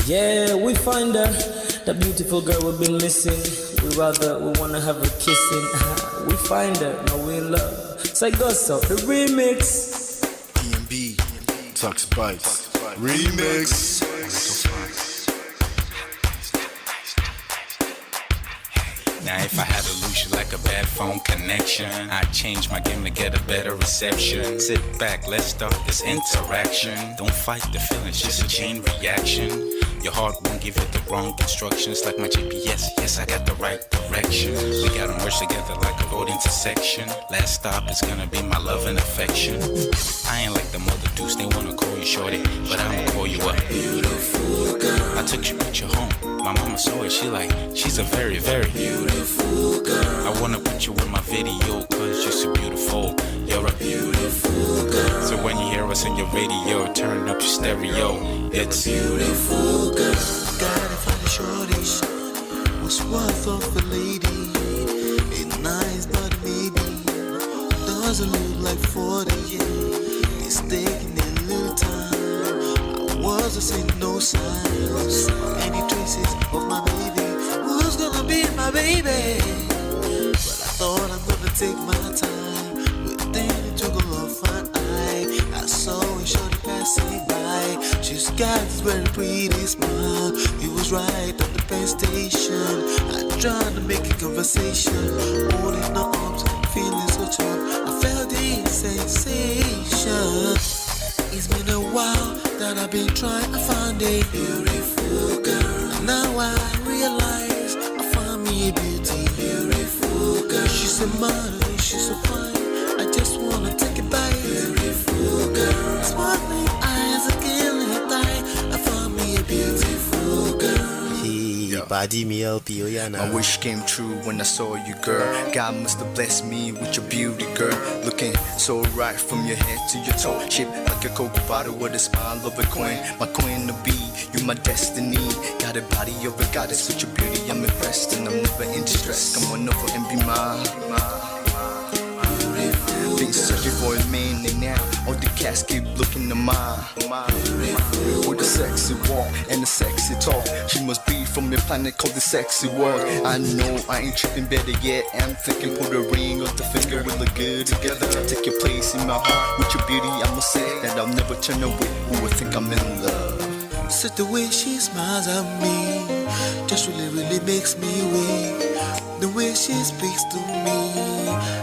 Yeah, we find her, the beautiful girl we've been missing. We wanna have her kissing. We find her, now we in love. So it goes so, the remix. DMB, Tux Bites, remix. Now if I had to lose you like a bad phone connection, I'd change my game to get a better reception. Sit back, let's start this interaction. Don't fight the feelings, just a chain reaction. Your heart won't give it the wrong instructions. Like my GPS, yes, I got the right direction. We gotta merge together like a road intersection. Last stop is gonna be my love and affection. I ain't like the mother dudes, they wanna call you shorty, but I'ma call you a beautiful girl. I took your picture home, my mama saw it, she's a very, very beautiful girl. I wanna put you in my video, cause you're so beautiful. You're a beautiful girl. So when you hear us in your radio, turn up your stereo. It's beautiful girl. Gotta find a shorty, what's worth of a lady. It's nice but maybe doesn't look like 40. It's taking a little time. I wasn't seeing no signs, any traces of my baby. Who's gonna be my baby? But I thought I'm gonna take my time. Within it took a long fun eye. I saw a shorty passing by. She's got this very pretty smile. It was right at the bus station. I tried to make a conversation, holding her arms, feeling so tough. I felt the sensation. It's been a while that I've been trying to find a beautiful girl. And now I realize I found me a beautiful girl. She's a model, she's so fine. I just wanna take it by. Beautiful girl, sparkling eyes, a killing eye. I found me a beautiful girl. Body me LP, oh yeah, My wish came true when I saw you, girl. God must have blessed me with your beauty, girl. Looking so right from your head to your toe, shaped like a Coke bottle with a smile of a queen. My queen to be, you my destiny. Got a body of a goddess with your beauty, I'm impressed and I'm never in distress. Come on over and be mine. Been searching for a man and now all the cats keep looking to mine. With a sexy walk and a sexy talk, she must be from the planet called the sexy world. I know I ain't tripping, better yet I'm thinking put a ring on the finger, we look good together. Take your place in my heart with your beauty, I'ma say that I'll never turn away. Who would think I'm in love? So the way she smiles at me just really makes me weak. The way she speaks to me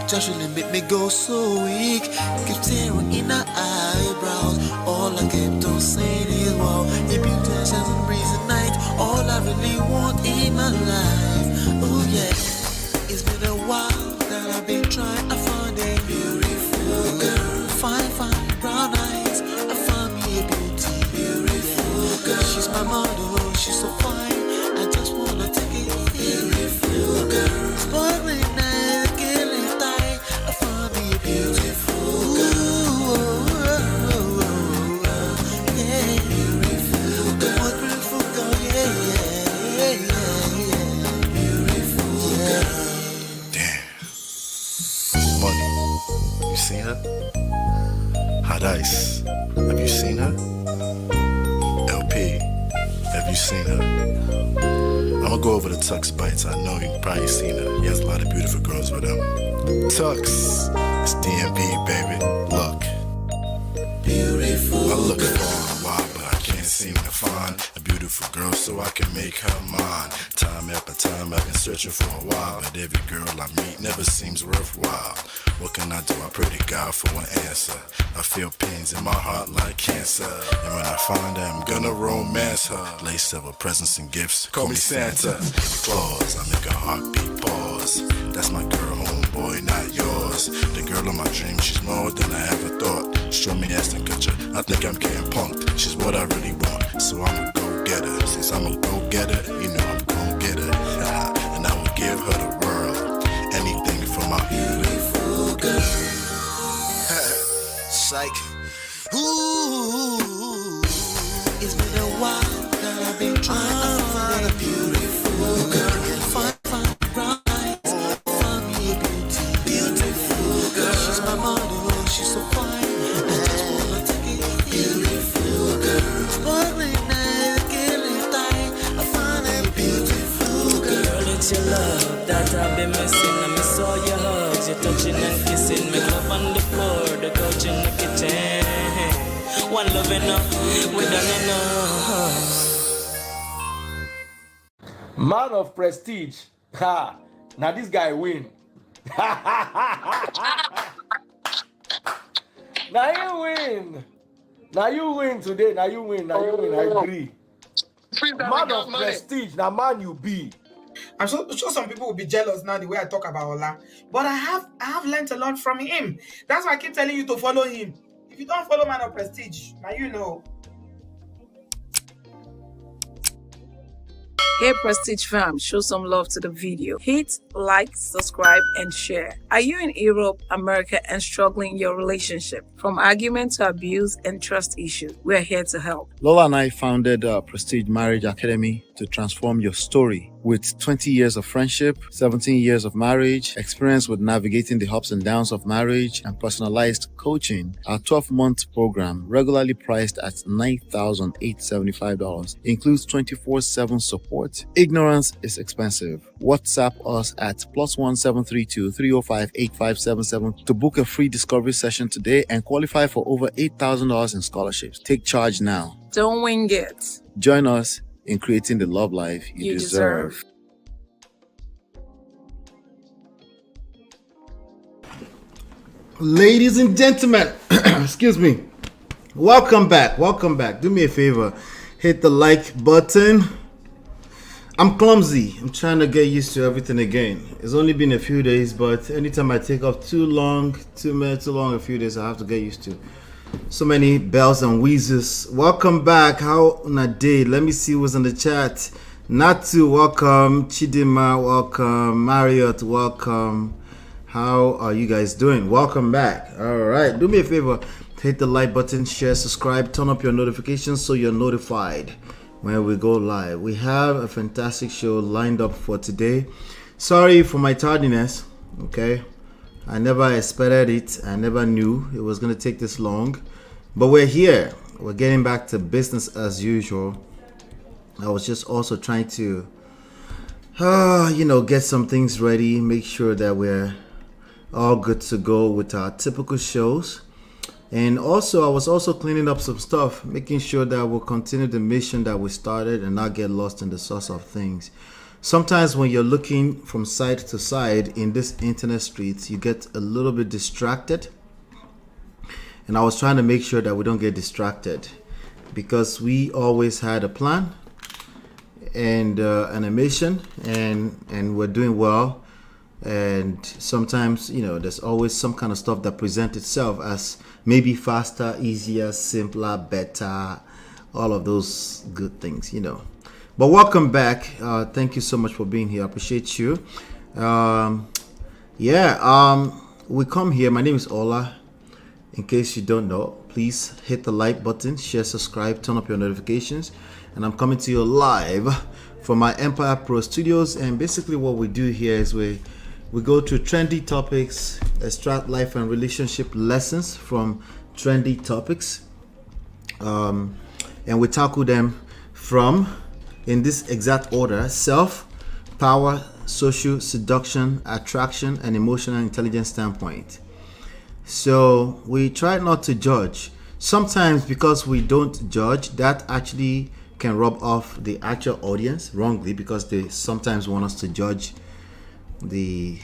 just really make me go so weak. Keep staring in her eyebrows. All I kept on saying is wow. Your beauty shines and breeze at night. All I really want in my life. Oh yeah. It's been a while that I've been trying to find a beautiful girl. Fine brown eyes. I found me a beautiful girl. She's my model, she's so fine. I just wanna take it. Beautiful girl. Sparkling eyes, killing tie. I found me a beautiful girl. Yeah, beautiful girl. What beautiful girl, yeah. Beautiful girl. Damn. Money. You seen her? Hot Ice. Have you seen her? LP. Have you seen her? I'ma go over the Tux Bites. I know you've probably seen her. He has a lot of beautiful girls with him. Tux, it's DMB, baby. Look, Beautiful. I look for a while, but I can't seem to find a beautiful girl so I can make her mine. Time after time, I've been searching for a while, but every girl I meet never seems worthwhile. What can I do? I pray to God for an answer. I feel pains in my heart like cancer, and when I find her, I'm gonna romance her. Lace of her presents and gifts, call me Santa Claus. I make a heartbeat pause. That's my girl, homeboy, not yours. The girl of my dreams, she's more than I ever thought. Show me ass and culture, I think I'm getting punked. She's what I really want, so I'ma go get her. Since I'm a go getter, you know I'm gon' get her. And I will give her the world, anything for my beautiful girl. Psych. Ooh. It's been a while that I've been trying to find a beautiful girl. Fine brown eyes. Find me a beautiful girl. She's my model, she's so fine. I just wanna take it. Beautiful girl. it's your love that I've been missing. I miss all your hugs, your touching and kissing. Make love on the floor, the couch in the kitchen. One love enough, we done enough. Man of prestige. Ha! Now this guy win. Now you win. Now you win today. Now you win. Now you win. I agree. Man of prestige. Now man you be. I'm sure some people will be jealous now the way I talk about Ola. But I have learned a lot from him. That's why I keep telling you to follow him. If you don't follow Man of Prestige, now you know. Hey Prestige fam, show some love to the video. Hit like, subscribe, and share. Are you in Europe, America, and struggling in your relationship? From argument to abuse and trust issues, we are here to help. Lola and I founded Prestige Marriage Academy to transform your story. With 20 years of friendship, 17 years of marriage, experience with navigating the ups and downs of marriage, and personalized coaching, our 12-month program, regularly priced at $9,875, includes 24/7 support. Ignorance is expensive. WhatsApp us at +1 732 305 8577 to book a free discovery session today and qualify for over $8,000 in scholarships. Take charge now. Don't wing it. Join us in creating the love life you deserve. Ladies and gentlemen, excuse me. Welcome back. Welcome back. Do me a favor. Hit the like button. I'm clumsy. I'm trying to get used to everything again. It's only been a few days, but anytime I take off too long, a few days, I have to get used to. So many bells and whistles. Welcome back. How on a day? Let me see who's in the chat. Natu, welcome. Chidima, welcome. Marriott, welcome. How are you guys doing? Welcome back. All right. Do me a favor. Hit the like button, share, subscribe, turn up your notifications so you're notified when we go live. We have a fantastic show lined up for today. Sorry for my tardiness. Okay. I never expected it. I never knew it was going to take this long. But we're here. We're getting back to business as usual. I was just also trying to, get some things ready. Make sure that we're all good to go with our typical shows. And also, I was also cleaning up some stuff, making sure that we'll continue the mission that we started and not get lost in the source of things. Sometimes when you're looking from side to side in this internet streets, you get a little bit distracted. And I was trying to make sure that we don't get distracted because we always had a plan and a mission and we're doing well. And sometimes, there's always some kind of stuff that presents itself as maybe faster, easier, simpler, better, all of those good things, But welcome back. Thank you so much for being here. I appreciate you. We come here. My name is Ola. In case you don't know, please hit the like button, share, subscribe, turn up your notifications. And I'm coming to you live from my Empire Pro Studios. And basically what we do here is we go to trendy topics, extract life and relationship lessons from trendy topics. And we tackle them from, in this exact order: self, power, social, seduction, attraction, and emotional intelligence standpoint. So we try not to judge. Sometimes because we don't judge, that actually can rub off the actual audience wrongly because they sometimes want us to judge the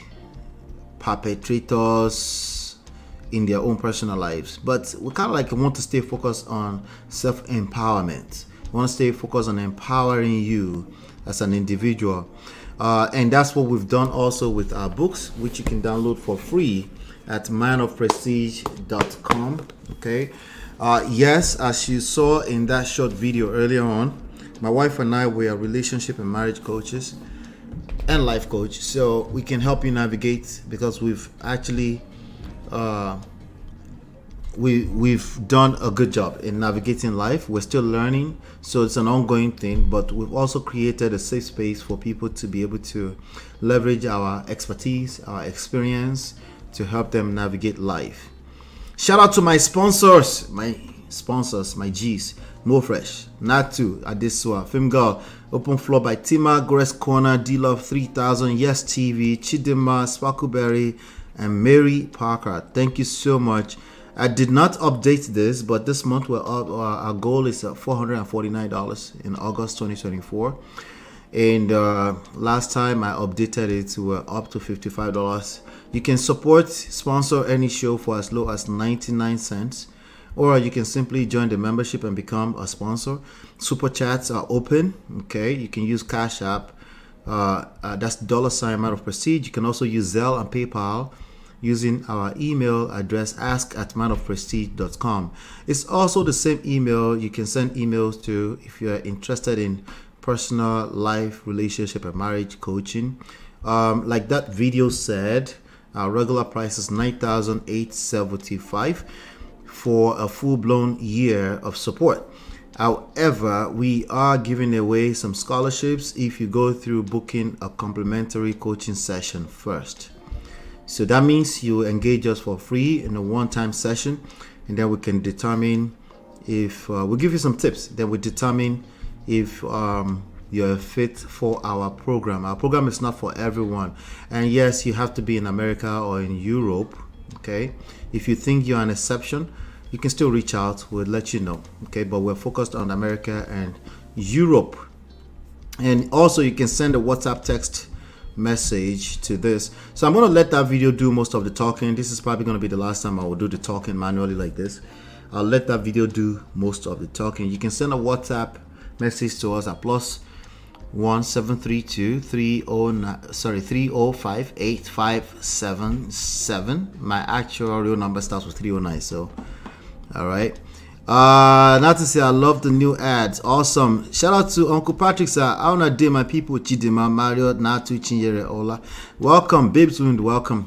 perpetrators in their own personal lives. But we kind of want to stay focused on self-empowerment. We want to stay focused on empowering you as an individual. And that's what we've done also with our books, which you can download for free at manofprestige.com. Okay. Yes, as you saw in that short video earlier on, my wife and I, we are relationship and marriage coaches and life coach, so we can help you navigate because we've actually we've done a good job in navigating life. We're still learning, so it's an ongoing thing, but we've also created a safe space for people to be able to leverage our expertise, our experience to help them navigate life. Shout out to my sponsors, my sponsors, my G's. Mo Fresh, Natu, Adesua, Film Girl, Open Floor by Tima, Grace Corner, D-Love 3000, Yes TV, Chidima, Sparkleberry, and Mary Parker. Thank you so much. I did not update this, but this month our goal is $449 in August 2024. And last time I updated it to up to $55. You can sponsor any show for as low as 99 cents, or you can simply join the membership and become a sponsor. Super chats are open. Okay, you can use Cash App. That's $ Amount of Prestige. You can also use Zelle and PayPal using our email address ask@manofprestige.com. It's also the same email you can send emails to if you're interested in personal life, relationship, and marriage coaching. Like that video said, our regular price is $9,875 for a full-blown year of support. However, we are giving away some scholarships if you go through booking a complimentary coaching session first. So that means you engage us for free in a one-time session, and then we can determine if we'll give you some tips. Then we determine if you're fit for our program. Our program is not for everyone, and yes, you have to be in America or in Europe. Okay, if you think you're an exception, you can still reach out. We'll let you know. Okay, but we're focused on America and Europe. And also, you can send a WhatsApp text message to this. So I'm going to let that video do most of the talking. This is probably going to be the last time I will do the talking manually like this. I'll let that video do most of the talking. You can send a WhatsApp message to us at +1-732 305 8577. My actual real number starts with 309. So all right. Not to say I love the new ads. Awesome. Shout out to Uncle Patrick, sir. I wanna day my people, Chidima, Mario, Natu, Chinyere, Ola. Welcome, Babes Wound. Welcome.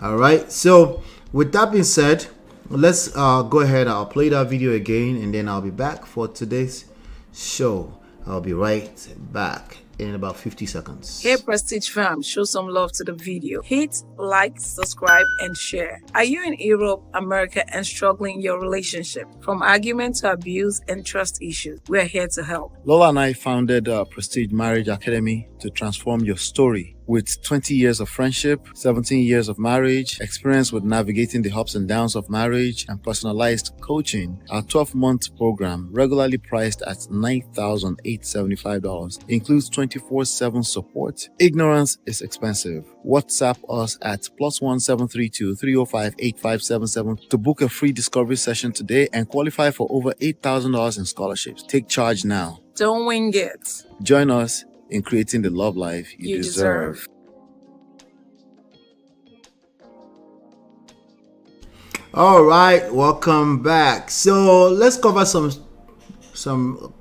All right. So with that being said, let's go ahead. I'll play that video again, and then I'll be back for today's show. I'll be right back in about 50 seconds. Hey Prestige fam, show some love to the video. Hit, like, subscribe, and share. Are you in Europe, America, and struggling in your relationship? From argument to abuse and trust issues, we're here to help. Lola and I founded Prestige Marriage Academy to transform your story. With 20 years of friendship, 17 years of marriage, experience with navigating the ups and downs of marriage, and personalized coaching, our 12-month program, regularly priced at $9,875, includes 24/7 support. Ignorance is expensive. WhatsApp us at +1-732 305 8577 to book a free discovery session today and qualify for over $8,000 in scholarships. Take charge now. Don't wing it. Join us in creating the love life you deserve. All right, welcome back. So let's cover a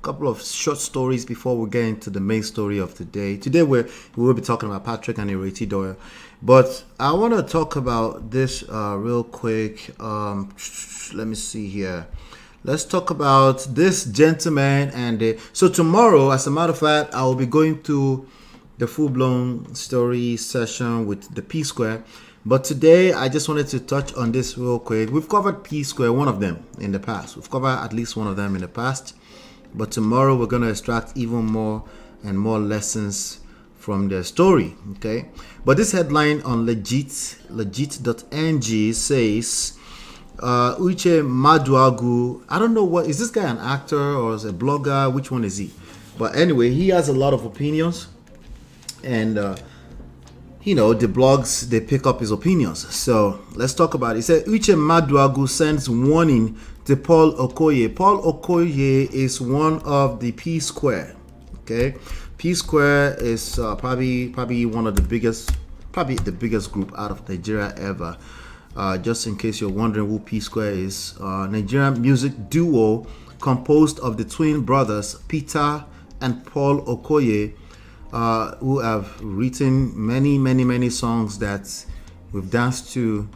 couple of short stories before we get into the main story of the day. Today we will be talking about Patrick and Ireti DOYLE, but I want to talk about this real quick. Let me see here. Let's talk about this gentleman. And so tomorrow, as a matter of fact, I will be going to the full-blown story session with the P Square. But today, I just wanted to touch on this real quick. We've covered P Square, one of them, in the past. We've covered at least one of them in the past. But tomorrow, we're going to extract even more and more lessons from their story. Okay. But this headline on legit.ng says, UCHE MADUAGWU, I don't know what is this guy, an actor or is a blogger, which one is he? But anyway, he has a lot of opinions, and the blogs, they pick up his opinions. So let's talk about it. He said UCHE MADUAGWU sends warning to Paul Okoye. Paul Okoye is one of the P Square. Okay, P Square is probably one of the biggest, probably the biggest group out of Nigeria ever. Just in case you're wondering who P Square is, Nigerian music duo composed of the twin brothers Peter and Paul Okoye, who have written many songs that we've danced to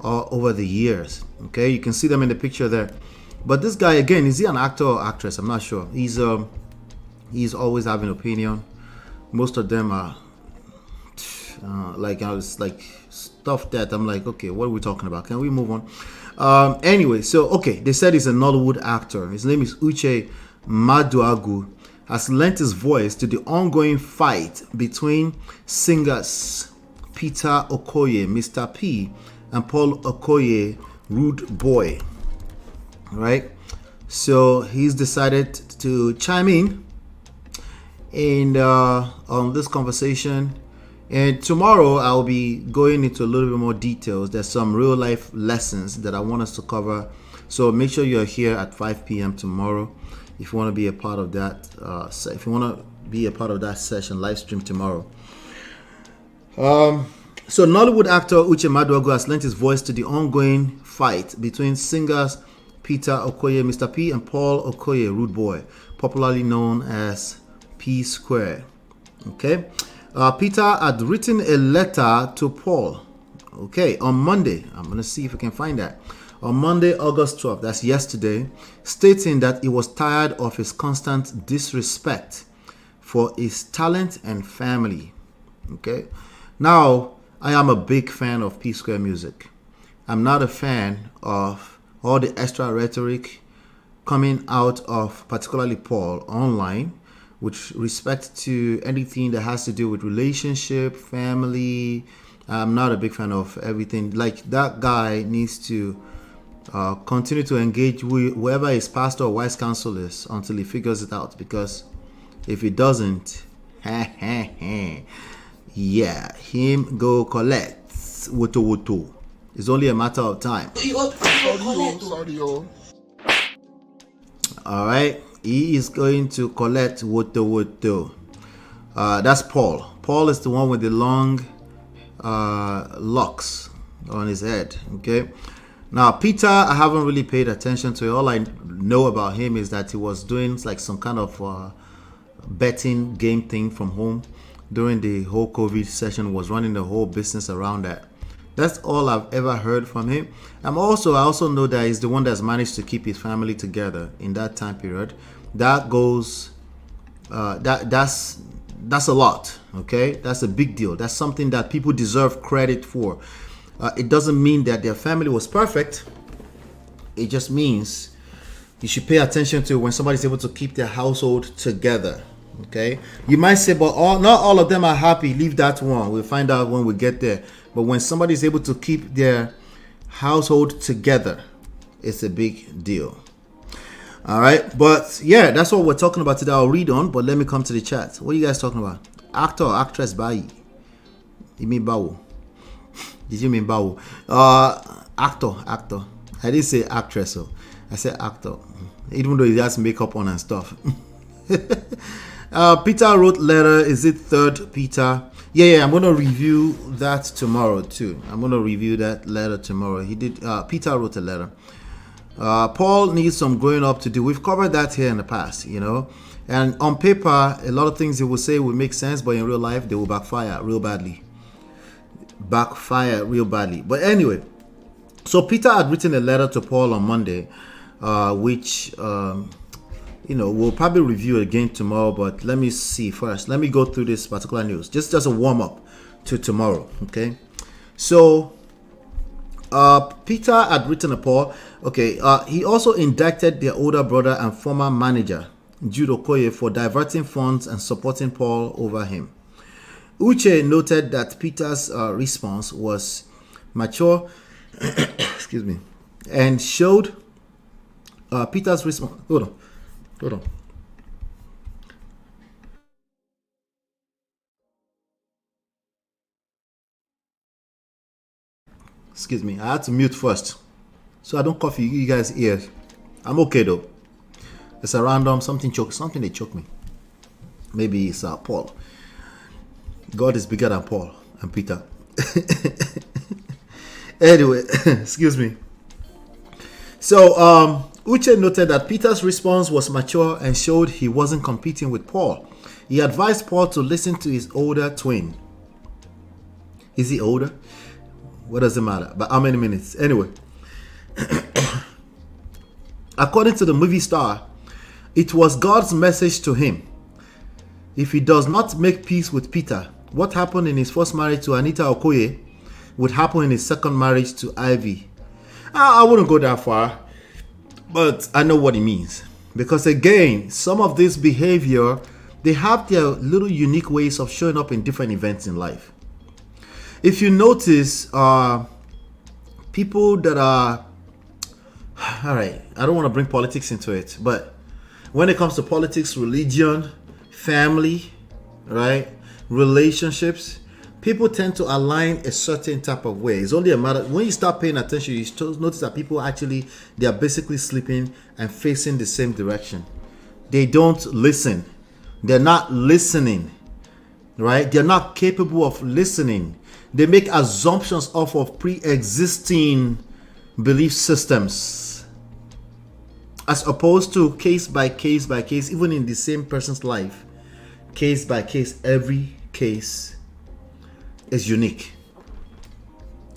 all over the years. Okay, you can see them in the picture there. But this guy, again, is he an actor or actress? I'm not sure. He's always having opinion. Most of them are like I was like stuff that I'm like, okay, what are we talking about? Can we move on? Anyway, so okay, they said he's a Nollywood actor. His name is UCHE MADUAGWU. Has lent his voice to the ongoing fight between singers Peter Okoye, Mr. P, and Paul Okoye, Rude Boy. Right? So he's decided to chime in on this conversation. And tomorrow I'll be going into a little bit more details. There's some real life lessons that I want us to cover. So make sure you're here at 5 p.m. tomorrow if you want to be a part of that. If you want to be a part of that session, live stream tomorrow. So Nollywood actor UCHE MADUAGWU has lent his voice to the ongoing fight between singers Peter Okoye, Mr. P, and Paul Okoye, Rude Boy, popularly known as P Square. Okay. Peter had written a letter to Paul, okay, on Monday. I'm going to see if I can find that. On Monday, August 12th, that's yesterday, stating that he was tired of his constant disrespect for his talent and family. Okay. Now, I am a big fan of P Square music. I'm not a fan of all the extra rhetoric coming out of particularly Paul online with respect to anything that has to do with relationship, family. I'm not a big fan of everything. Like, that guy needs to continue to engage with whoever his pastor or vice counsel is until he figures it out. Because if he doesn't, yeah, him go collect woto. It's only a matter of time. All right. He is going to collect woto. That's Paul. Paul is the one with the long locks on his head. Okay. Now, Peter, I haven't really paid attention to it. All I know about him is that he was doing like some kind of betting game thing from home during the whole COVID session, was running the whole business around that. That's all I've ever heard from him. I also know that he's the one that's managed to keep his family together in that time period. That goes, that's a lot. Okay, that's a big deal. That's something that people deserve credit for. It doesn't mean that their family was perfect. It just means you should pay attention to when somebody's able to keep their household together. Okay, you might say, but not all of them are happy. Leave that one. We'll find out when we get there. But when somebody's able to keep their household together, it's a big deal. All right, but yeah, that's what we're talking about today. I'll read on, but let me come to the chat. What are you guys talking about? Actor or actress, Bayi? You mean Bawo? Did you mean Bawo? Actor. I didn't say actress, so I said actor. Even though he has makeup on and stuff. Peter wrote letter. Is it third Peter? Yeah, I'm going to review that tomorrow too. I'm going to review that letter tomorrow. He did. Peter wrote a letter. Paul needs some growing up to do. We've covered that here in the past, you know. And on paper, a lot of things he will say will make sense, but in real life, they will backfire real badly. But anyway, so Peter had written a letter to Paul on Monday, which we'll probably review again tomorrow. But let me see first. Let me go through this particular news. Just as a warm up to tomorrow. Okay, so Peter had written to Paul. Okay, he also indicted their older brother and former manager Jude Okoye for diverting funds and supporting Paul over him. UCHE noted that Peter's response was mature, excuse me, and showed Peter's response. Hold on. Excuse me, I had to mute first, so I don't cough you guys' ears. I'm okay though. It's a random something they choke me. Maybe it's Paul. God is bigger than Paul and Peter. Anyway, excuse me. So UCHE noted that Peter's response was mature and showed he wasn't competing with Paul. He advised Paul to listen to his older twin. Is he older? What does it matter? But how many minutes? Anyway. According to the movie star, it was God's message to him. If he does not make peace with Peter, What happened in his first marriage to Anita Okoye would happen in his second marriage to Ivy. I wouldn't go that far, but I know what it means. Because again, some of this behavior, they have their little unique ways of showing up in different events in life. If you notice, people that are, all right, I don't want to bring politics into it, but when it comes to politics, religion, family, right, relationships, people tend to align a certain type of way. It's only a matter, when you start paying attention, you notice that people actually, they are basically sleeping and facing the same direction. They don't listen. They're not listening, right? They're not capable of listening. They make assumptions off of pre-existing belief systems, as opposed to case by case by case, even in the same person's life, case by case. Every case is unique.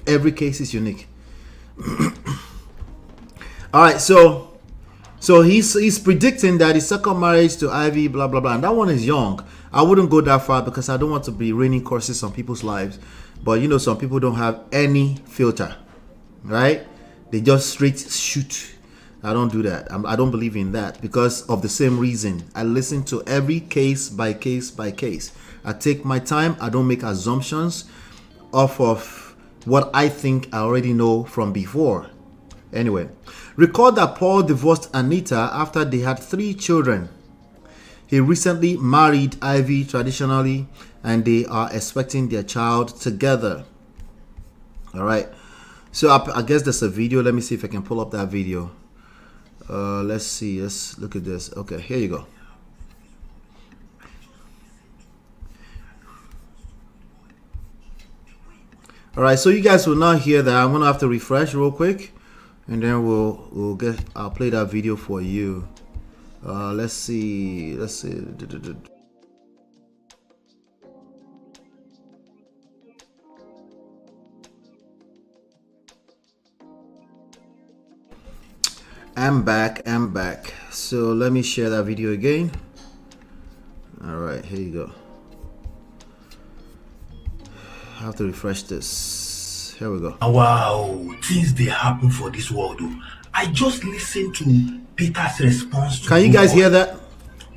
Every case is unique. All right, so he's predicting that his second marriage to Ivy, blah blah blah, and that one is young. I wouldn't go that far because I don't want to be raining curses on people's lives. But you know, some people don't have any filter, right? They just straight shoot. I don't do that. I don't believe in that because of the same reason. I listen to every case by case by case. I take my time. I don't make assumptions off of what I think I already know from before. Anyway, recall that Paul divorced Anita after they had 3 children. He recently married Ivy traditionally, and they are expecting their child together. All right. So I guess there's a video. Let me see if I can pull up that video. Let's see. Let's look at this. Okay, here you go. All right. So you guys will not hear that. I'm gonna have to refresh real quick, and then I'll play that video for you. Let's see. I'm back. So let me share that video again. All right, here you go. I have to refresh this. Here we go. Wow, things they happen for this world. I just listened to Peter's response to Can you guys hear that?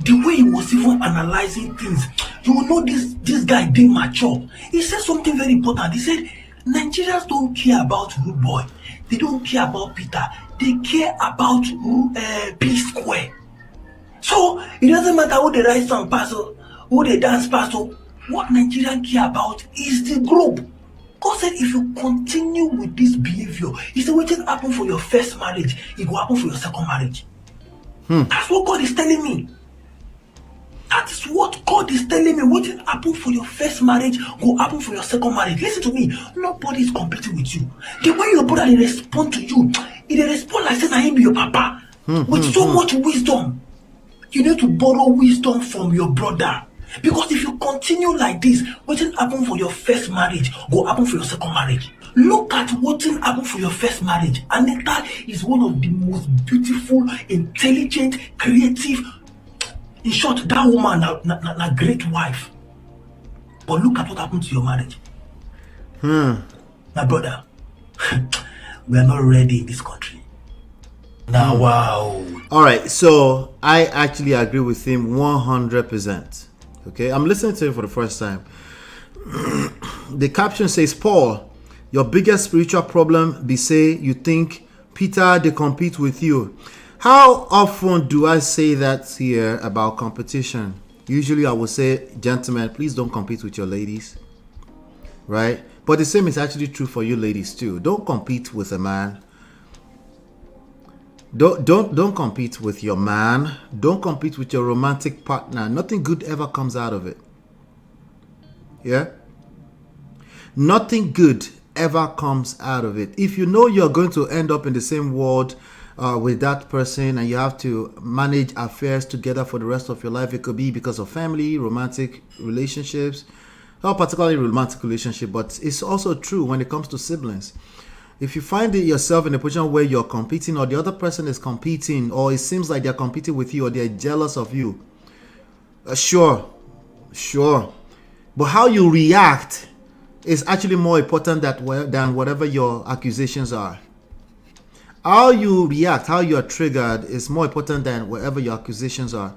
The way he was even analyzing things, you will know this guy did mature. He said something very important. He said Nigerians don't care about Rude Boy. They don't care about Peter. They care about P Square. So it doesn't matter who they write song pass, who they dance pass. What Nigerians care about is the group. God said if you continue with this behavior, he said what happened for your first marriage, it will happen for your second marriage. That's what God is telling me. That is what God is telling me. What happened for your first marriage will happen for your second marriage. Listen to me. Nobody is competing with you. The way your brother respond to you, he respond like saying I am your papa. With so much wisdom. You need to borrow wisdom from your brother. Because if you continue like this, what happened for your first marriage will happen for your second marriage. Look at what happened for your first marriage. Anita is one of the most beautiful, intelligent, creative. In short, that woman a great wife. But look at what happened to your marriage. My brother, we are not ready in this country. Now, wow. All right, so I actually agree with him 100%. Okay, I'm listening to him for the first time. The caption says, Paul, your biggest spiritual problem be say you think Peter they compete with you. How often do I say that here about competition? Usually I will say, gentlemen, please don't compete with your ladies, right? But the same is actually true for you ladies too. Don't compete with a man. Don't compete with your man. Don't compete with your romantic partner. Nothing good ever comes out of it. Yeah? Nothing good ever comes out of it. If you know you're going to end up in the same world with that person and you have to manage affairs together for the rest of your life, it could be because of family, romantic relationships, not particularly romantic relationship, but it's also true when it comes to siblings. If you find yourself in a position where you're competing or the other person is competing or it seems like they're competing with you or they're jealous of you, sure, But how you react is actually more important than whatever your accusations are. How you react, how you are triggered is more important than whatever your accusations are.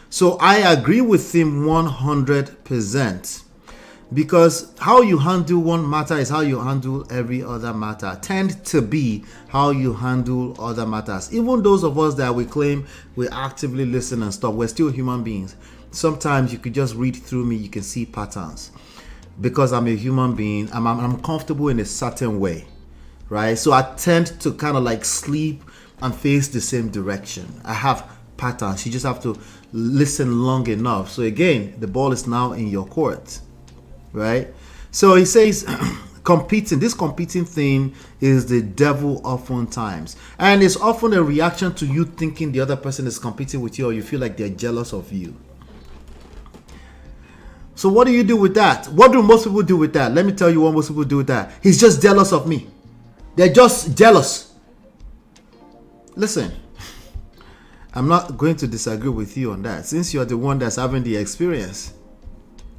So I agree with him 100%. Because how you handle one matter is how you handle every other matter. Tend to be how you handle other matters. Even those of us that we claim we actively listen and stuff, we're still human beings. Sometimes you could just read through me, you can see patterns. Because I'm a human being, I'm comfortable in a certain way, right? So I tend to kind of like sleep and face the same direction. I have patterns. You just have to listen long enough. So again, the ball is now in your court. Right? So he says this competing thing is the devil oftentimes. And it's often a reaction to you thinking the other person is competing with you, or you feel like they're jealous of you. So what do you do with that? What do most people do with that? Let me tell you what most people do with that. He's just jealous of me. They're just jealous. Listen, I'm not going to disagree with you on that. Since you're the one that's having the experience,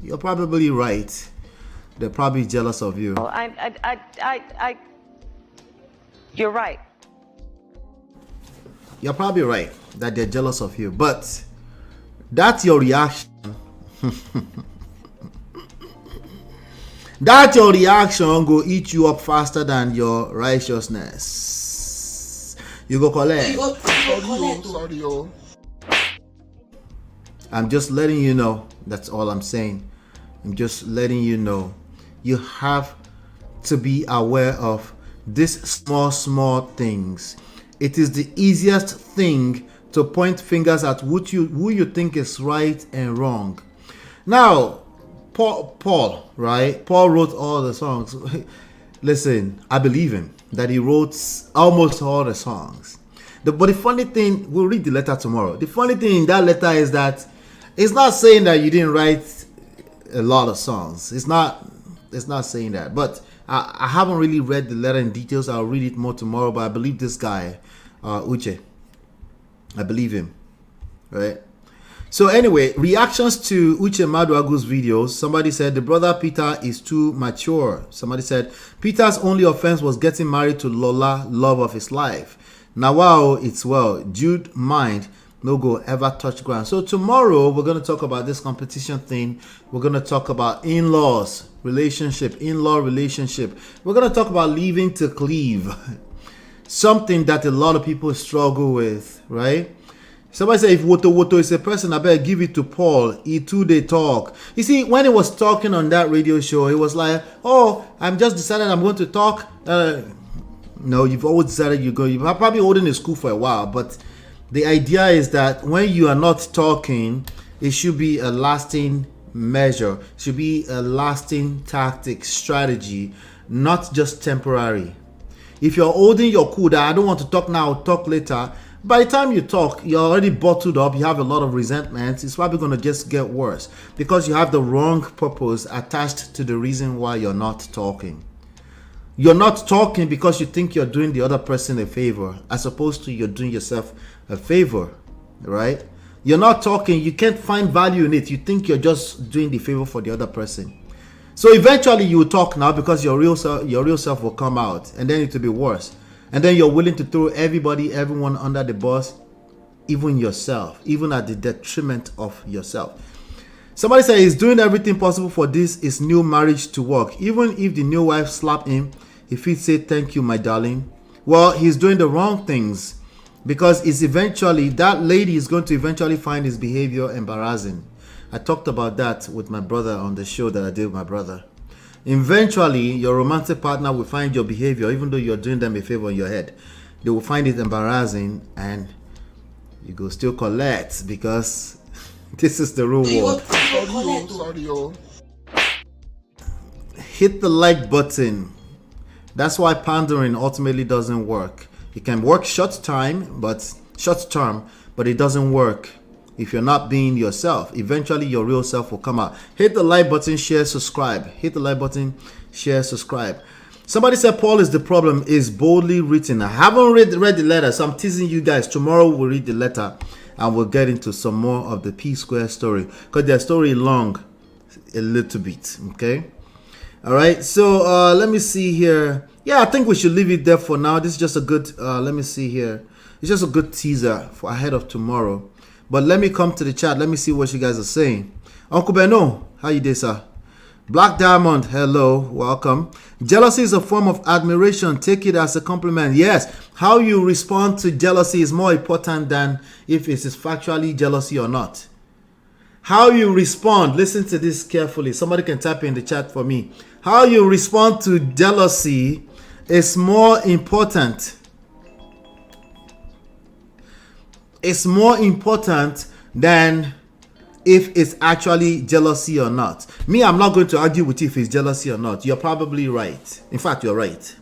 you're probably right. They're probably jealous of you. You're right. You're probably right that they're jealous of you. But that's your reaction. That your reaction go eat you up faster than your righteousness. You go collect. I'm just letting you know. That's all I'm saying. I'm just letting you know. You have to be aware of these small things. It is the easiest thing to point fingers at who you think is right and wrong. Now, Paul, right? Paul wrote all the songs. Listen, I believe him that he wrote almost all the songs. But the funny thing, we'll read the letter tomorrow. The funny thing in that letter is that it's not saying that you didn't write a lot of songs. It's not saying that. But I haven't really read the letter in details. I'll read it more tomorrow. But I believe this guy, UCHE. I believe him, right? So anyway, reactions to UCHE MADUAGWU's videos. Somebody said the brother Peter is too mature. Somebody said Peter's only offense was getting married to Lola, love of his life. Now wow, it's well. Jude mind no go ever touch ground. So tomorrow we're going to talk about this competition thing. We're going to talk about in-laws relationship, in-law relationship. We're going to talk about leaving to cleave. Something that a lot of people struggle with, right? Somebody say if Woto is a person, I better give it to Paul. He too they talk. You see, when he was talking on that radio show, he was like, "Oh, I'm just decided I'm going to talk." No, you've always decided you're going. You've probably holding in school for a while, but the idea is that when you are not talking, it should be a lasting measure. It should be a lasting tactic, strategy, not just temporary. If you're holding your cool that I don't want to talk now, I'll talk later. By the time you talk, you're already bottled up. You have a lot of resentment. It's probably going to just get worse because you have the wrong purpose attached to the reason why you're not talking. You're not talking because you think you're doing the other person a favor, as opposed to you're doing yourself a favor, right? You're not talking. You can't find value in it. You think you're just doing the favor for the other person. So eventually you will talk now because your real self will come out, and then it will be worse. And then you're willing to throw everyone under the bus, even yourself, even at the detriment of yourself. Somebody said he's doing everything possible for his new marriage to work. Even if the new wife slap him, if he'd say, "Thank you, my darling." Well, he's doing the wrong things because that lady is going to eventually find his behavior embarrassing. I talked about that with my brother on the show that I did with my brother. Eventually, your romantic partner will find your behavior, even though you're doing them a favor in your head. They will find it embarrassing, and you go still collect because this is the real world. Hit the like button. That's why pandering ultimately doesn't work. It can work short term, but it doesn't work if you're not being yourself. Eventually your real self will come out. Hit the like button, share, subscribe. Hit the like button, share, subscribe. Somebody said Paul is the problem is boldly written. I haven't read the letter, so I'm teasing you guys. Tomorrow we'll read the letter and we'll get into some more of the P Square story, because their story long. a little bit. Okay. All right. So let me see here. Yeah, I think we should leave it there for now. This is just a good. Let me see here. It's just a good teaser for ahead of tomorrow. But let me come to the chat. Let me see what you guys are saying. Uncle Beno, how you doing, sir? Black Diamond, hello, welcome. Jealousy is a form of admiration. Take it as a compliment. Yes, how you respond to jealousy is more important than if it is factually jealousy or not. How you respond, listen to this carefully. Somebody can type in the chat for me. How you respond to jealousy is more important. It's more important than if it's actually jealousy or not. Me, I'm not going to argue with you if it's jealousy or not. You're probably right. In fact, you're right.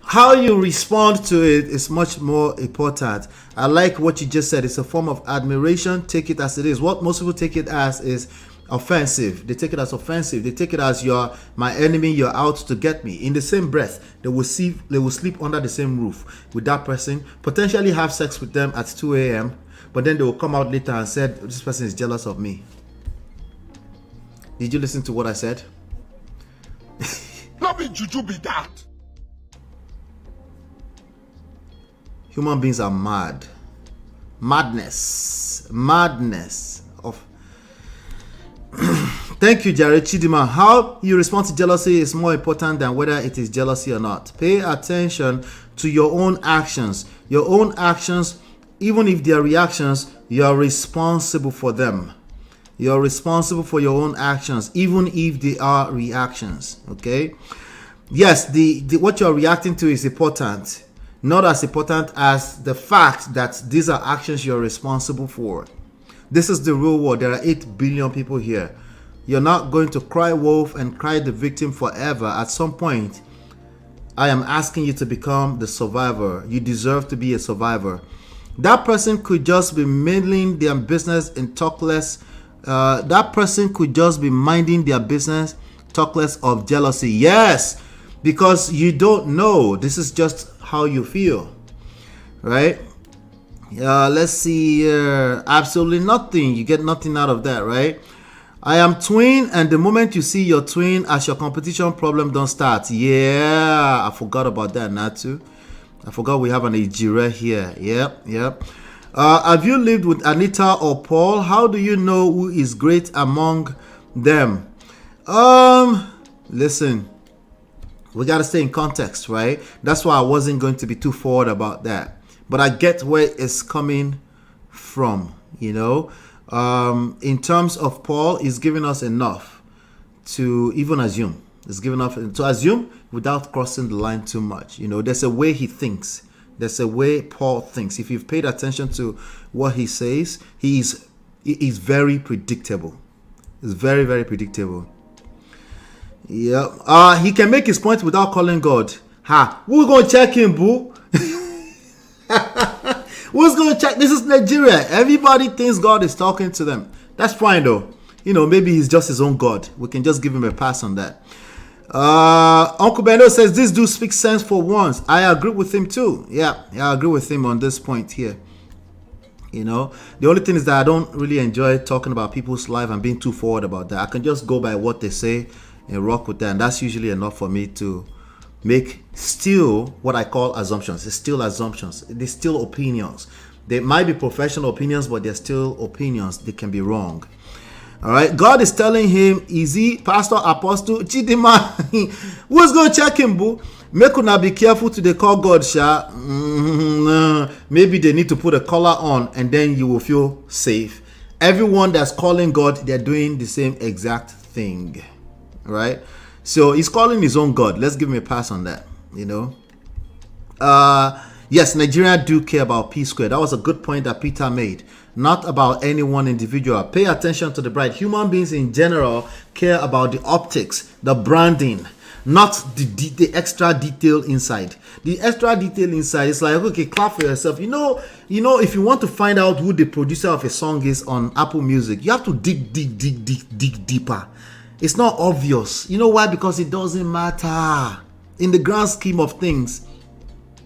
How you respond to it is much more important. I like what you just said. It's a form of admiration. Take it as it is. What most people take it as is offensive. They take it as offensive. They take it as you're my enemy, you're out to get me. In the same breath, they will sleep under the same roof with that person, potentially have sex with them at 2 a.m., but then they will come out later and said, this person is jealous of me. Did you listen to what I said? Not be juju be that. Human beings are mad. Madness of... Thank you, Jared Chidima. How you respond to jealousy is more important than whether it is jealousy or not. Pay attention to your own actions. Your own actions, even if they are reactions, you are responsible for them. You are responsible for your own actions, even if they are reactions. Okay? Yes, the what you are reacting to is important. Not as important as the fact that these are actions you are responsible for. This is the real world. There are 8 billion people here. You're not going to cry wolf and cry the victim forever. At some point, I am asking you to become the survivor. You deserve to be a survivor. That person could just be minding their business and talk less. That person could just be minding their business, talk less of jealousy. Yes, because you don't know. This is just how you feel, right? Let's see here. Absolutely nothing. You get nothing out of that, right? I am twin, and the moment you see your twin as your competition problem, don't start. Yeah, I forgot about that, Natu. I forgot we have an Ejire here. Yep. Have you lived with Anita or Paul? How do you know who is great among them? Listen, we got to stay in context, right? That's why I wasn't going to be too forward about that. But I get where it's coming from, you know. In terms of Paul, he's giving us enough to even assume. He's giving enough to assume without crossing the line too much. You know, there's a way he thinks. There's a way Paul thinks. If you've paid attention to what he says, he's very predictable. It's very, very predictable. Yeah. He can make his point without calling God. We're going to check him, boo. Who's going to check? This is Nigeria. Everybody thinks God is talking to them. That's fine, though. You know, maybe he's just his own God. We can just give him a pass on that. Uncle Beno says, this dude speaks sense for once. I agree with him, too. Yeah, I agree with him on this point here. You know, the only thing is that I don't really enjoy talking about people's life and being too forward about that. I can just go by what they say and rock with that. And that's usually enough for me to make still what I call assumptions. It's still assumptions. They're still opinions. They might be professional opinions, but they're still opinions. They can be wrong. All right. God is telling him, easy, Pastor, Apostle, Chidima, who's going to check him, boo? Make una be careful to the call God, sha. Maybe they need to put a collar on and then you will feel safe. Everyone that's calling God, they're doing the same exact thing. Right? So he's calling his own God. Let's give him a pass on that, you know. Yes, Nigeria do care about P squared. That was a good point that Peter made. Not about any one individual. Pay attention to the bride. Human beings in general care about the optics, the branding, not the extra detail inside. The extra detail inside is like, okay, clap for yourself. You know, if you want to find out who the producer of a song is on Apple Music, you have to dig deeper. It's not obvious. You know why? Because it doesn't matter. In the grand scheme of things,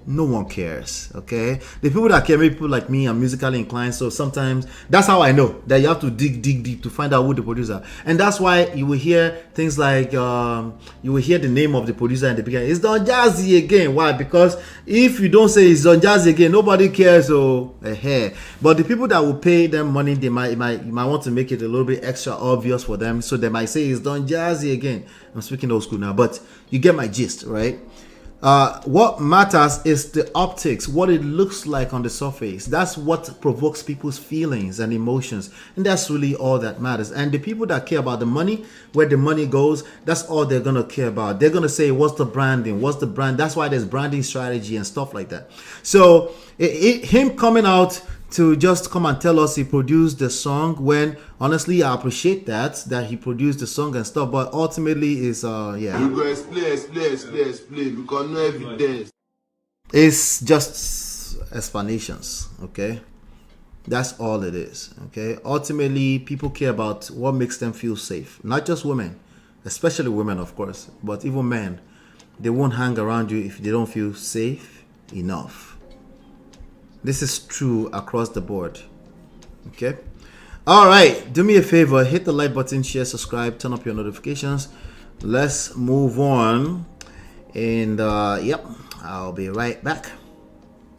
No one cares, okay? The people that care, maybe people like me, are musically inclined, so sometimes that's how I know that you have to dig deep to find out who the producer. And that's why you will hear things like you will hear the name of the producer in the beginning. It's Don Jazzy again. Why? Because if you don't say it's Don Jazzy again, nobody cares. So but the people that will pay them money, they might want to make it a little bit extra obvious for them, so they might say it's Don Jazzy again. I'm speaking old school now, but you get my gist, right? What matters is the optics, what it looks like on the surface. That's what provokes people's feelings and emotions, and that's really all that matters. And the people that care about the money, where the money goes, that's all they're gonna care about. They're gonna say, what's the branding, what's the brand? That's why there's branding strategy and stuff like that. So him coming out to just come and tell us he produced the song, when honestly I appreciate that he produced the song and stuff, but ultimately is You go explain because no evidence. It's just explanations, okay? That's all it is, okay? Ultimately, people care about what makes them feel safe. Not just women, especially women, of course, but even men. They won't hang around you if they don't feel safe enough. This is true across the board, okay? All right, do me a favor, hit the like button, share, subscribe, turn up your notifications. Let's move on. And yep, I'll be right back.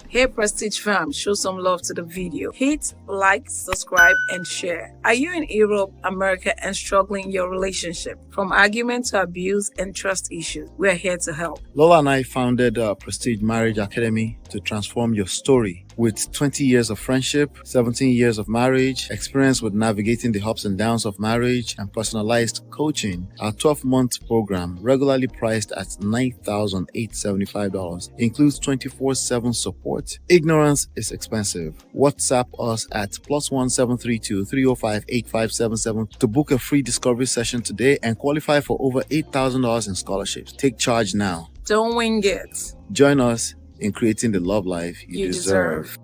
Hey Prestige fam, show some love to the video. Hit like, subscribe, and share. Are you in Europe, America, and struggling in your relationship? From argument to abuse and trust issues, we're here to help. Lola and I founded Prestige Marriage Academy to transform your story. With 20 years of friendship, 17 years of marriage, experience with navigating the ups and downs of marriage, and personalized coaching, our 12-month program, regularly priced at $9,875, includes 24/7 support. Ignorance is expensive. WhatsApp us at +1 732 305 8577 to book a free discovery session today and qualify for over $8,000 in scholarships. Take charge now. Don't wing it. Join us in creating the love life you deserve.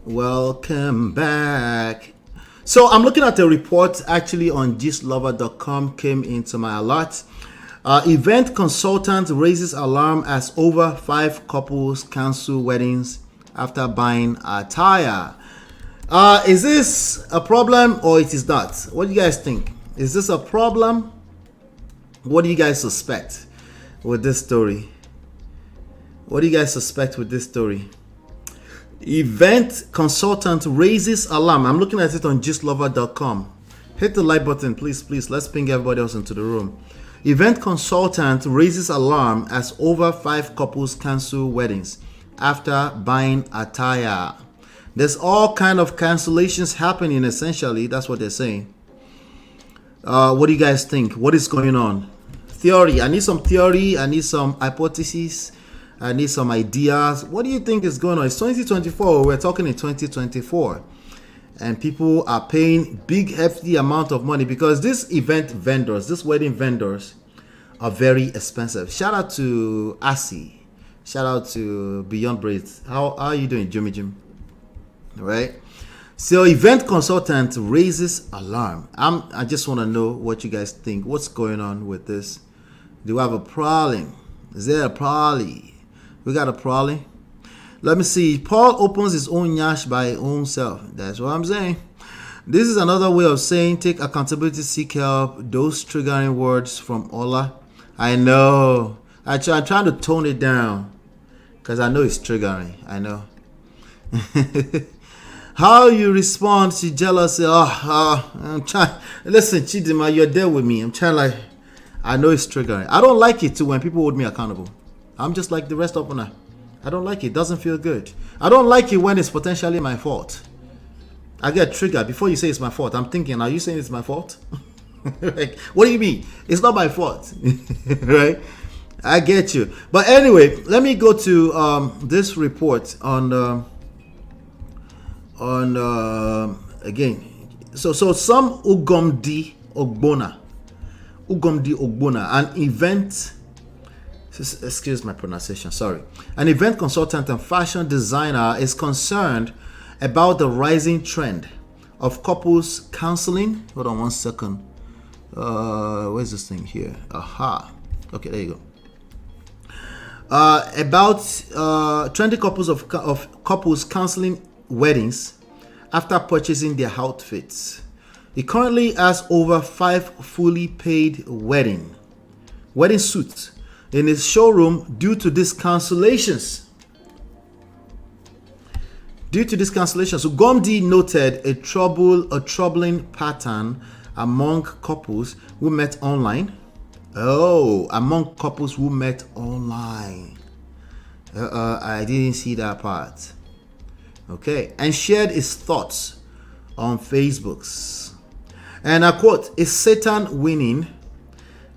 Welcome back. So I'm looking at the report actually on gistlover.com, came into my alert. Event consultant raises alarm as over 5 couples cancel weddings after buying attire. Is this a problem or it is not? What do you guys think? Is this a problem? What do you guys suspect with this story? What do you guys suspect with this story? Event consultant raises alarm. I'm looking at it on gistlover.com. Hit the like button, please. Let's ping everybody else into the room. Event consultant raises alarm as over 5 couples cancel weddings after buying attire. There's all kind of cancellations happening, essentially. That's what they're saying. What do you guys think? What is going on? Theory. I need some theory. I need some hypotheses. I need some ideas. What do you think is going on? It's 2024. We're talking in 2024. And people are paying big, hefty amount of money because these event vendors, these wedding vendors are very expensive. Shout out to Asi. Shout out to Beyond Braids. How are you doing, Jimmy Jim? All right. So event consultant raises alarm. I just want to know what you guys think. What's going on with this? Do we have a problem? Is there a problem? We got a problem? Let me see. Paul opens his own nyash by his own self. That's what I'm saying. This is another way of saying take accountability, seek help. Those triggering words from Ola. I know. I'm trying to tone it down because I know it's triggering. I know. How you respond to jealousy? I'm trying. Listen, Chidima, you're there with me. I'm trying I know it's triggering. I don't like it too when people hold me accountable. I'm just like the rest of them. I don't like it. It doesn't feel good. I don't like it when it's potentially my fault. I get triggered. Before you say it's my fault, I'm thinking, are you saying it's my fault? Like, what do you mean? It's not my fault. Right? I get you. But anyway, let me go to this report on again. So some Ugomdi Ogbona, an event. Excuse my pronunciation, sorry. An event consultant and fashion designer is concerned about the rising trend of couples counseling. Hold on one second. Where's this thing here? Aha. Okay, there you go. About 20 couples of couples canceling weddings after purchasing their outfits. He currently has over 5 fully paid wedding suits in his showroom due to these cancellations. So Gomdi noted a troubling pattern among couples who met online. I didn't see that part. Okay, and shared his thoughts on Facebook's. And I quote, "Is Satan winning?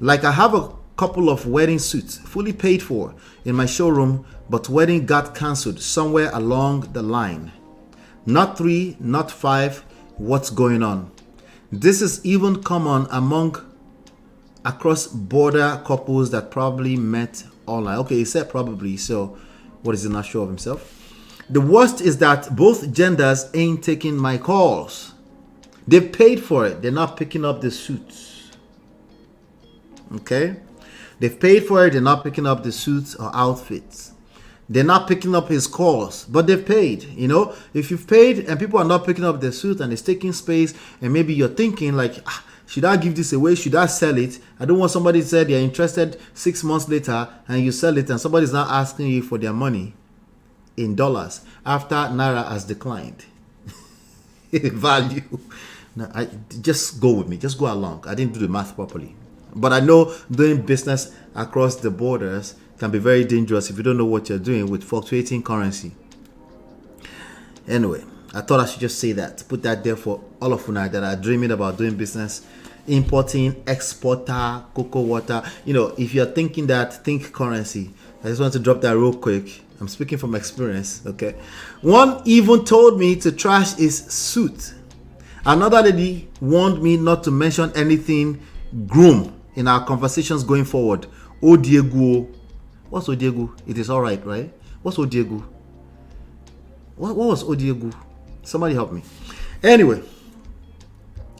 Like, I have a couple of wedding suits fully paid for in my showroom, but wedding got cancelled somewhere along the line. Not 3, not 5. What's going on? This is even common across border couples that probably met online." Okay, he said probably, so what is he not sure of himself? "The worst is that both genders ain't taking my calls. They've paid for it. They're not picking up the suits." Okay? They've paid for it. They're not picking up the suits or outfits. They're not picking up his calls, but they've paid. You know, if you've paid and people are not picking up their suit and it's taking space, and maybe you're thinking like, should I give this away? Should I sell it? I don't want somebody to say they're interested 6 months later and you sell it and somebody's not asking you for their money in dollars after Naira has declined value. Now, just go with me. Just go along. I didn't do the math properly. But I know doing business across the borders can be very dangerous if you don't know what you're doing with fluctuating currency. Anyway, I thought I should just say that. Put that there for all of you now that are dreaming about doing business, importing, exporter, cocoa water. You know, if you're thinking that, think currency. I just want to drop that real quick. I'm speaking from experience, okay? One even told me to trash his suit. Another lady warned me not to mention anything groom in our conversations going forward. Odiegu. What's Odiegu? It is all right, right? What's Odiegu? What was Odiegu? Somebody help me. Anyway,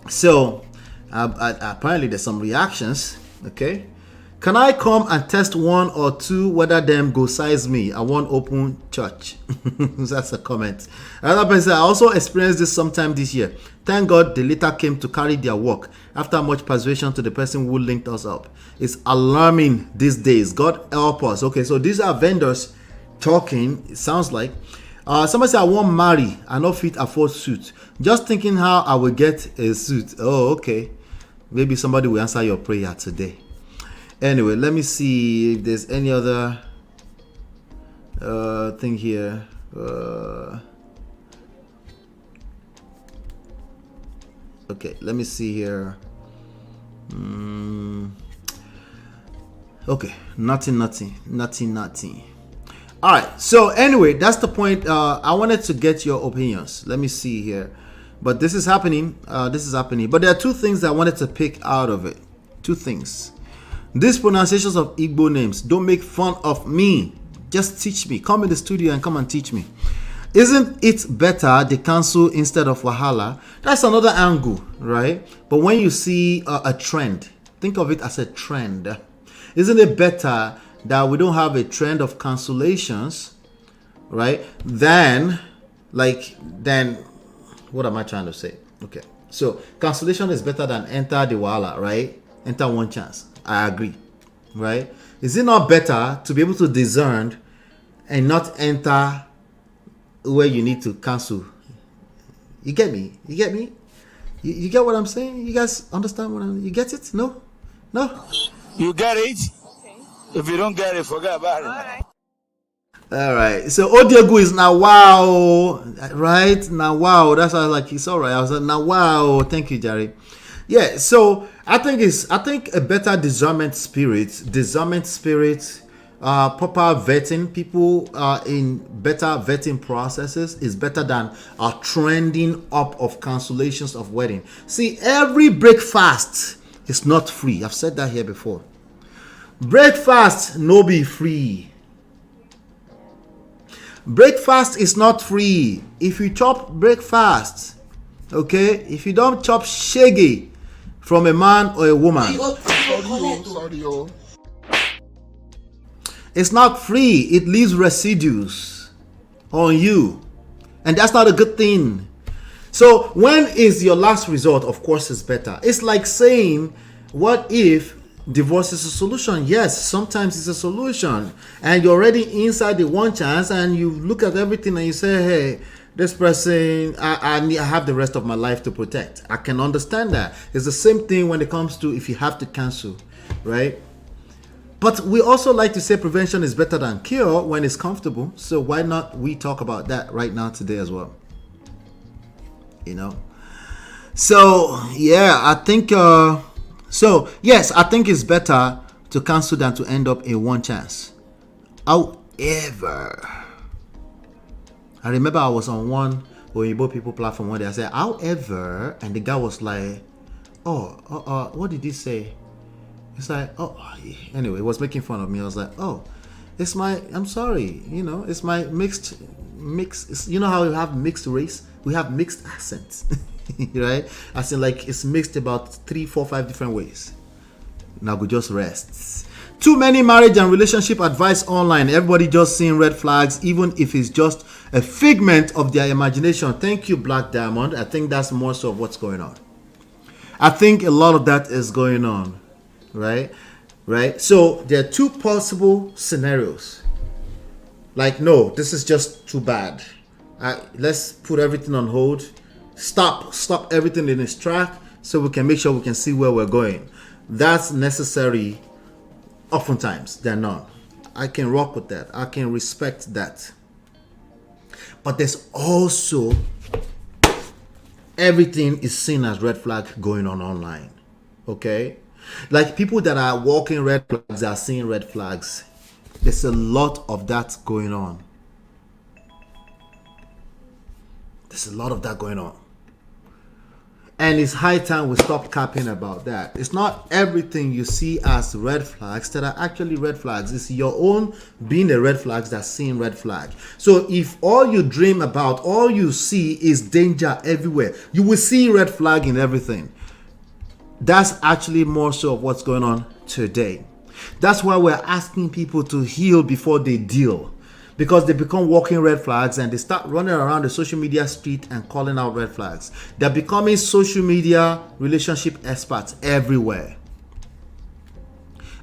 so apparently there's some reactions, okay? "Can I come and test 1 or 2 whether them go size me? I want open church." That's a comment. Another person said, "I also experienced this sometime this year. Thank God the letter came to carry their work after much persuasion to the person who linked us up. It's alarming these days. God help us." Okay, so these are vendors talking. It sounds like somebody said, "I won't marry. I no fit afford suit. Just thinking how I will get a suit." Oh, okay. Maybe somebody will answer your prayer today. Anyway, let me see if there's any other thing here. Okay, let me see here. Okay, nothing. All right, so anyway, that's the point. I wanted to get your opinions. Let me see here. But this is happening. But there are 2 things that I wanted to pick out of it. 2 things. These pronunciations of Igbo names, don't make fun of me. Just teach me. Come in the studio and come and teach me. Isn't it better they cancel instead of Wahala? That's another angle, right? But when you see a trend, think of it as a trend. Isn't it better that we don't have a trend of cancellations, right? Then, what am I trying to say? Okay, so cancellation is better than enter the Wahala, right? Enter one chance. I agree, right? Is it not better to be able to discern and not enter where you need to cancel? You get me? You get what I'm saying? You guys understand you get it? No? You get it? Okay. If you don't get it, forget about it. All right. So Odiegu is now wow, right? Now wow. That's why I was like, it's all right. I was like, now wow. Thank you, Jerry. Yeah. So I think a better discernment spirit, proper vetting, people in better vetting processes is better than a trending up of cancellations of wedding. See, every breakfast is not free. I've said that here before. Breakfast no be free. Breakfast is not free. If you chop breakfast, okay, if you don't chop shaggy, from a man or a woman. It's not free. It leaves residues on you. And that's not a good thing. So when is your last resort? Of course it's better. It's like saying, what if divorce is a solution? Yes, sometimes it's a solution. And you're already inside the one chance and you look at everything and you say, hey, this person, I have the rest of my life to protect. I can understand that. It's the same thing when it comes to if you have to cancel, right? But we also like to say prevention is better than cure when it's comfortable. So why not we talk about that right now today as well? You know? So, yeah, I think... yes, I think it's better to cancel than to end up in one chance. However... I remember I was on one Oyibo people platform one day. I said, however, and the guy was like, what did he say? It's like, anyway, he was making fun of me. I was like, I'm sorry, it's my mixed, you know how you have mixed race? We have mixed accents, right? As in like, it's mixed about 3, 4, 5 different ways. Now we just rest. Too many marriage and relationship advice online. Everybody just seeing red flags, even if it's just a figment of their imagination. Thank you, Black Diamond. I think that's more so of what's going on. I think a lot of that is going on, right? So there are 2 possible scenarios. Like, no, this is just too bad. Let's put everything on hold. Stop everything in its track so we can make sure we can see where we're going. That's necessary. Oftentimes, they're not. I can rock with that. I can respect that. But there's also everything is seen as red flag going on online. Okay? Like people that are walking red flags are seeing red flags. There's a lot of that going on. There's a lot of that going on. And it's high time we stop capping about that. It's not everything you see as red flags that are actually red flags. It's your own being a red flag that's seeing red flag. So if all you dream about, all you see is danger everywhere, you will see red flag in everything. That's actually more so of what's going on today. That's why we're asking people to heal before they deal. Because they become walking red flags and they start running around the social media street and calling out red flags. They're becoming social media relationship experts everywhere.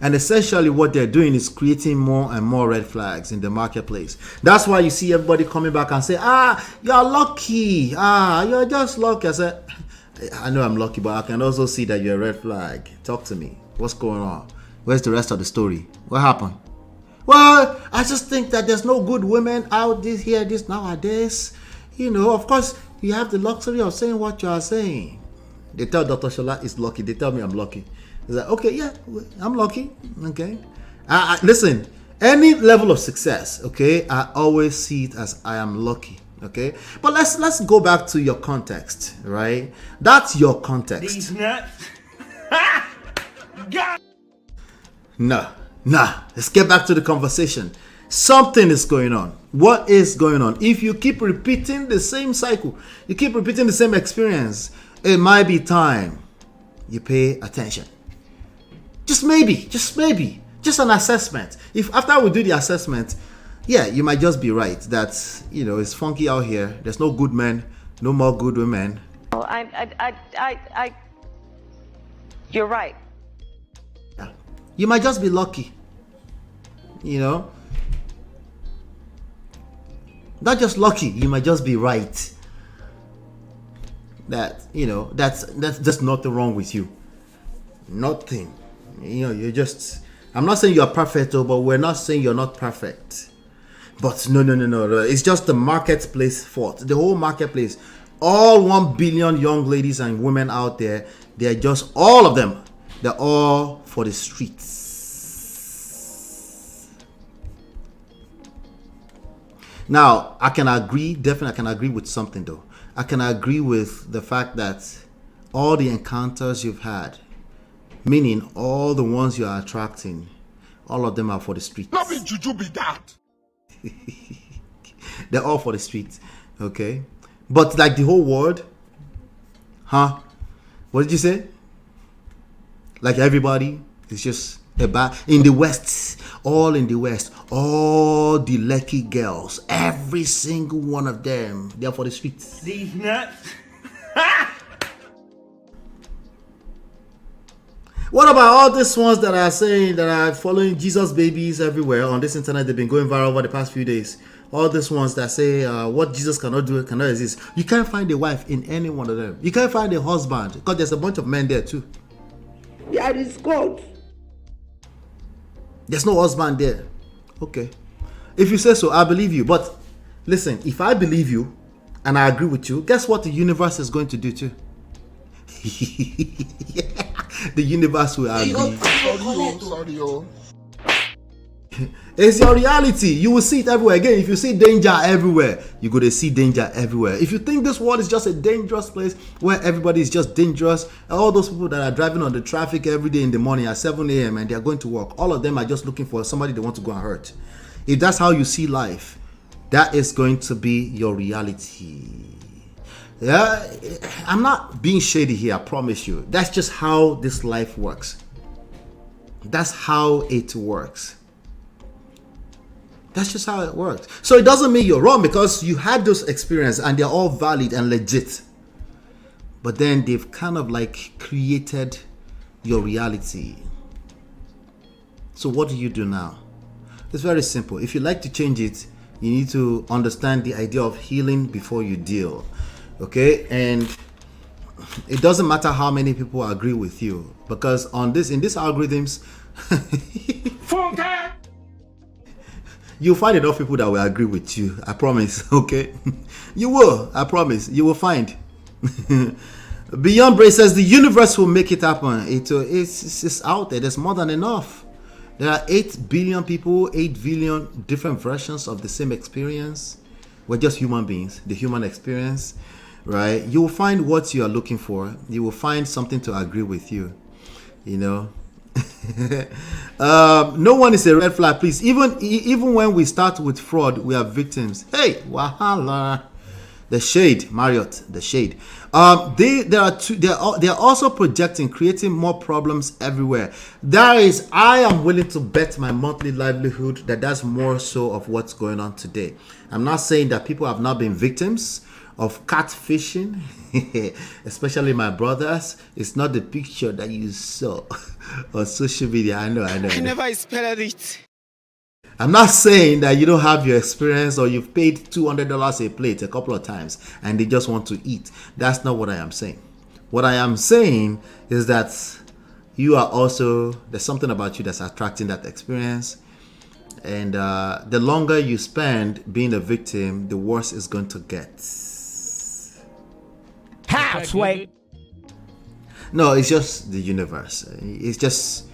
And essentially what they're doing is creating more and more red flags in the marketplace. That's why you see everybody coming back and say, you're lucky. You're just lucky. I said, I know I'm lucky, but I can also see that you're a red flag. Talk to me. What's going on? Where's the rest of the story? What happened? Well, I just think that there's no good women out here nowadays. Of course, you have the luxury of saying what you are saying. They tell Dr. Shola is lucky. They tell me I'm lucky. It's like, okay, yeah, I'm lucky. Okay. Listen, any level of success, okay, I always see it as I am lucky. Okay. But let's go back to your context, right? That's your context. These nuts. Nah, let's get back to the conversation. Something is going on. What is going on? If you keep repeating the same cycle, you keep repeating the same experience, it might be time you pay attention. Just maybe, just an assessment. If after we do the assessment, yeah, you might just be right that, it's funky out here. There's no good men, no more good women. Oh, you're right. You might just be lucky. Not just lucky, you might just be right. That, that's just nothing wrong with you. Nothing. You're just, I'm not saying you're perfect, but we're not saying you're not perfect. But no. It's just the marketplace fault. The whole marketplace. All 1 billion young ladies and women out there, they're just, all of them, they're all for the streets. Now, I can agree with something though. I can agree with the fact that all the encounters you've had, meaning all the ones you are attracting, all of them are for the streets. Not be juju be that. They're all for the streets, okay? But like the whole world, huh? What did you say? Like everybody is just in the West, all in the West, all the lucky girls, every single one of them, they're for the streets. These nuts. What about all these ones that are saying that are following Jesus babies everywhere on this internet? They've been going viral over the past few days. All these ones that say what Jesus cannot do cannot exist. You can't find a wife in any one of them. You can't find a husband because there's a bunch of men there too. There is God. There's no husband there. Okay. If you say so, I believe you. But listen, if I believe you and I agree with you, guess what the universe is going to do too? The universe will agree. Sorry. It's your reality. You will see it everywhere. Again, if you see danger everywhere, you're going to see danger everywhere. If you think this world is just a dangerous place where everybody is just dangerous, all those people that are driving on the traffic every day in the morning at 7 a.m. and they're going to work, all of them are just looking for somebody they want to go and hurt. If that's how you see life, that is going to be your reality. Yeah, I'm not being shady here, I promise you. That's just how this life works. That's how it works. That's just how it works. So it doesn't mean you're wrong because you had those experiences and they're all valid and legit. But then they've kind of like created your reality. So what do you do now? It's very simple. If you like to change it, you need to understand the idea of healing before you deal. Okay? And it doesn't matter how many people agree with you, because in these algorithms you'll find enough people that will agree with you. I promise. Okay? You will. I promise. You will find. Beyond Bray says the universe will make it happen. It's out there. There's more than enough. There are 8 billion people, 8 billion different versions of the same experience. We're just human beings. The human experience, right? You will find what you are looking for. You will find something to agree with you. You know. No one is a red flag, please. Even when we start with fraud, we are victims. Hey, wahala. The shade, Marriott, the shade. They are also projecting, creating more problems everywhere. I am willing to bet my monthly livelihood that's more so of what's going on today. I'm not saying that people have not been victims of catfishing, especially my brothers. It's not the picture that you saw on social media. I know. I never expected it. I'm not saying that you don't have your experience or you've paid $200 a plate a couple of times and they just want to eat. That's not what I am saying. What I am saying is that you are also, there's something about you that's attracting that experience. And the longer you spend being a victim, the worse it's going to get. How, Sway? No, it's just the universe. It just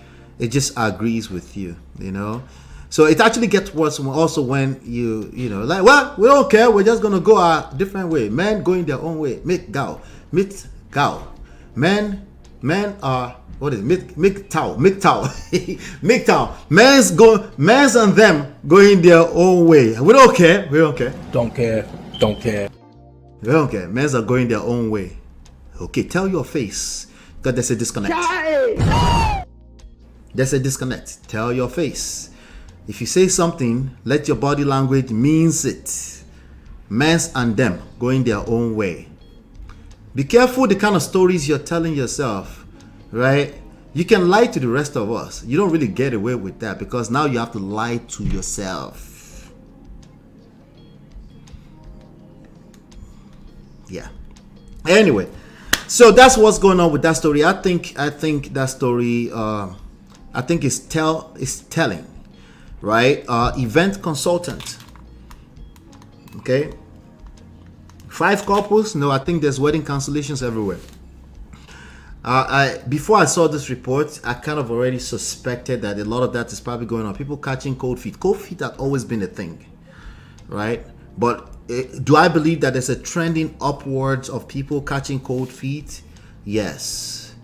agrees with you, you know. So it actually gets worse also when you like, well, we don't care. We're just gonna go a different way. Men going their own way. Make gao. Men are what is it? Make tao. Men's and them going their own way. We don't care. Don't care. We don't care. Men's are going their own way. Okay, tell your face. Because there's a disconnect. There's a disconnect. Tell your face. If you say something, let your body language means it. Men's and them going their own way. Be careful the kind of stories you're telling yourself, right? You can lie to the rest of us. You don't really get away with that because now you have to lie to yourself. Yeah. Anyway, so that's what's going on with that story. I think that story is telling. Right? Event consultant. Okay. 5 couples. No, I think there's wedding cancellations everywhere. Before I saw this report, I kind of already suspected that a lot of that is probably going on. People catching cold feet. Cold feet have always been a thing, right? But do I believe that there's a trending upwards of people catching cold feet? Yes.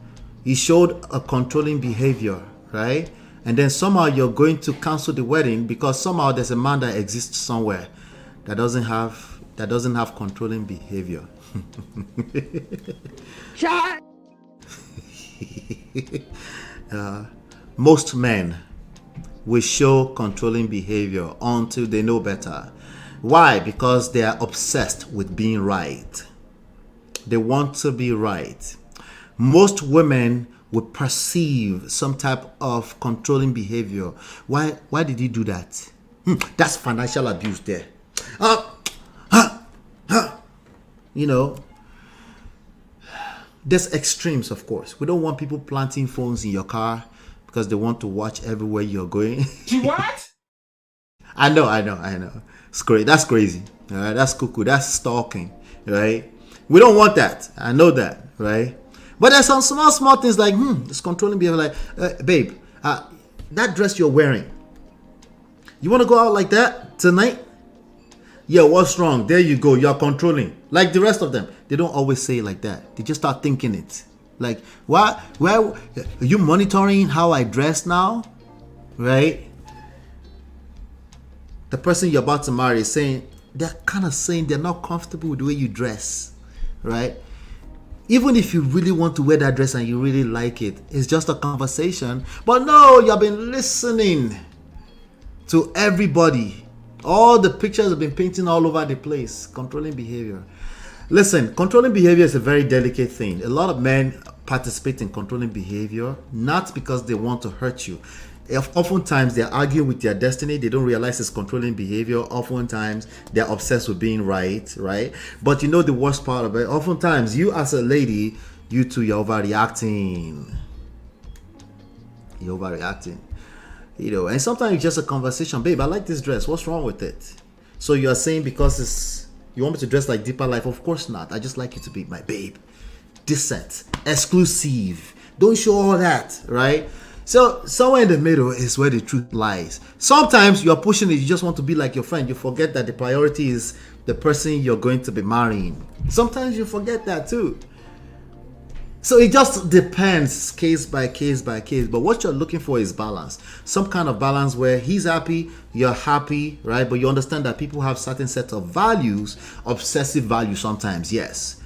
He showed a controlling behavior, right? And then somehow you're going to cancel the wedding because somehow there's a man that exists somewhere that doesn't have controlling behavior. most men will show controlling behavior until they know better. Why? Because they are obsessed with being right. They want to be right. Most women will perceive some type of controlling behavior. Why did you do that? That's financial abuse there. You know, there's extremes, of course. We don't want people planting phones in your car because they want to watch everywhere you're going. What? I know. It's crazy. That's crazy. All right, that's cuckoo. That's stalking. Right? We don't want that. I know that. Right? But there's some small things like, it's controlling behavior. Like, babe, that dress you're wearing, you want to go out like that tonight? Yeah, what's wrong? There you go. You're controlling. Like the rest of them. They don't always say it like that. They just start thinking it. Like, why are you monitoring how I dress now? Right? The person you're about to marry is saying, they're kind of saying they're not comfortable with the way you dress. Right? Even if you really want to wear that dress and you really like it, it's just a conversation. But no, you've been listening to everybody. All the pictures have been painting all over the place. Controlling behavior. Listen, controlling behavior is a very delicate thing. A lot of men participate in controlling behavior, not because they want to hurt you. Oftentimes, they're arguing with their destiny. They don't realize it's controlling behavior. Oftentimes, they're obsessed with being right? But you know the worst part of it? Oftentimes, you as a lady, you too, you're overreacting. You know, and sometimes it's just a conversation. Babe, I like this dress. What's wrong with it? So you're saying because you want me to dress like Deeper Life? Of course not. I just like you to be my babe. Decent. Exclusive. Don't show all that, right? So somewhere in the middle is where the truth lies. Sometimes you're pushing it. You just want to be like your friend. You forget that the priority is the person you're going to be marrying. Sometimes you forget that too. So it just depends case by case by case. But what you're looking for is balance. Some kind of balance where he's happy, you're happy, right? But you understand that people have certain set of values, obsessive values sometimes, yes.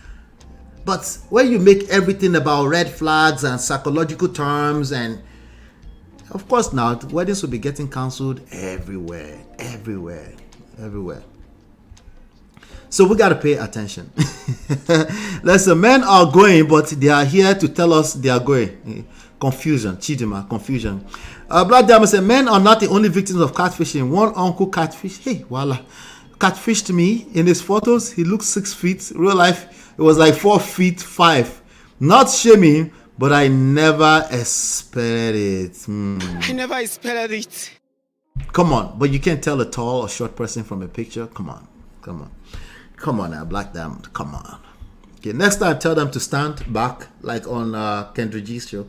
But where you make everything about red flags and psychological terms, and of course now, weddings will be getting cancelled everywhere. So we got to pay attention. Listen, men are going, but they are here to tell us they are going. Confusion. Chidima, confusion. Black Diamond said, men are not the only victims of catfishing. One uncle catfished me in his photos. He looks 6 feet. Real life, it was like 4 feet 5. Not shaming, but I never expected it. I never expected it. Come on, but you can't tell a tall or short person from a picture. Come on now, Black Diamond. Come on. Okay, next time tell them to stand back like on Kendra G's show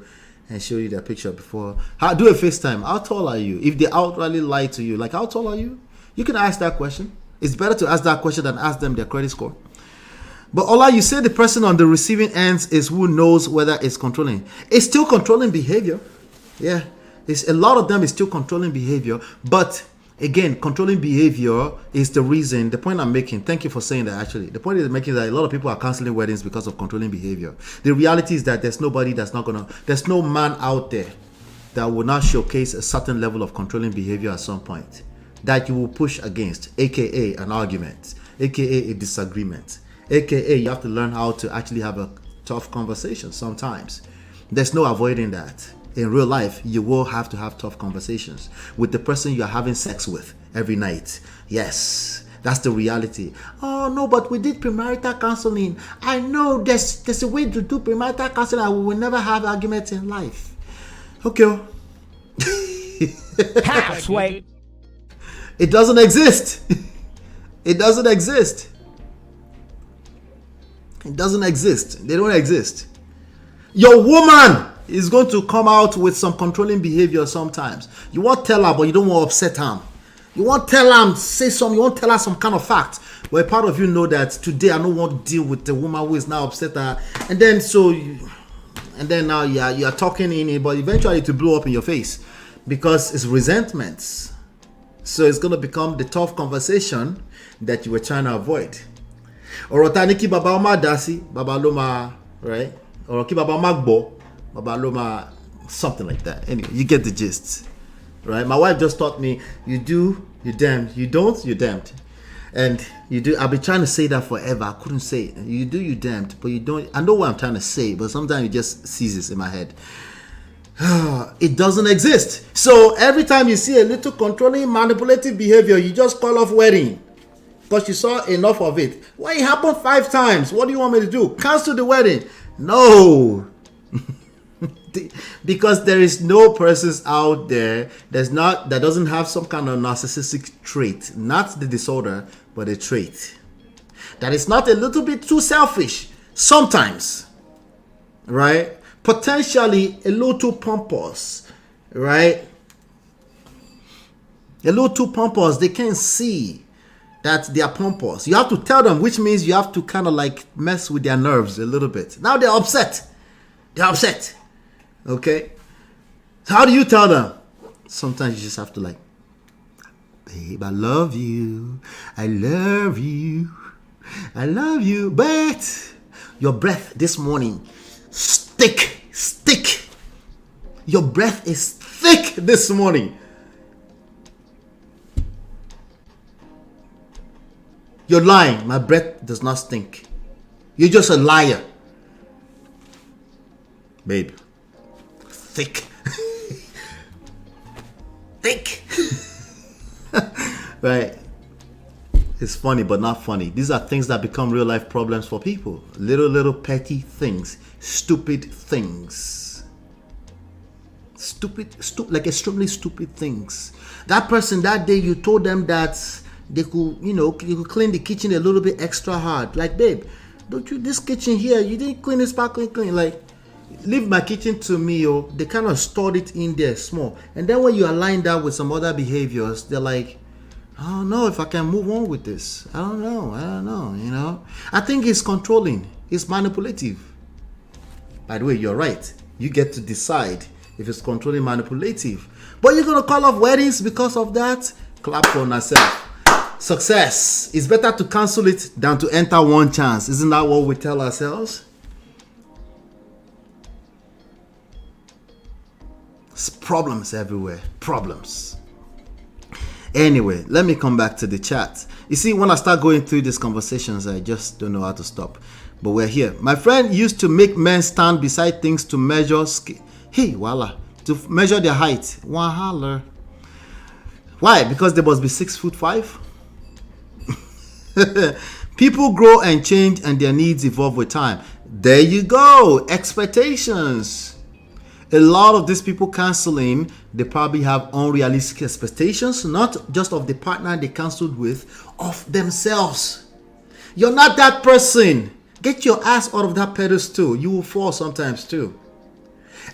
and show you their picture before. Do a FaceTime. How tall are you? If they outrightly lie to you, like how tall are you? You can ask that question. It's better to ask that question than ask them their credit score. But Ola, you say the person on the receiving ends is who knows whether it's controlling. It's still controlling behavior. Yeah. A lot of them is still controlling behavior. But again, controlling behavior is the reason, the point I'm making. Thank you for saying that actually. The point is making that a lot of people are canceling weddings because of controlling behavior. The reality is that there's no man out there that will not showcase a certain level of controlling behavior at some point that you will push against, aka an argument, aka a disagreement. AKA, you have to learn how to actually have a tough conversation sometimes. There's no avoiding that. In real life, you will have to have tough conversations with the person you're having sex with every night. Yes, that's the reality. Oh, no, but we did premarital counseling. I know there's a way to do premarital counseling and we will never have arguments in life. Okay. Halfway. It doesn't exist. It doesn't exist. It doesn't exist. They don't exist. Your woman is going to come out with some controlling behavior sometimes. You won't tell her, but you don't want to upset her. You won't tell her, say something. You won't tell her some kind of fact. But a part of you know that today I don't want to deal with the woman who is now upset her. And then now you are talking in it, but eventually it will blow up in your face because it's resentments. So it's going to become the tough conversation that you were trying to avoid. Or Otaniki Baba Oma Dasi, Baba Loma, right? Or Ki Baba Magbo, Baba Loma Something like that. Anyway, you get the gist, right? My wife just taught me, you do, you're damned. You don't, you're damned. And you do. I've been trying to say that forever. I couldn't say it. You do, you damned, but you don't. I know what I'm trying to say, but sometimes it just seizes in my head. It doesn't exist. So every time you see a little controlling, manipulative behavior, you just call off wedding because you saw enough of it. Why it happened 5 times? What do you want me to do? Cancel the wedding? No. Because there is no persons out there that doesn't have some kind of narcissistic trait, not the disorder, but a trait that is not a little bit too selfish sometimes, right? Potentially a little too pompous, right? A little too pompous. They can't see that they are pompous. You have to tell them, which means you have to kind of like mess with their nerves a little bit. Now they're upset. They're upset. Okay? So how do you tell them? Sometimes you just have to like, babe, I love you. I love you. I love you. But your breath this morning, stick. Your breath is thick this morning. You're lying. My breath does not stink. You're just a liar. Babe. Thick. Thick. Right. It's funny, but not funny. These are things that become real life problems for people. Little petty things. Stupid things. Stupid, like extremely stupid things. That person that day, you told them that they could, you could clean the kitchen a little bit extra hard. Like, babe, don't you, this kitchen here, you didn't clean it sparkling. Like, leave my kitchen to me. They kind of stored it in there small. And then when you align that with some other behaviors, they're like, I don't know if I can move on with this. I don't know. I think it's controlling. It's manipulative. By the way, you're right. You get to decide if it's controlling, manipulative. But you're going to call off weddings because of that? Clap for yourself. Success. It's better to cancel it than to enter one chance. Isn't that what we tell ourselves? It's problems everywhere. Problems. Anyway, let me come back to the chat. You see, when I start going through these conversations, I just don't know how to stop. But we're here. My friend used to make men stand beside things to measure to measure their height. Wahala. Why? Because they must be 6'5". People grow and change, and their needs evolve with time. There you go. Expectations. A lot of these people canceling, they probably have unrealistic expectations, not just of the partner they canceled with, of themselves. You're not that person. Get your ass out of that pedestal. You will fall sometimes too.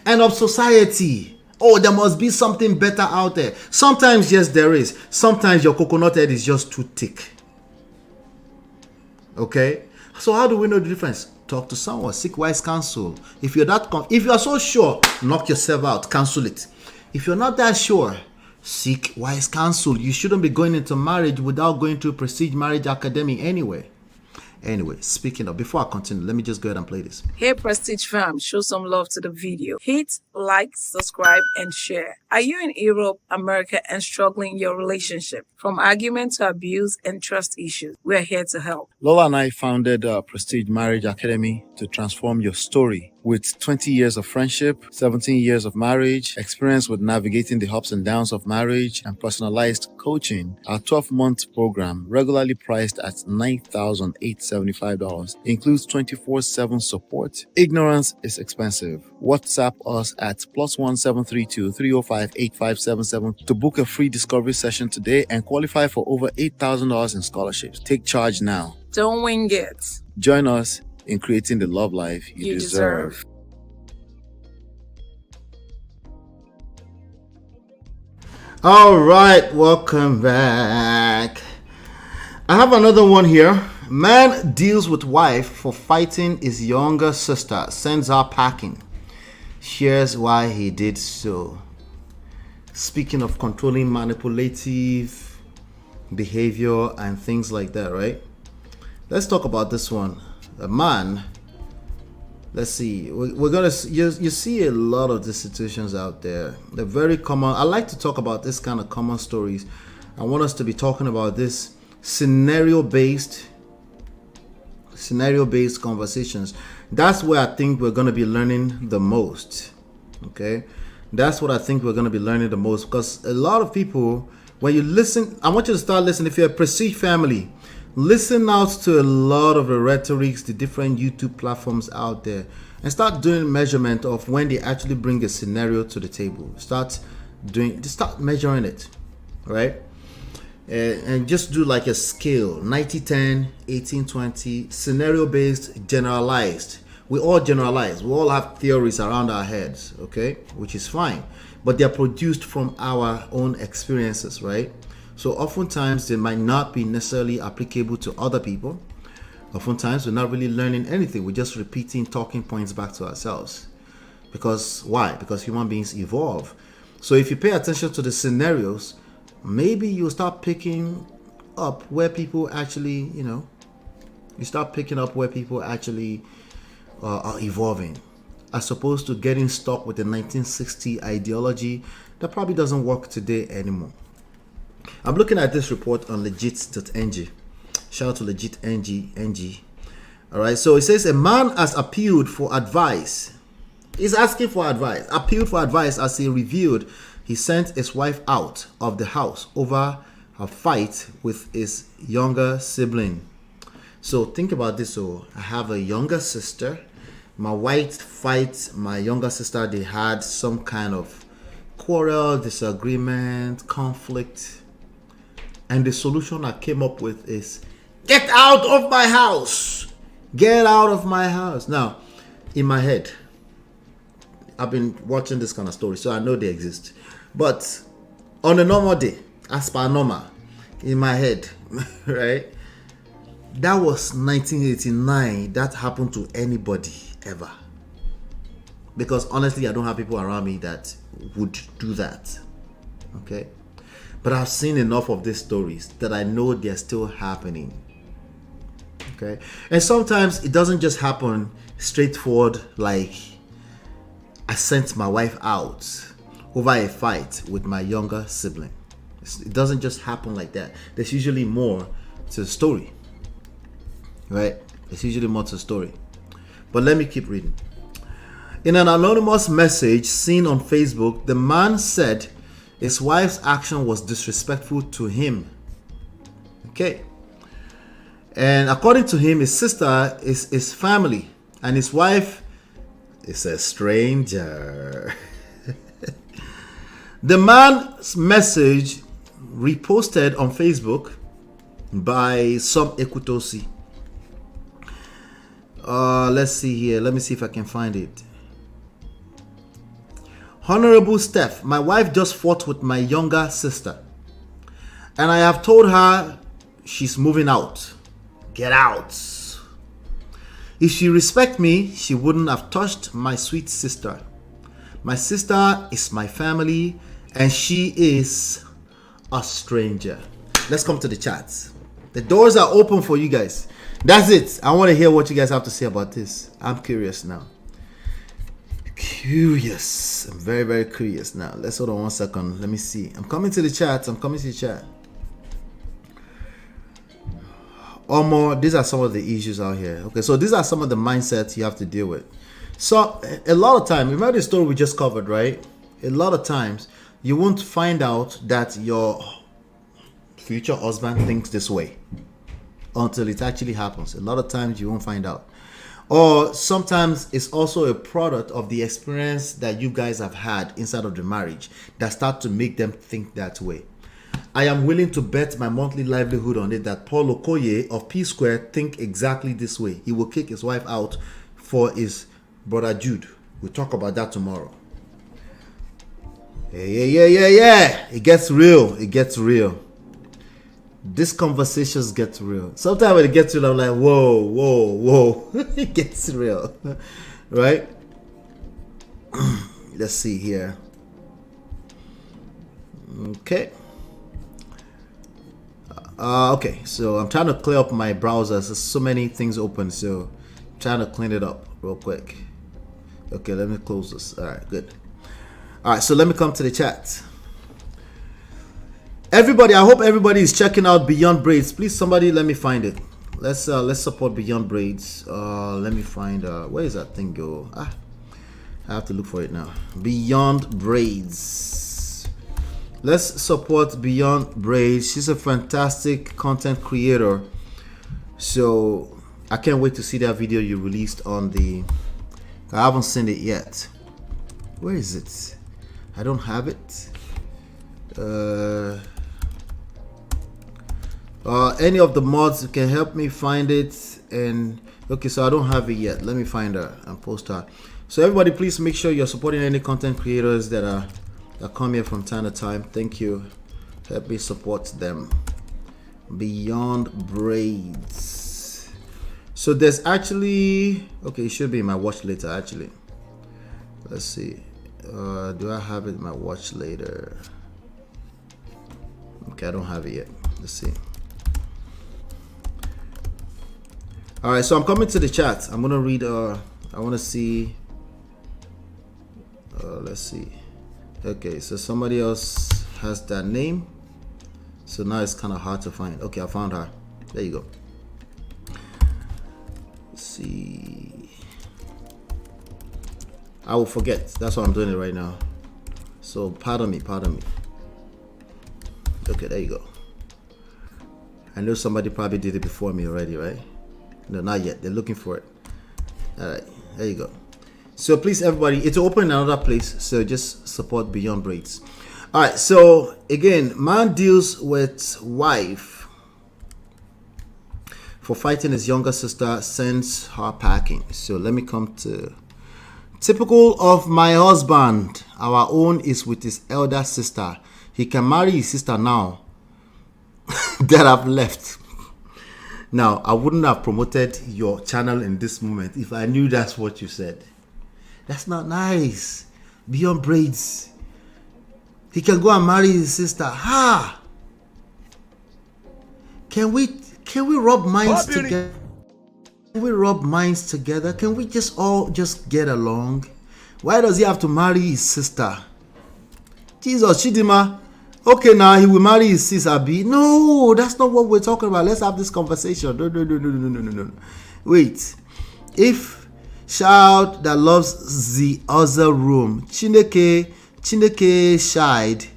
And of society. Oh, there must be something better out there. Sometimes, yes, there is. Sometimes your coconut head is just too thick. Okay? So how do we know the difference? Talk to someone. Seek wise counsel. If you're if you are so sure, knock yourself out. Cancel it. If you're not that sure, seek wise counsel. You shouldn't be going into marriage without going to Prestige Marriage Academy anyway. Anyway, speaking of, before I continue, let me just go ahead and play this. Hey Prestige fam, show some love to the video. Hit like, subscribe, and share. Are you in Europe, America, and struggling in your relationship? From argument to abuse and trust issues, we're here to help. Lola and I founded Prestige Marriage Academy to transform your story. With 20 years of friendship, 17 years of marriage, experience with navigating the ups and downs of marriage, and personalized coaching, our 12-month program, regularly priced at $9,875, includes 24/7 support. Ignorance is expensive. WhatsApp us at +1 732 305 8577 to book a free discovery session today and qualify for over $8,000 in scholarships. Take charge now. Don't wing it. Join us in creating the love life you deserve. All right, welcome back. I have another one here. Man deals with wife for fighting his younger sister, sends her packing. Shares why he did so. Speaking of controlling, manipulative behavior and things like that, right? Let's talk about this one. A man let's see. We're gonna you see a lot of these situations out there. They're very common. I like to talk about this kind of common stories. I want us to be talking about this scenario based conversations. That's where I think we're gonna be learning the most. Okay, that's what I think we're gonna be learning the most, because a lot of people, when you listen, I want you to start listening. If you're a Prestige family, listen out to a lot of the rhetorics, the different YouTube platforms out there, and start doing measurement of when they actually bring a scenario to the table. Start measuring it, right? And just do like a scale, 90-10, 18-20, scenario-based, generalized. We all generalize. We all have theories around our heads, okay? Which is fine. But they're produced from our own experiences, right? So oftentimes they might not be necessarily applicable to other people. Oftentimes we're not really learning anything. We're just repeating talking points back to ourselves. Because why? Because human beings evolve. So if you pay attention to the scenarios, maybe you'll start picking up where people actually, you start picking up where people actually are evolving, as opposed to getting stuck with the 1960 ideology that probably doesn't work today anymore. I'm looking at this report on legit.ng. Shout out to legit.ng. All right, so it says a man has appealed for advice. He's asking for advice. Appealed for advice as he revealed he sent his wife out of the house over a fight with his younger sibling. So think about this. So I have a younger sister. My wife fights my younger sister. They had some kind of quarrel, disagreement, conflict. And the solution I came up with is, get out of my house. Get out of my house. Now, in my head, I've been watching this kind of story, so I know they exist. But on a normal day, as per normal, in my head, right? That was 1989. That happened to anybody ever. Because honestly, I don't have people around me that would do that. Okay? But I've seen enough of these stories that I know they're still happening. Okay? And sometimes it doesn't just happen straightforward, like I sent my wife out over a fight with my younger sibling. It doesn't just happen like that. There's usually more to the story. Right? There's usually more to the story. But let me keep reading. In an anonymous message seen on Facebook, the man said his wife's action was disrespectful to him. Okay. And according to him, his sister is his family, and his wife is a stranger. The man's message reposted on Facebook by some Ekutosi. Let's see here. Let me see if I can find it. Honorable Steph, my wife just fought with my younger sister, and I have told her she's moving out. Get out. If she respect me, she wouldn't have touched my sweet sister. My sister is my family, and she is a stranger. Let's come to the chats. The doors are open for you guys. That's it. I want to hear what you guys have to say about this. I'm curious now. Curious. I'm very, very curious now. Let's hold on 1 second. Let me see. I'm coming to the chat. These are some of the issues out here. Okay, so these are some of the mindsets you have to deal with. So a lot of time, remember the story we just covered, right? A lot of times you won't find out that your future husband thinks this way until it actually happens. A lot of times you won't find out. Or sometimes it's also a product of the experience that you guys have had inside of the marriage that start to make them think that way. I am willing to bet my monthly livelihood on it that Paul Okoye of P Square think exactly this way. He will kick his wife out for his brother Jude. We'll talk about that tomorrow. Yeah. It gets real. These conversations get real. Sometimes when it gets real, I'm like, whoa. It gets real. Right? Let's see here. Okay. Okay, so I'm trying to clear up my browser. There's so many things open, so I'm trying to clean it up. real quick. Okay, let me close this. All right, good. All right, so let me come to the chat. Everybody, I hope everybody is checking out Beyond Braids. Please, somebody, let me find it. Let's support Beyond Braids. Let me find where is that thing go? I have to look for it now. Beyond Braids. Let's support Beyond Braids. She's a fantastic content creator. So I can't wait to see that video you released on the. I haven't seen it yet. Where is it? I don't have it. Any of the mods can help me find it. And okay, so I don't have it yet. Let me find her and post her. So everybody, please make sure you're supporting any content creators that come here from time to time. Thank you. Help me support them. Beyond Braids. So there's actually, okay, it should be in my watch later actually. Let's see. Do I have it in my watch later? Okay, I don't have it yet. Let's see. All right, so I'm coming to the chat. I'm gonna read. I want to see. Let's see. Okay, so somebody else has that name. So now it's kind of hard to find. Okay, I found her. There you go. Let's see. I will forget. That's why I'm doing it right now. So pardon me. Okay, there you go. I know somebody probably did it before me already, right? No, not yet. They're looking for it. All right, there you go. So please, everybody, it's open in another place. So just support Beyond Braids. All right. So again, man deals with wife for fighting his younger sister, sends her packing. So let me come to typical of my husband. Our own is with his elder sister. He can marry his sister now that I've left. Now, I wouldn't have promoted your channel in this moment if I knew that's what you said. That's not nice. Beyond Braids. He can go and marry his sister. Ha! Can we rub minds together? Can we rub minds together? Can we just all just get along? Why does he have to marry his sister? Jesus, Chidima. Okay, now he will marry his sister B. No, that's not what we're talking about. Let's have this conversation. No. Wait. If child that loves the other room, Chineke child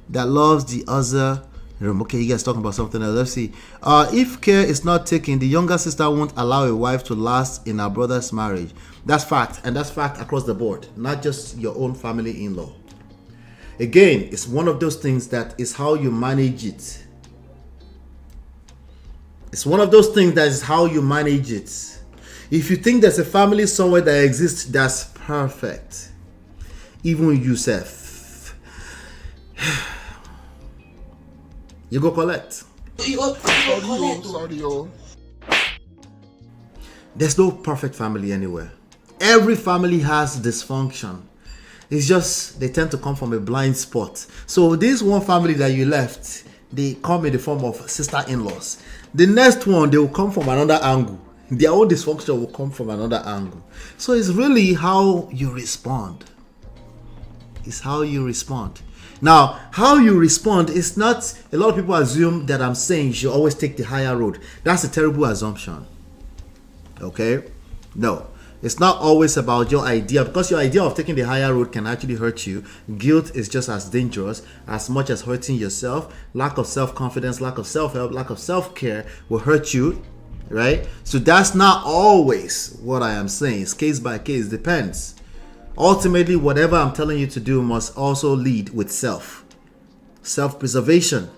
that loves the other room. Okay, you guys talking about something else. Let's see. If care is not taken, the younger sister won't allow a wife to last in her brother's marriage. That's fact, and that's fact across the board, not just your own family in-law. Again, it's one of those things that is how you manage it. It's one of those things that is how you manage it. If you think there's a family somewhere that exists, that's perfect. Even yourself. You go collect. There's no perfect family anywhere. Every family has dysfunction. It's just they tend to come from a blind spot. So this one family that you left, they come in the form of sister-in-laws. The next one, they will come from another angle. Their own dysfunction will come from another angle. So it's really how you respond. It's how you respond. Now, how you respond is not, a lot of people assume that I'm saying you should always take the higher road. That's a terrible assumption. Okay? No. It's not always about your idea, because your idea of taking the higher road can actually hurt you. Guilt is just as dangerous as much as hurting yourself. Lack of self-confidence, lack of self-help, lack of self-care will hurt you, right? So that's not always what I am saying. It's case by case, depends. Ultimately, whatever I'm telling you to do must also lead with self-preservation,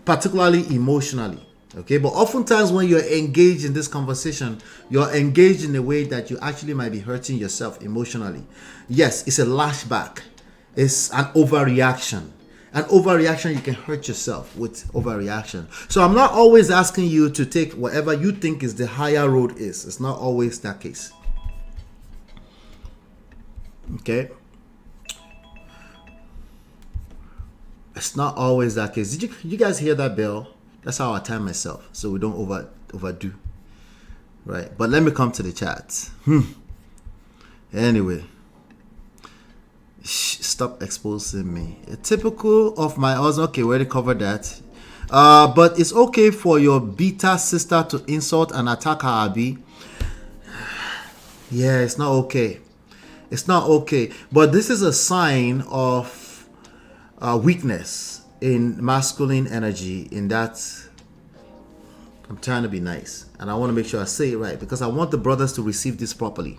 particularly emotionally. Okay, but oftentimes when you're engaged in this conversation, you're engaged in a way that you actually might be hurting yourself emotionally. Yes, it's a lashback. It's an overreaction. An overreaction, you can hurt yourself with overreaction. So I'm not always asking you to take whatever you think is the higher road is. It's not always that case. Okay? It's not always that case. Did you guys hear that bell? That's how I time myself, so we don't overdo, right? But let me come to the chat. Anyway, stop exposing me. Typical of my husband. Okay, we already covered that. But it's okay for your beta sister to insult and attack her, Abi. Yeah, it's not okay. It's not okay. But this is a sign of weakness in masculine energy. In that, I'm trying to be nice, and I want to make sure I say it right because I want the brothers to receive this properly.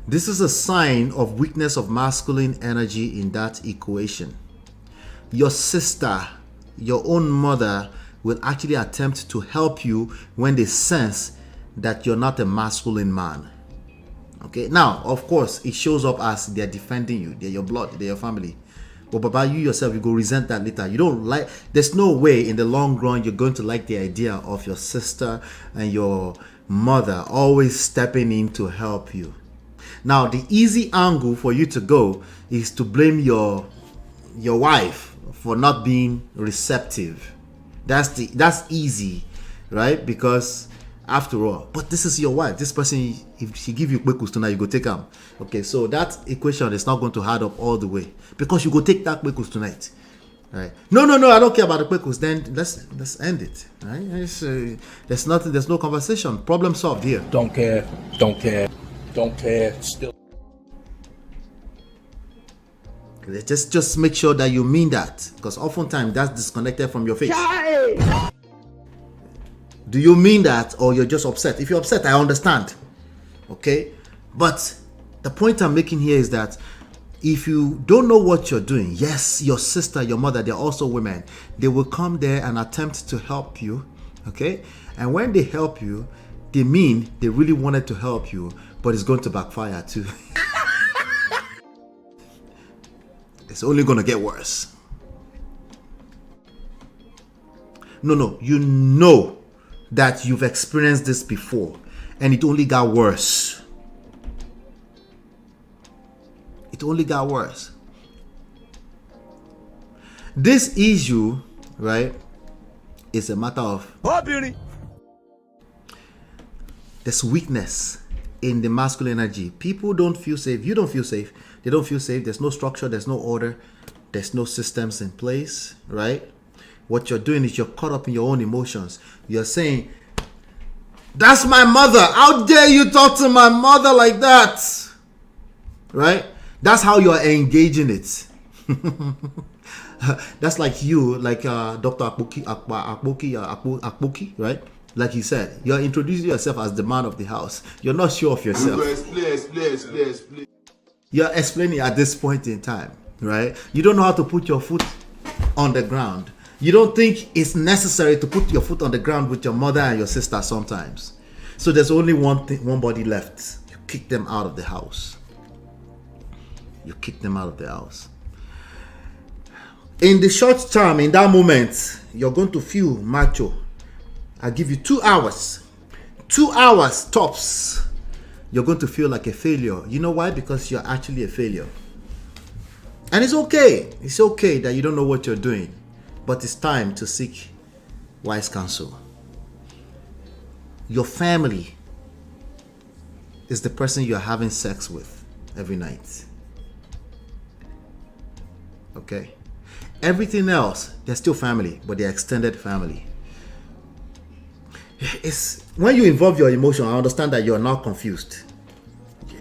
This is a sign of weakness of masculine energy in that equation. Your sister, your own mother, will actually attempt to help you when they sense that you're not a masculine man. Okay, now, of course, it shows up as they're defending you. They're your blood, they're your family. But Baba, you yourself, you go resent that later. You don't like, there's no way in the long run you're going to like the idea of your sister and your mother always stepping in to help you. Now, the easy angle for you to go is to blame your wife for not being receptive. That's easy, right? Because after all, but this is your wife. This person, if she give you kwekus tonight, you go take them. Okay, so that equation is not going to add up all the way because you go take that kwekus tonight. Right? No, I don't care about the kwekus. Then let's end it. Right? There's nothing. There's no conversation. Problem solved here. Don't care. Still. Just make sure that you mean that, because oftentimes that's disconnected from your face. Do you mean that, or you're just upset? If you're upset, I understand. Okay, but the point I'm making here is that if you don't know what you're doing, yes, your sister, your mother, they're also women. They will come there and attempt to help you. Okay, and when they help you, they mean they really wanted to help you, but it's going to backfire too. It's only going to get worse. No, you know that you've experienced this before and it only got worse. It only got worse. This issue, right, is a matter of there's weakness in the masculine energy. People don't feel safe. You don't feel safe. They don't feel safe. There's no structure. There's no order. There's no systems in place, right? What you're doing is you're caught up in your own emotions. You're saying, that's my mother. How dare you talk to my mother like that? Right? That's how you're engaging it. That's like you, like Dr. Akpoki, right? Like he said, you're introducing yourself as the man of the house. You're not sure of yourself. Explain. You're explaining at this point in time, right? You don't know how to put your foot on the ground. You don't think it's necessary to put your foot on the ground with your mother and your sister sometimes. So there's only one body left. You kick them out of the house. You kick them out of the house. In the short term, in that moment, you're going to feel macho. I give you 2 hours. 2 hours tops. You're going to feel like a failure. You know why? Because you're actually a failure. And it's okay. It's okay that you don't know what you're doing. But it's time to seek wise counsel. Your family is the person you're having sex with every night. Okay? Everything else, they're still family, but they're extended family. It's when you involve your emotion, I understand that you're now confused,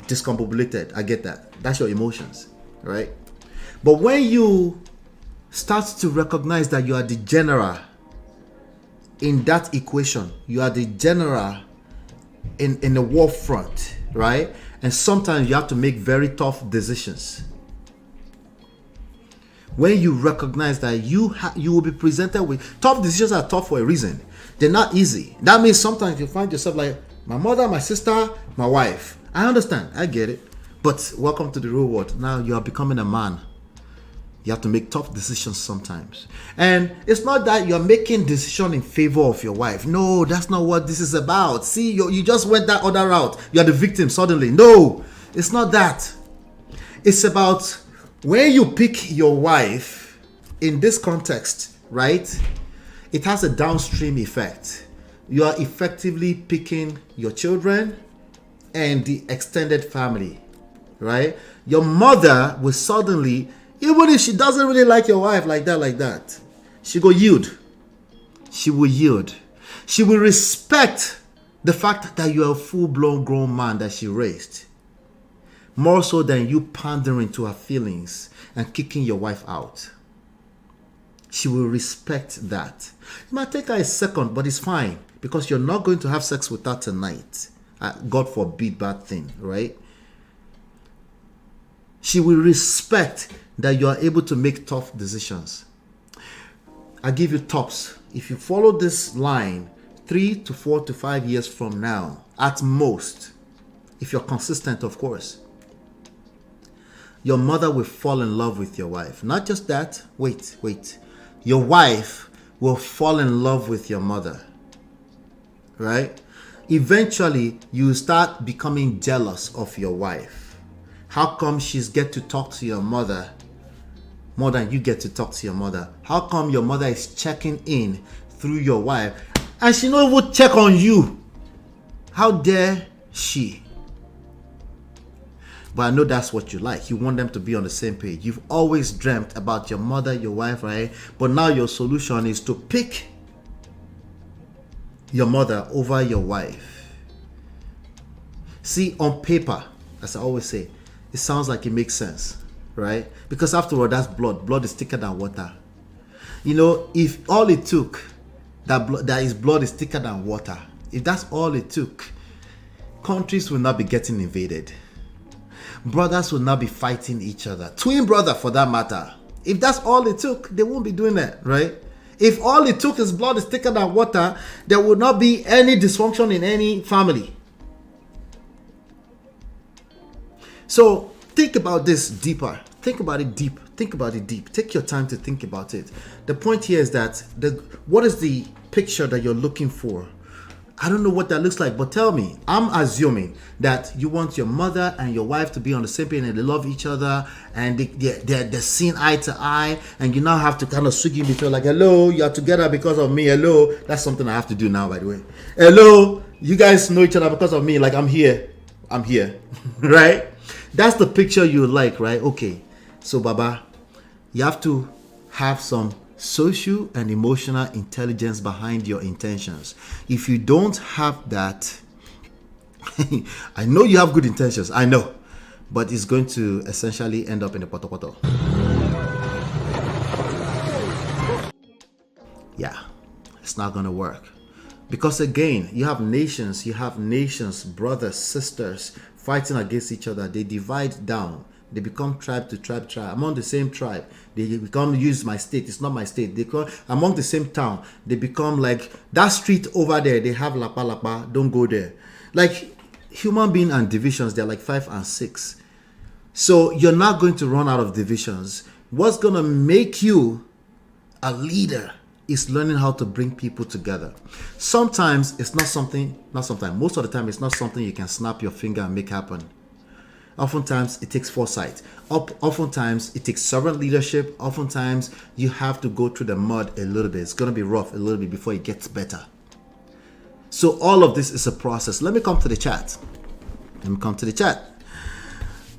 discombobulated. I get that. That's your emotions, right? But when you start to recognize that you are the general in that equation, you are the general in the war front, right? And sometimes you have to make very tough decisions. When you recognize that you will be presented with tough decisions, are tough for a reason. They're not easy. That means sometimes you find yourself like my mother, my sister, my wife. I understand. I get it. But welcome to the real world. Now you are becoming a man. You have to make tough decisions sometimes. And it's not that you're making decision in favor of your wife. No, that's not what this is about. See, you just went that other route. You're the victim suddenly. No, it's not that. It's about when you pick your wife in this context, right? It has a downstream effect. You are effectively picking your children, and the extended family, right? Your mother will suddenly, even if she doesn't really like your wife like that, she will yield. She will yield. She will respect the fact that you are a full-blown grown man that she raised, more so than you pandering to her feelings and kicking your wife out. She will respect that. It might take her a second, but it's fine, because you're not going to have sex with her tonight. God forbid, bad thing, right? She will respect that you are able to make tough decisions. I give you tops. If you follow this line 3 to 4 to 5 years from now, at most, if you're consistent, of course, your mother will fall in love with your wife. Not just that, wait. Your wife will fall in love with your mother, right? Eventually, you start becoming jealous of your wife. How come she's get to talk to your mother more than you get to talk to your mother? How come your mother is checking in through your wife and she not even check on you? How dare she? But I know that's what you like. You want them to be on the same page. You've always dreamt about your mother, your wife, right? But now your solution is to pick your mother over your wife. See, on paper, as I always say, it sounds like it makes sense, right? Because after all, that's blood. Blood is thicker than water. You know, if all it took, blood is thicker than water. If that's all it took, countries will not be getting invaded. Brothers will not be fighting each other. Twin brother, for that matter. If that's all it took, they won't be doing that, right? If all it took is blood is thicker than water, there will not be any dysfunction in any family. So think about this deeper. Think about it deep. Think about it deep. Take your time to think about it. The point here is that what is the picture that you're looking for? I don't know what that looks like, but tell me. I'm assuming that you want your mother and your wife to be on the same page and they love each other and they're seeing eye to eye, and you now have to kind of swing in between, like, hello, you're together because of me. Hello. That's something I have to do now, by the way. Hello, you guys know each other because of me. Like, I'm here. Right? That's the picture you like, right? Okay. So, Baba, you have to have some social and emotional intelligence behind your intentions. If you don't have that, I know you have good intentions, I know, but it's going to essentially end up in a poto. Yeah, it's not going to work. Because again, you have nations, brothers, sisters fighting against each other. They divide down. They become tribe to tribe. Among the same tribe, they become, use my state. It's not my state. They come among the same town. They become like that street over there. They have lapa. Don't go there. Like human being and divisions, they're like 5 and 6. So you're not going to run out of divisions. What's going to make you a leader is learning how to bring people together. Sometimes it's most of the time, it's not something you can snap your finger and make happen. Oftentimes, it takes foresight. Oftentimes, it takes servant leadership. Oftentimes, you have to go through the mud a little bit. It's going to be rough a little bit before it gets better. So all of this is a process. Let me come to the chat.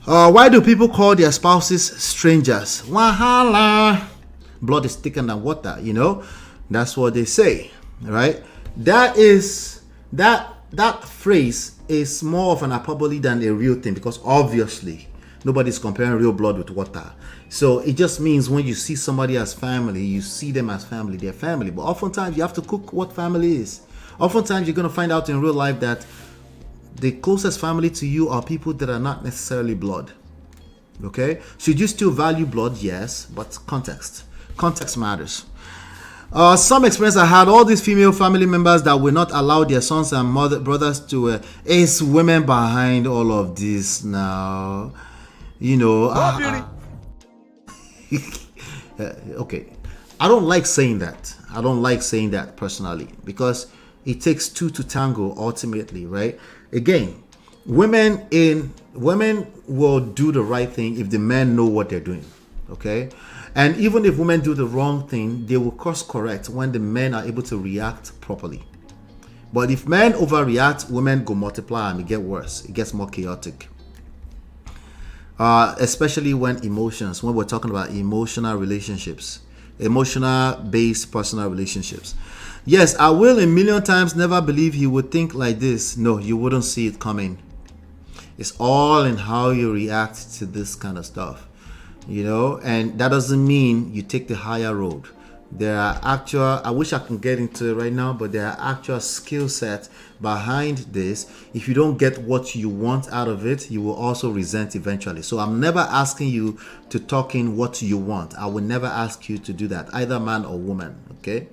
Why do people call their spouses strangers? Wahala. Blood is thicker than water, you know. That's what they say, right? That phrase is more of an hyperbole than a real thing, because obviously nobody's comparing real blood with water. So it just means when you see somebody as family, you see them as family, they're family. But oftentimes you have to cook what family is. Oftentimes you're going to find out in real life that the closest family to you are people that are not necessarily blood. Okay? Should you still value blood? Yes, but context matters. Some experience I had, all these female family members that will not allow their sons and brothers to ace women behind all of this now. You know. Okay. I don't like saying that personally, because it takes two to tango ultimately, right? Again, women will do the right thing if the men know what they're doing. Okay? And even if women do the wrong thing, they will course correct when the men are able to react properly. But if men overreact, women go multiply and it get worse. It gets more chaotic. Especially when we're talking about emotional relationships, emotional based personal relationships. Yes, I will a million times never believe he would think like this. No, you wouldn't see it coming. It's all in how you react to this kind of stuff, and that doesn't mean you take the higher road. There are I wish I can get into it right now, but there are actual skill sets behind this. If you don't get what you want out of it, you will also resent eventually. So I'm never asking you to talk in what you want. I will never ask you to do that, either man or woman, okay?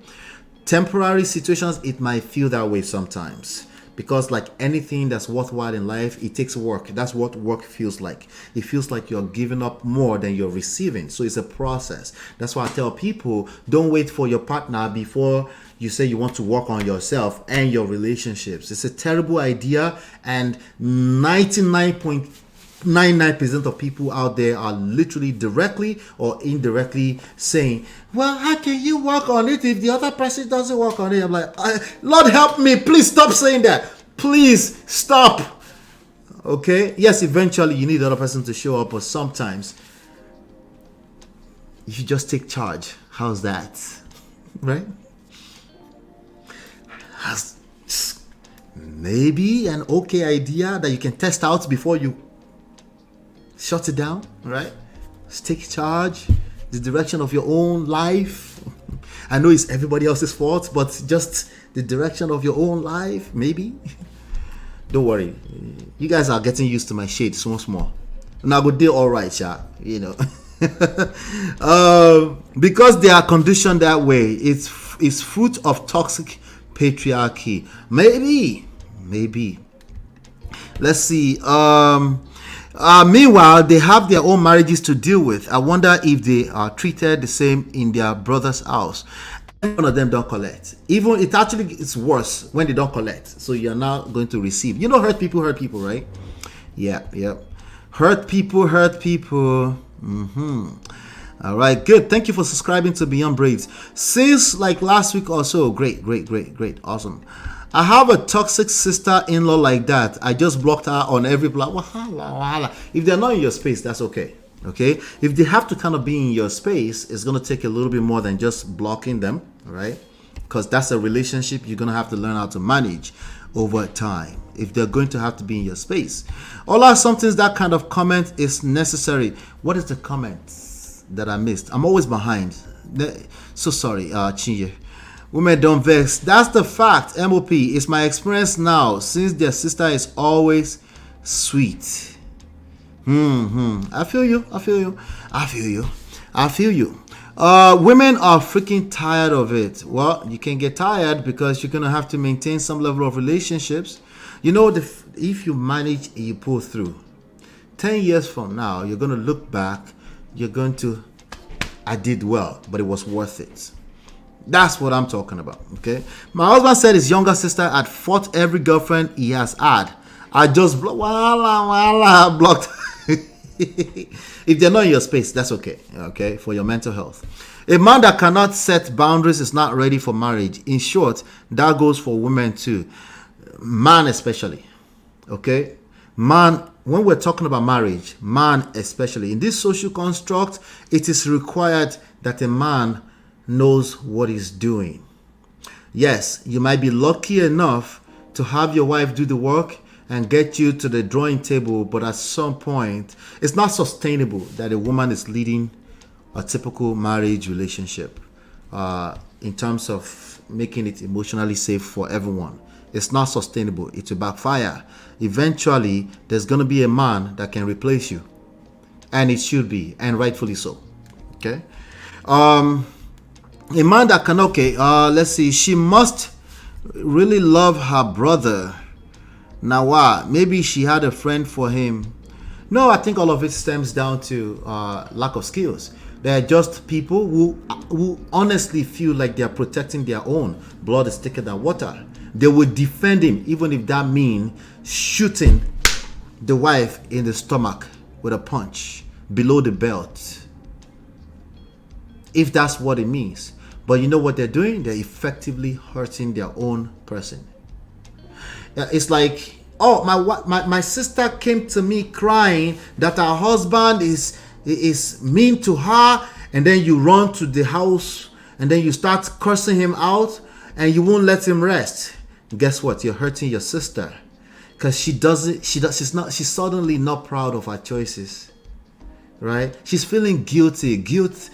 Temporary situations, it might feel that way sometimes. Because like anything that's worthwhile in life, it takes work. That's what work feels like. It feels like you're giving up more than you're receiving. So it's a process. That's why I tell people, don't wait for your partner before you say you want to work on yourself and your relationships. It's a terrible idea, and 99.99% of people out there are literally directly or indirectly saying, well, how can you work on it if the other person doesn't work on it? I'm like, Lord help me, please stop saying that. Please stop. Okay? Yes, eventually you need the other person to show up, but sometimes you should just take charge. How's that? Right? Maybe an okay idea that you can test out before you shut it down, right? Just take charge, the direction of your own life. I know it's everybody else's fault, but just the direction of your own life, maybe. Don't worry, you guys are getting used to my shade small. Now go do all right, yeah, because they are conditioned that way. It's fruit of toxic patriarchy. Maybe. Let's see. Meanwhile, they have their own marriages to deal with. I wonder if they are treated the same in their brother's house. One of them don't collect. Even it's worse when they don't collect. So you're now going to receive. Hurt people, right? Yeah. Hurt people. All right, good. Thank you for subscribing to Beyond Braids. Since like last week or so, great, awesome. I have a toxic sister-in-law like that. I just blocked her on every platform. If they're not in your space, that's okay. Okay? If they have to kind of be in your space, it's going to take a little bit more than just blocking them, right? Because that's a relationship you're going to have to learn how to manage over time. If they're going to have to be in your space. All sometimes that kind of comment is necessary. What is the comment that I missed? I'm always behind. So sorry, Chinye. Women don't vex. That's the fact. MOP. It's my experience now, since their sister is always sweet. I feel you. Women are freaking tired of it. Well, you can get tired because you're gonna have to maintain some level of relationships. If you manage, you pull through. 10 years from now, you're gonna look back. You're going to, I did well, but it was worth it. That's what I'm talking about, okay? My husband said his younger sister had fought every girlfriend he has had. I just blocked. If they're not in your space, that's okay, for your mental health. A man that cannot set boundaries is not ready for marriage. In short, that goes for women too. Man especially, okay? Man, when we're talking about marriage, man especially, in this social construct, it is required that a man knows what he's doing. Yes, you might be lucky enough to have your wife do the work and get you to the drawing table, but at some point, it's not sustainable that a woman is leading a typical marriage relationship in terms of making it emotionally safe for everyone. It's not sustainable. It will backfire. Eventually, there's going to be a man that can replace you, and it should be, and rightfully so. Okay? A man that can, let's see, she must really love her brother. Now, maybe she had a friend for him. No, I think all of it stems down to lack of skills. They're just people who honestly feel like they're protecting their own. Blood is thicker than water. They will defend him, even if that means shooting the wife in the stomach with a punch below the belt. If that's what it means. But you know what they're doing? They're effectively hurting their own person. It's like, oh, my sister came to me crying that her husband is mean to her, and then you run to the house and then you start cursing him out and you won't let him rest. Guess what? You're hurting your sister because she's suddenly not proud of her choices, right? She's feeling guilty. Guilt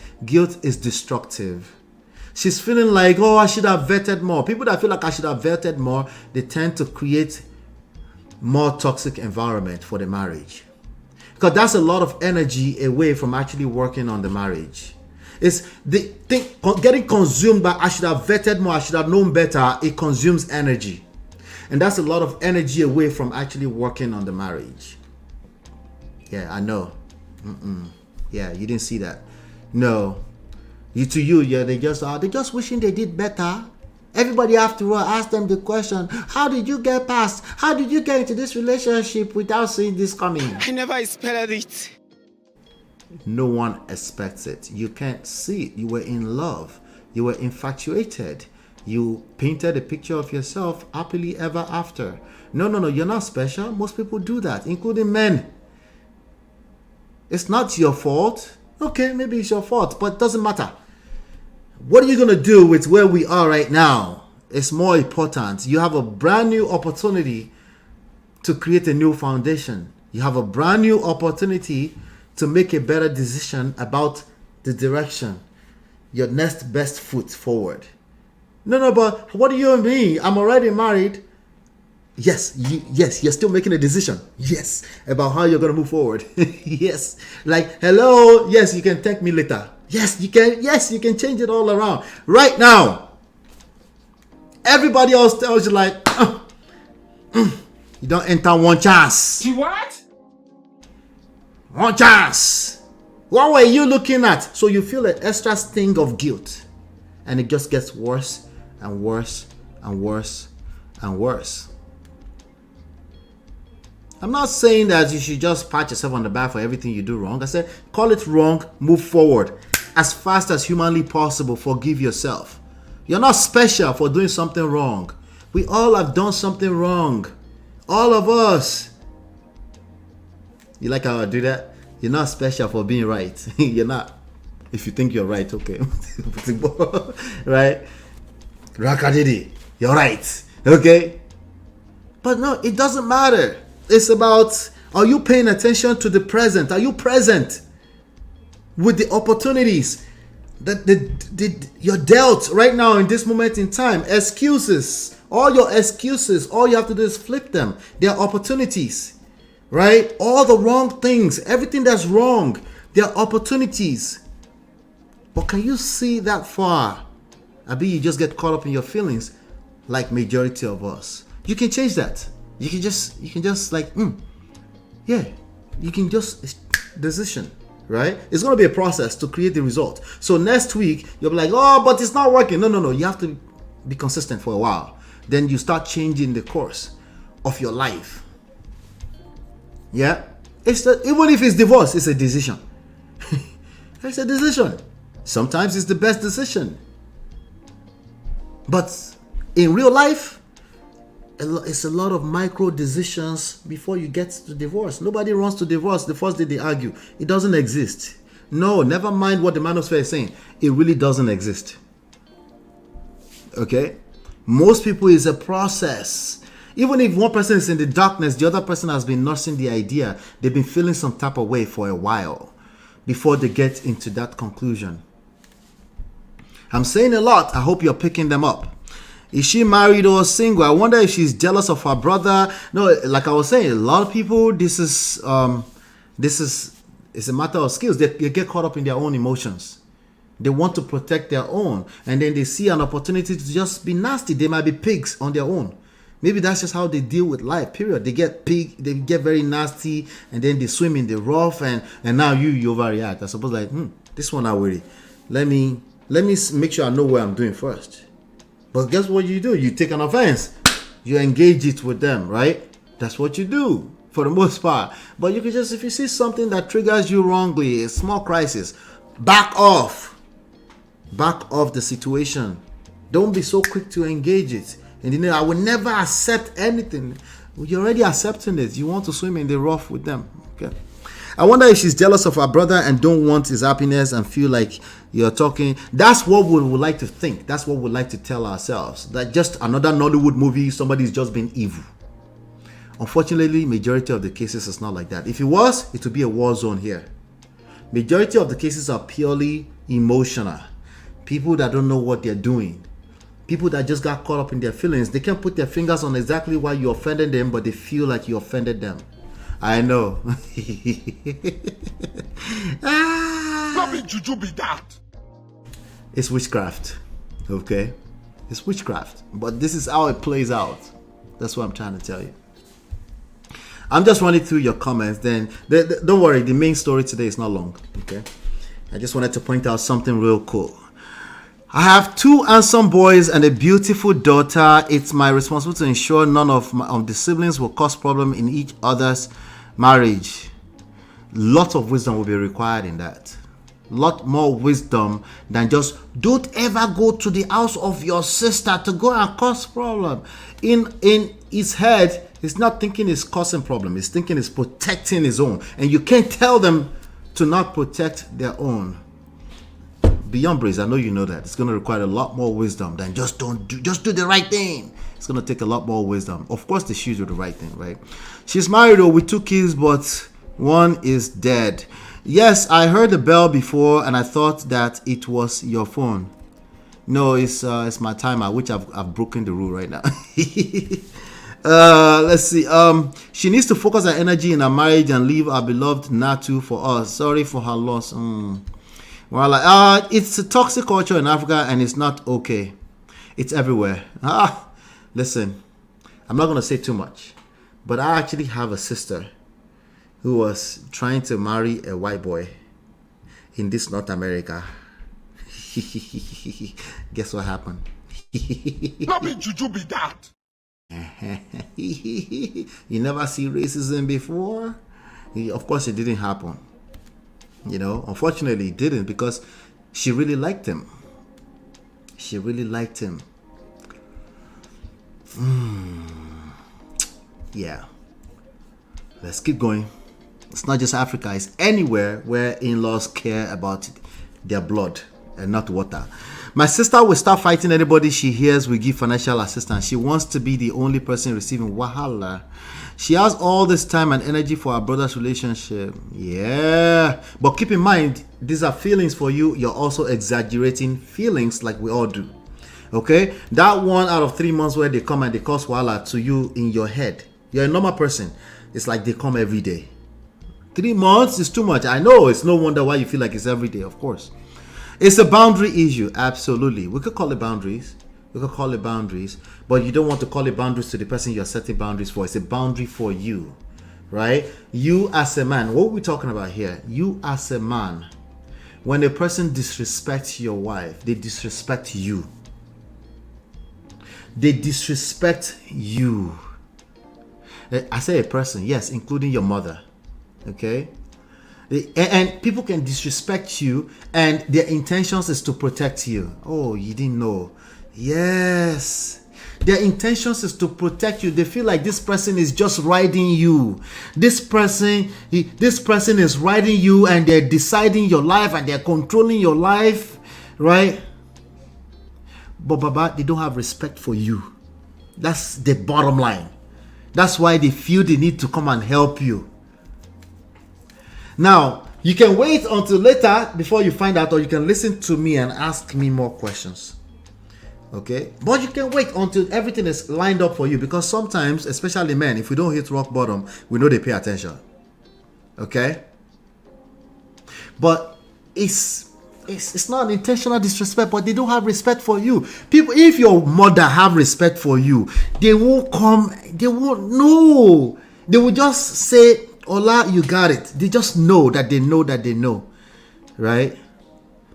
is destructive. She's feeling like, oh, I should have vetted more. People that feel like I should have vetted more, they tend to create more toxic environment for the marriage. Because that's a lot of energy away from actually working on the marriage. It's the thing getting consumed by I should have vetted more, I should have known better. It consumes energy. And that's a lot of energy away from actually working on the marriage. Yeah, I know. Yeah, you didn't see that. No. They just wishing they did better. Everybody after all ask them the question, how did you get past? How did you get into this relationship without seeing this coming? I never expected it. No one expects it. You can't see it. You were in love. You were infatuated. You painted a picture of yourself happily ever after. No, you're not special. Most people do that, including men. It's not your fault. Okay, maybe it's your fault, but it doesn't matter. What are you going to do with where we are right now? It's more important. You have a brand new opportunity to create a new foundation. You have a brand new opportunity to make a better decision about the direction, your next best foot forward. No, but what do you mean? I'm already married. Yes, you're still making a decision. Yes, about how you're going to move forward. Yes, like, hello, yes, you can thank me later. Yes, you can. Yes, you can change it all around. Right now, everybody else tells you like, you don't enter one chance. You what? One chance. What were you looking at? So you feel an extra sting of guilt. And it just gets worse and worse and worse and worse. I'm not saying that you should just pat yourself on the back for everything you do wrong. I said, call it wrong, move forward. As fast as humanly possible, forgive yourself. You're not special for doing something wrong. We all have done something wrong. All of us. You like how I do that? You're not special for being right. You're not. If you think you're right, okay. Right? Rakadidi, you're right. Okay? But no, it doesn't matter. It's about, are you paying attention to the present? Are you present with the opportunities that you're dealt right now in this moment in time? Excuses. All your excuses, all you have to do is flip them. They are opportunities. Right? All the wrong things, everything that's wrong, they are opportunities. But can you see that far? Abi, you just get caught up in your feelings like majority of us. You can change that. You can just like, yeah, you can just decision, right? It's going to be a process to create the result. So next week, you'll be like, oh, but it's not working. No. You have to be consistent for a while. Then you start changing the course of your life. Yeah? Even if it's divorce, it's a decision. It's a decision. Sometimes it's the best decision. But in real life, it's a lot of micro decisions before you get to divorce. Nobody runs to divorce the first day they argue. It doesn't exist. No, never mind what the manosphere is saying. It really doesn't exist. Okay? Most people is a process. Even if one person is in the darkness, the other person has been nursing the idea. They've been feeling some type of way for a while before they get into that conclusion. I'm saying a lot. I hope you're picking them up. Is she married or single? I wonder if she's jealous of her brother. No, like I was saying, a lot of people, it's a matter of skills. They get caught up in their own emotions. They want to protect their own. And then they see an opportunity to just be nasty. They might be pigs on their own. Maybe that's just how they deal with life, period. They get very nasty, and then they swim in the rough, and now you overreact. I suppose like, this one I worry. Let me make sure I know what I'm doing first. But guess what you do? You take an offense. You engage it with them, right? That's what you do for the most part. But you can just, if you see something that triggers you wrongly, a small crisis, back off. Back off the situation. Don't be so quick to engage it. And you know, I will never accept anything. You're already accepting it. You want to swim in the rough with them. Okay. I wonder if she's jealous of her brother and don't want his happiness and feel like you're talking. That's what we would like to think. That's what we'd like to tell ourselves. That just another Nollywood movie, somebody's just been evil. Unfortunately, majority of the cases is not like that. If it was, it would be a war zone here. Majority of the cases are purely emotional. People that don't know what they're doing. People that just got caught up in their feelings. They can't put their fingers on exactly why you offended them, but they feel like you offended them. I know. Not be juju be that. It's witchcraft. Okay? It's witchcraft. But this is how it plays out. That's what I'm trying to tell you. I'm just running through your comments. Then don't worry, the main story today is not long. Okay? I just wanted to point out something real cool. I have 2 handsome boys and a beautiful daughter. It's my responsibility to ensure none of the siblings will cause problem in each other's marriage. Lot of wisdom will be required in that. Lot more wisdom than just don't ever go to the house of your sister to go and cause problem. In his head, he's not thinking he's causing problem. He's thinking he's protecting his own. And you can't tell them to not protect their own. Beyond praise, I know you know that. It's going to require a lot more wisdom than just do the right thing. It's going to take a lot more wisdom. Of course, the shoes do the right thing, right? She's married with 2 kids, but one is dead. Yes, I heard the bell before, and I thought that it was your phone. No, it's my timer, which I've broken the rule right now. Let's see. She needs to focus her energy in her marriage and leave her beloved Natu for us. Sorry for her loss. Well, like, it's a toxic culture in Africa, and it's not okay. It's everywhere. Listen, I'm not going to say too much, but I actually have a sister who was trying to marry a white boy in this North America. Guess what happened? Not be juju be that. You never see racism before? Of course, it didn't happen. You know, unfortunately, it didn't, because she really liked him. She really liked him. Yeah. Let's keep going. It's not just Africa. It's anywhere where in-laws care about their blood and not water. My sister will start fighting anybody she hears will give financial assistance. She wants to be the only person receiving wahala. She has all this time and energy for her brother's relationship. Yeah. But keep in mind, these are feelings for you. You're also exaggerating feelings like we all do. Okay? That 1 out of 3 months where they come and they cause wahala to you in your head. You're a normal person. It's like they come every day. 3 months is too much. I know. It's no wonder why you feel like it's every day, of course. It's a boundary issue. Absolutely. We could call it boundaries. But you don't want to call it boundaries to the person you're setting boundaries for. It's a boundary for you, right? You as a man, what are we talking about here? You as a man, when a person disrespects your wife, they disrespect you. They disrespect you. I say a person, yes, including your mother, okay? And people can disrespect you, and their intentions is to protect you. Oh, you didn't know. Yes. Their intentions is to protect you. They feel like this person is just riding you. This person is riding you, and they're deciding your life, and they're controlling your life, right? But Baba, they don't have respect for you. That's the bottom line. That's why they feel the need to come and help you. Now, you can wait until later before you find out, or you can listen to me and ask me more questions. Okay? But you can wait until everything is lined up for you, because sometimes, especially men, if we don't hit rock bottom, we know they pay attention. Okay? But it's not an intentional disrespect, but they don't have respect for you. People, if your mother have respect for you, they won't know. They will just say, Ola, you got it. They just know that they know. Right?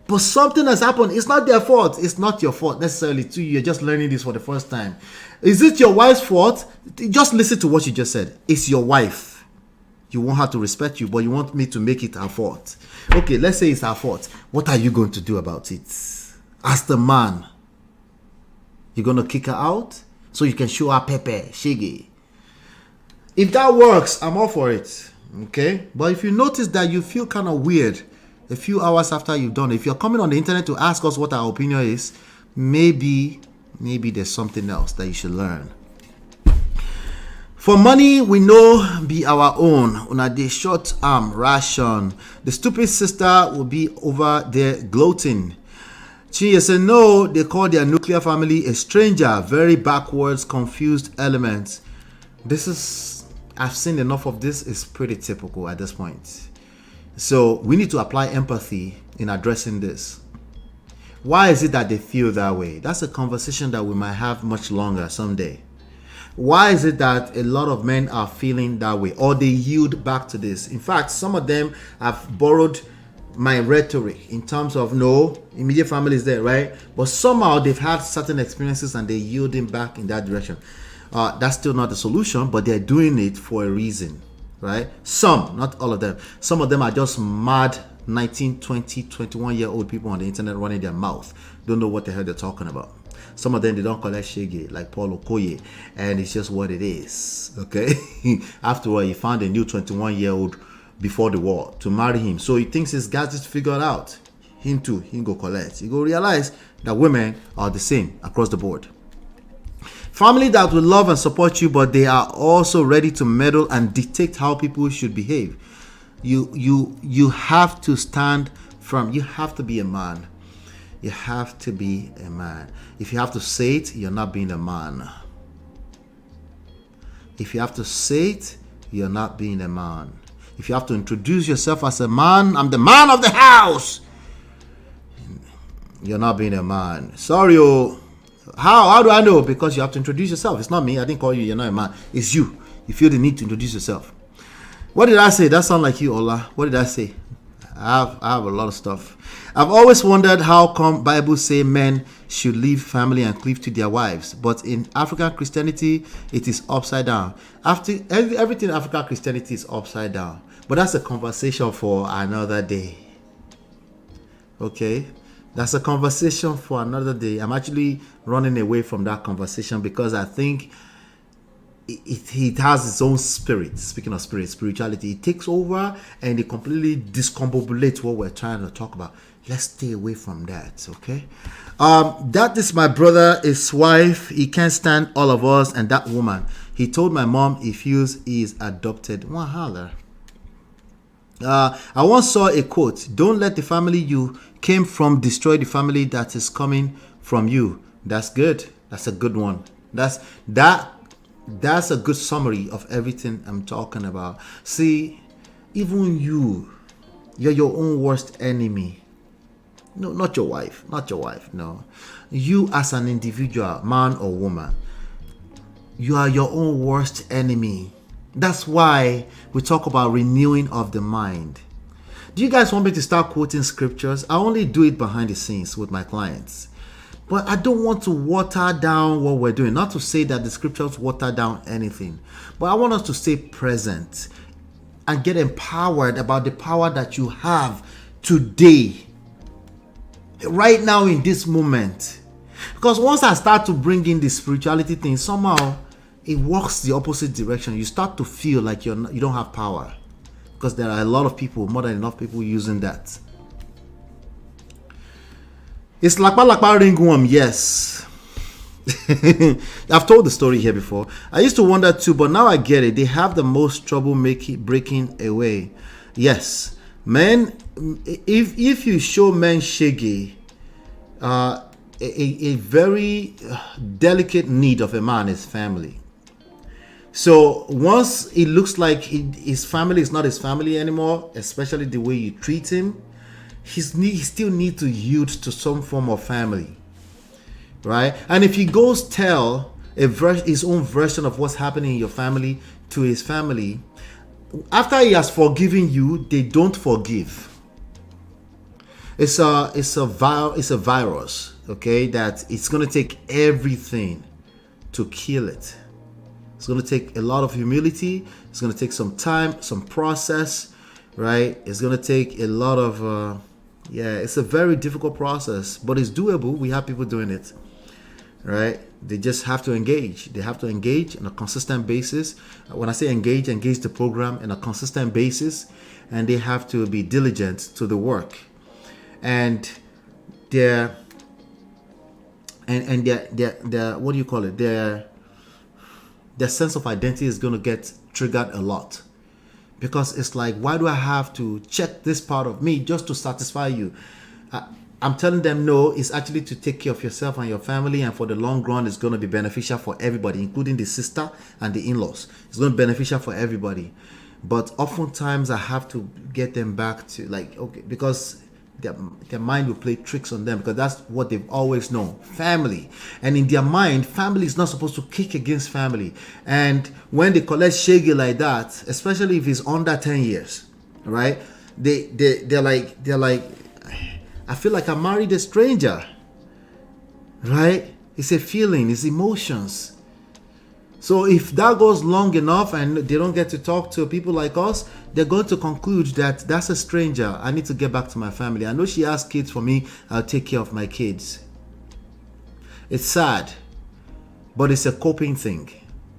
But something has happened. It's not their fault. It's not your fault necessarily too. You're just learning this for the first time. Is it your wife's fault? Just listen to what you just said. It's your wife. You want her to respect you, but you want me to make it her fault. Okay, let's say it's her fault. What are you going to do about it? As the man, you're going to kick her out? so you can show her Pepe, Shege. If that works, I'm all for it. Okay? But if you notice that you feel kind of weird a few hours after you've done it, if you're coming on the internet to ask us what our opinion is, maybe there's something else that you should learn. For money, we know be our own. Una the short arm ration. The stupid sister will be over there gloating. She said no, they call their nuclear family a stranger, very backwards, confused elements. I've seen enough of this. It's pretty typical at this point. So we need to apply empathy in addressing this. Why is it that they feel that way? That's a conversation that we might have much longer someday. Why is it that a lot of men are feeling that way, or they yield back to this? In fact, some of them have borrowed my rhetoric in terms of no, immediate family is there, right? But somehow they've had certain experiences and they're yielding back in that direction. That's still not the solution, but they're doing it for a reason, right? Some, not all of them. Some of them are just mad 19, 20, 21-year-old people on the internet running their mouth. Don't know what the hell they're talking about. Some of them, they don't collect shege, like Paul Okoye, and it's just what it is, okay? After all, he found a new 21-year-old before the war to marry him. So he thinks he's got it figured out. Him too, he go collect. He go realize that women are the same across the board. Family that will love and support you, but they are also ready to meddle and dictate how people should behave. You have to stand firm. You have to be a man. You have to be a man. If you have to say it, you're not being a man. If you have to say it, you're not being a man. If you have to introduce yourself as a man, I'm the man of the house, you're not being a man. Sorry, how do I know? Because you have to introduce yourself. It's not me. I didn't call you. You're not a man. It's you. You feel the need to introduce yourself. What did I say? That sound like you, Ola. What did I say? I have a lot of stuff. I've always wondered how come Bible say men should leave family and cleave to their wives, but in African Christianity it is upside down. After everything in African Christianity is upside down, but that's a conversation for another day. Okay, that's a conversation for another day. I'm actually running away from that conversation because I think it has its own spirit. Speaking of spirit, spirituality, it takes over and it completely discombobulates what we're trying to talk about. Let's stay away from that, okay? That is my brother, his wife. He can't stand all of us and that woman. He told my mom he feels he is adopted. Wahala. I once saw a quote: "Don't let the family you came from destroy the family that is coming from you." That's good. That's a good one. That's a good summary of everything I'm talking about. See, even you're your own worst enemy. No, not your wife. Not your wife. No. You as an individual, man or woman, you are your own worst enemy. That's why we talk about renewing of the mind. Do you guys want me to start quoting scriptures? I only do it behind the scenes with my clients. But I don't want to water down what we're doing. Not to say that the scriptures water down anything. But I want us to stay present and get empowered about the power that you have today. Right now in this moment. Because once I start to bring in the spirituality thing, somehow it works the opposite direction. You start to feel like you don't have power. Because there are a lot of people, more than enough people using that. It's lakpa ringworm, yes. I've told the story here before. I used to wonder too, but now I get it. They have the most trouble breaking away. Yes, men. If you show men shege, a very delicate need of a man is family. So once it looks like his family is not his family anymore, especially the way you treat him, he still needs to yield to some form of family, right? And if he goes tell his own version of what's happening in your family to his family, after he has forgiven you, they don't forgive. It's a virus, okay? That it's gonna take everything to kill it. It's gonna take a lot of humility. It's gonna take some time, some process, right? It's gonna take a lot of it's a very difficult process, but it's doable. We have people doing it. right? They just have to engage. They have to engage on a consistent basis. When I say engage the program on a consistent basis, and they have to be diligent to the work. And their what do you call it? Their sense of identity is going to get triggered a lot, because it's like, why do I have to check this part of me just to satisfy you? I'm telling them no, it's actually to take care of yourself and your family, and for the long run, it's going to be beneficial for everybody, including the sister and the in-laws. It's going to be beneficial for everybody. But oftentimes I have to get them back to like, okay, because their mind will play tricks on them, because that's what they've always known, family. And in their mind, family is not supposed to kick against family. And when they collect shaggy like that, especially if it's under 10 years, right? They're like, I feel like I married a stranger, right? It's a feeling, it's emotions. So if that goes long enough and they don't get to talk to people like us, they're going to conclude that that's a stranger. I need to get back to my family. I know she has kids for me. I'll take care of my kids. It's sad, but it's a coping thing,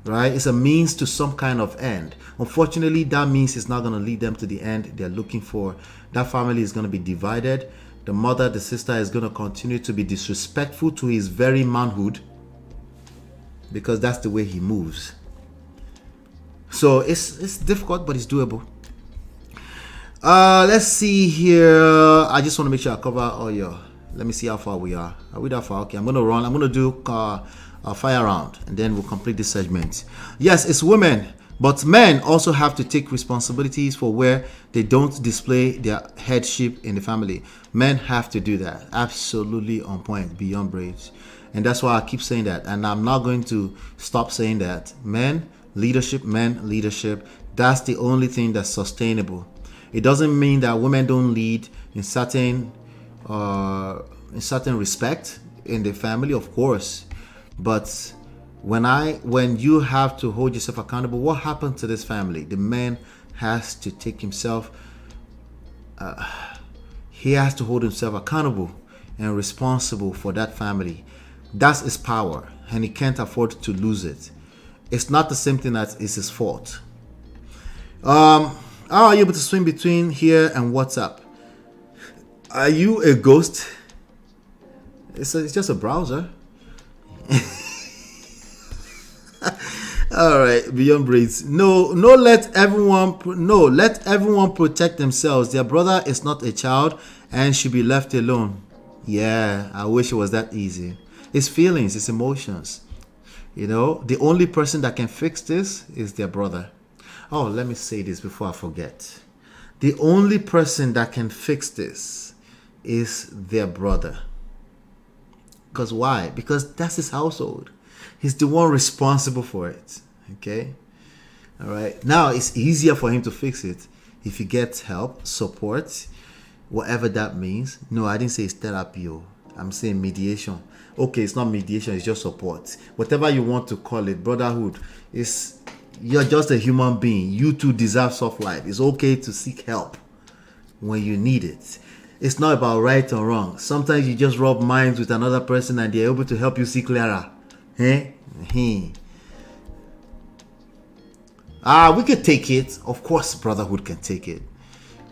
right? It's a means to some kind of end. Unfortunately, that means it's not going to lead them to the end they're looking for. That family is going to be divided. The mother, the sister is going to continue to be disrespectful to his very manhood, because that's the way he moves. So it's difficult, but it's doable. Let's see here. I just want to make sure I cover all your. Let me see how far we are. Are we that far? Okay, I'm going to run. I'm going to do a fire round, and then we'll complete this segment. Yes, it's women, but men also have to take responsibilities for where they don't display their headship in the family. Men have to do that. Absolutely on point, beyond braids. And that's why I keep saying that. And I'm not going to stop saying that. Men leadership. That's the only thing that's sustainable. It doesn't mean that women don't lead in certain respect in the family, of course. But when you have to hold yourself accountable, what happened to this family? The man has to take himself. He has to hold himself accountable and responsible for that family. That's his power, and he can't afford to lose it. It's not the same thing as it's his fault. How are you able to swing between here and WhatsApp? Are you a ghost? It's just a browser. All right, beyond braids. Let everyone protect themselves. Their brother is not a child and should be left alone. Yeah, I wish it was that easy. It's feelings, it's emotions. You know, the only person that can fix this is their brother. Oh, let me say this before I forget. The only person that can fix this is their brother. Because why? Because that's his household. He's the one responsible for it. Okay? All right. Now, it's easier for him to fix it if he gets help, support, whatever that means. No, I didn't say it's therapy. I'm saying mediation. Okay, it's not mediation, it's just support. Whatever you want to call it, brotherhood, you're just a human being. You too deserve soft life. It's okay to seek help when you need it. It's not about right or wrong. Sometimes you just rub minds with another person and they're able to help you see clearer. We could take it. Of course, brotherhood can take it.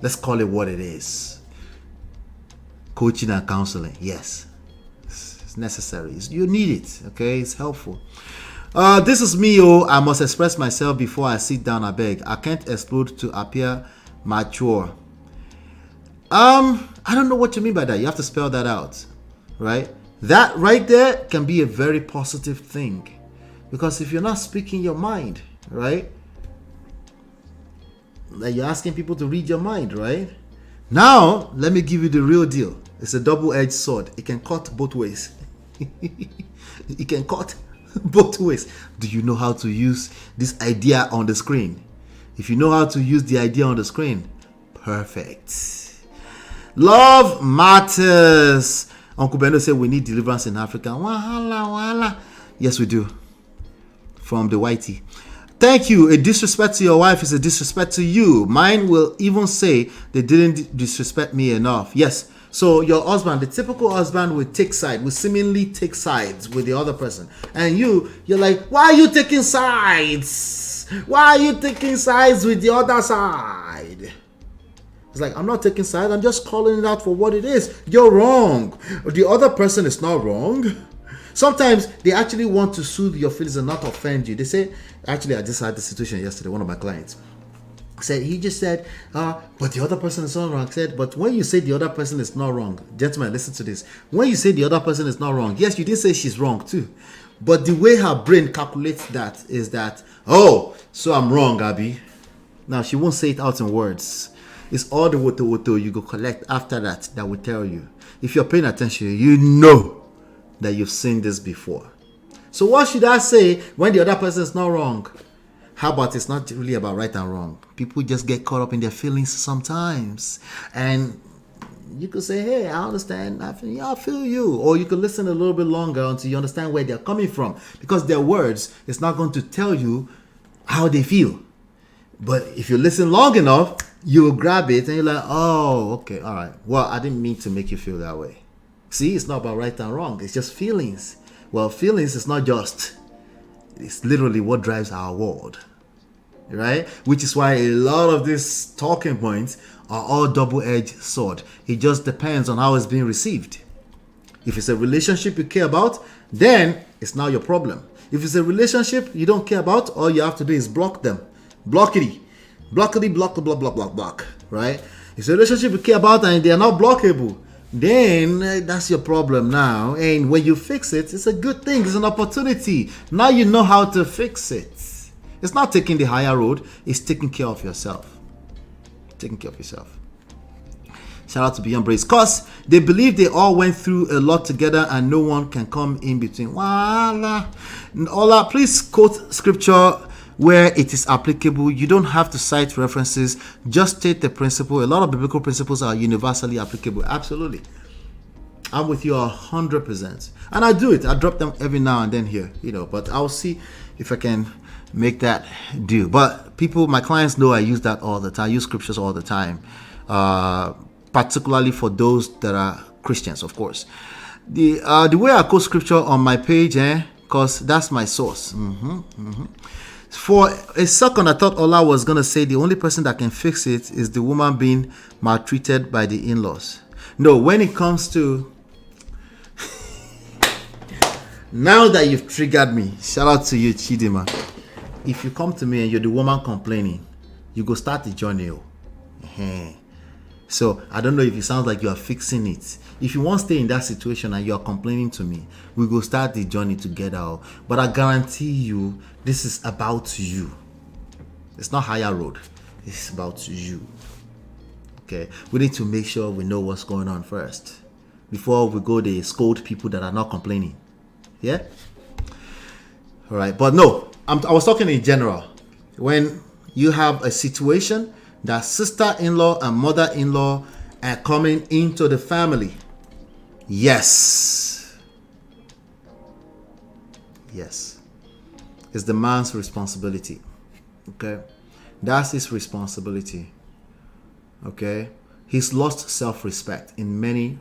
Let's call it what it is. Coaching and counseling, yes. It's necessary. You need it, okay? It's helpful. This is me, I must express myself before I sit down, I beg. I can't explode to appear mature. I don't know what you mean by that. You have to spell that out, right? That right there can be a very positive thing. Because if you're not speaking your mind, right? Like you're asking people to read your mind, right? Now, let me give you the real deal. It's a double-edged sword. It can cut both ways. It can cut both ways. Do you know how to use this idea on the screen? If you know how to use the idea on the screen, perfect. Love matters. Uncle Beno said we need deliverance in Africa. Wahala. Yes, we do. From the Whitey. Thank you. A disrespect to your wife is a disrespect to you. Mine will even say they didn't disrespect me enough. Yes, So your husband, the typical husband, will seemingly take sides with the other person. And you're like, why are you taking sides? Why are you taking sides with the other side? It's like, I'm not taking sides. I'm just calling it out for what it is. You're wrong. The other person is not wrong. Sometimes they actually want to soothe your feelings and not offend you. They say, actually, I just had the situation yesterday. One of my clients said, he just said, but the other person is not wrong. I said, but when you say the other person is not wrong, gentlemen, listen to this. When you say the other person is not wrong, yes, you did say she's wrong too. But the way her brain calculates that is that, oh, so I'm wrong, Abby. Now, she won't say it out in words. It's all the woto you go collect after that will tell you. If you're paying attention, you know that you've seen this before. So what should I say when the other person is not wrong? How about it's not really about right and wrong? People just get caught up in their feelings sometimes. And you could say, hey, I understand. I feel you. Or you could listen a little bit longer until you understand where they're coming from. Because their words is not going to tell you how they feel. But if you listen long enough, you will grab it and you're like, oh, okay, all right. Well, I didn't mean to make you feel that way. See, it's not about right and wrong. It's just feelings. Well, feelings is not just. It's literally what drives our world. Right? Which is why a lot of these talking points are all double-edged sword. It just depends on how it's being received. If it's a relationship you care about, then it's not your problem. If it's a relationship you don't care about, all you have to do is block them. Blockity. Blockity, block, blah, blah, blah, block. Right? If it's a relationship you care about and they are not blockable, then that's your problem now. And when you fix it, it's a good thing. It's an opportunity. Now you know how to fix it. It's not taking the higher road. It's taking care of yourself. Taking care of yourself. Shout out to Beyond Brace. Because they believe they all went through a lot together and no one can come in between. Voila. Ola, please quote scripture where it is applicable. You don't have to cite references. Just state the principle. A lot of biblical principles are universally applicable. Absolutely. I'm with you 100%. And I do it. I drop them every now and then here, but I'll see if I can make that do. But people, my clients know I use that all the time. I use scriptures all the time. Particularly for those that are Christians, of course. The way I quote scripture on my page, because that's my source. For a second, I thought Ola was going to say the only person that can fix it is the woman being maltreated by the in-laws. No, when it comes to... Now that you've triggered me, shout out to you, Chidima. If you come to me and you're the woman complaining, you go start the journey. So, I don't know if it sounds like you are fixing it. If you want to stay in that situation and you are complaining to me, we go start the journey together. But I guarantee you, this is about you. It's not higher road. It's about you. Okay? We need to make sure we know what's going on first before we go to scold people that are not complaining. Yeah? All right. But no, I was talking in general. When you have a situation that sister-in-law and mother-in-law are coming into the family, yes, it's the man's responsibility. Okay, that's his responsibility. Okay, he's lost self-respect in many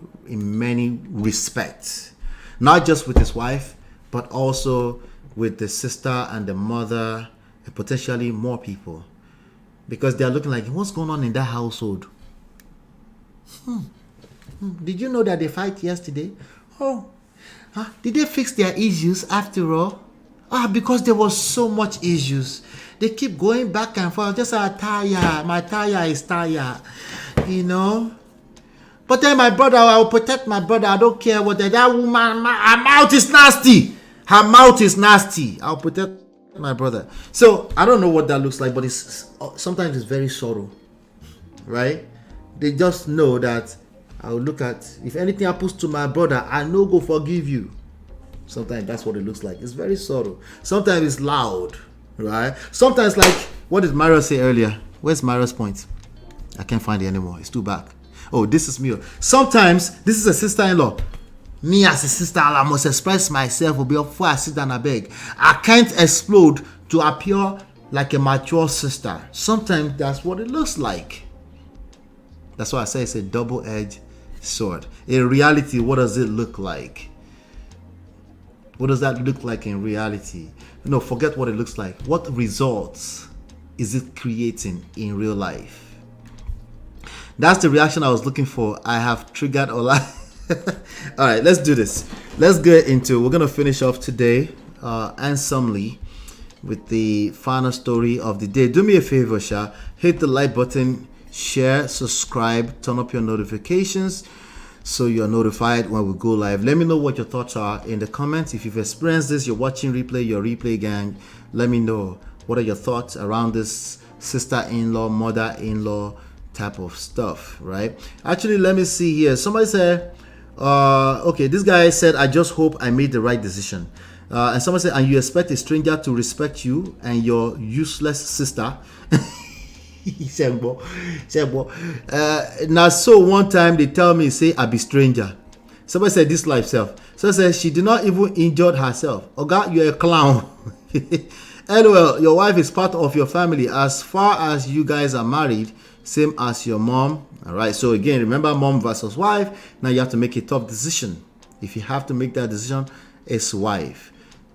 respects, not just with his wife, but also with the sister and the mother, and potentially more people, because they are looking like, what's going on in that household? Did you know that they fight yesterday? Did they fix their issues after all? Because there was so much issues. They keep going back and forth. Just my tire is tired, But then my brother, I will protect my brother. I don't care what that woman, her mouth is nasty. Her mouth is nasty. I'll protect my brother. So I don't know what that looks like, but sometimes it's very subtle, right? They just know that I will look at, if anything happens to my brother, I no go forgive you. Sometimes that's what it looks like. It's very subtle. Sometimes it's loud, right? Sometimes, like, what did Mario say earlier? Where's Mario's point? I can't find it anymore. It's too back. Oh, this is me. Sometimes, this is a sister-in-law. Me as a sister, I must express myself before I sit down and beg. I can't explode to appear like a mature sister. Sometimes that's what it looks like. That's why I say it's a double-edged sword. In reality, what does it look like? What does that look like in reality? No, forget what it looks like. What results is it creating in real life? That's the reaction I was looking for. I have triggered Ola. All right, let's do this. Let's get into. We're gonna finish off today, handsomely, with the final story of the day. Do me a favor, Sha. Hit the like button, share, subscribe, turn up your notifications so you're notified when we go live. Let me know what your thoughts are in the comments. If you've experienced this, you're watching replay, your replay gang, let me know what are your thoughts around this sister-in-law, mother-in-law type of stuff, right? Actually, let me see here. Somebody said, okay, this guy said, I just hope I made the right decision. And someone said, and you expect a stranger to respect you and your useless sister. Now, so one time they tell me, say, I be stranger. Somebody said, this life self. So I said, she did not even injure herself. Oh God, you're a clown. LOL, your wife is part of your family. As far as you guys are married, same as your mom. All right. So again, remember, mom versus wife. Now you have to make a tough decision. If you have to make that decision, it's wife.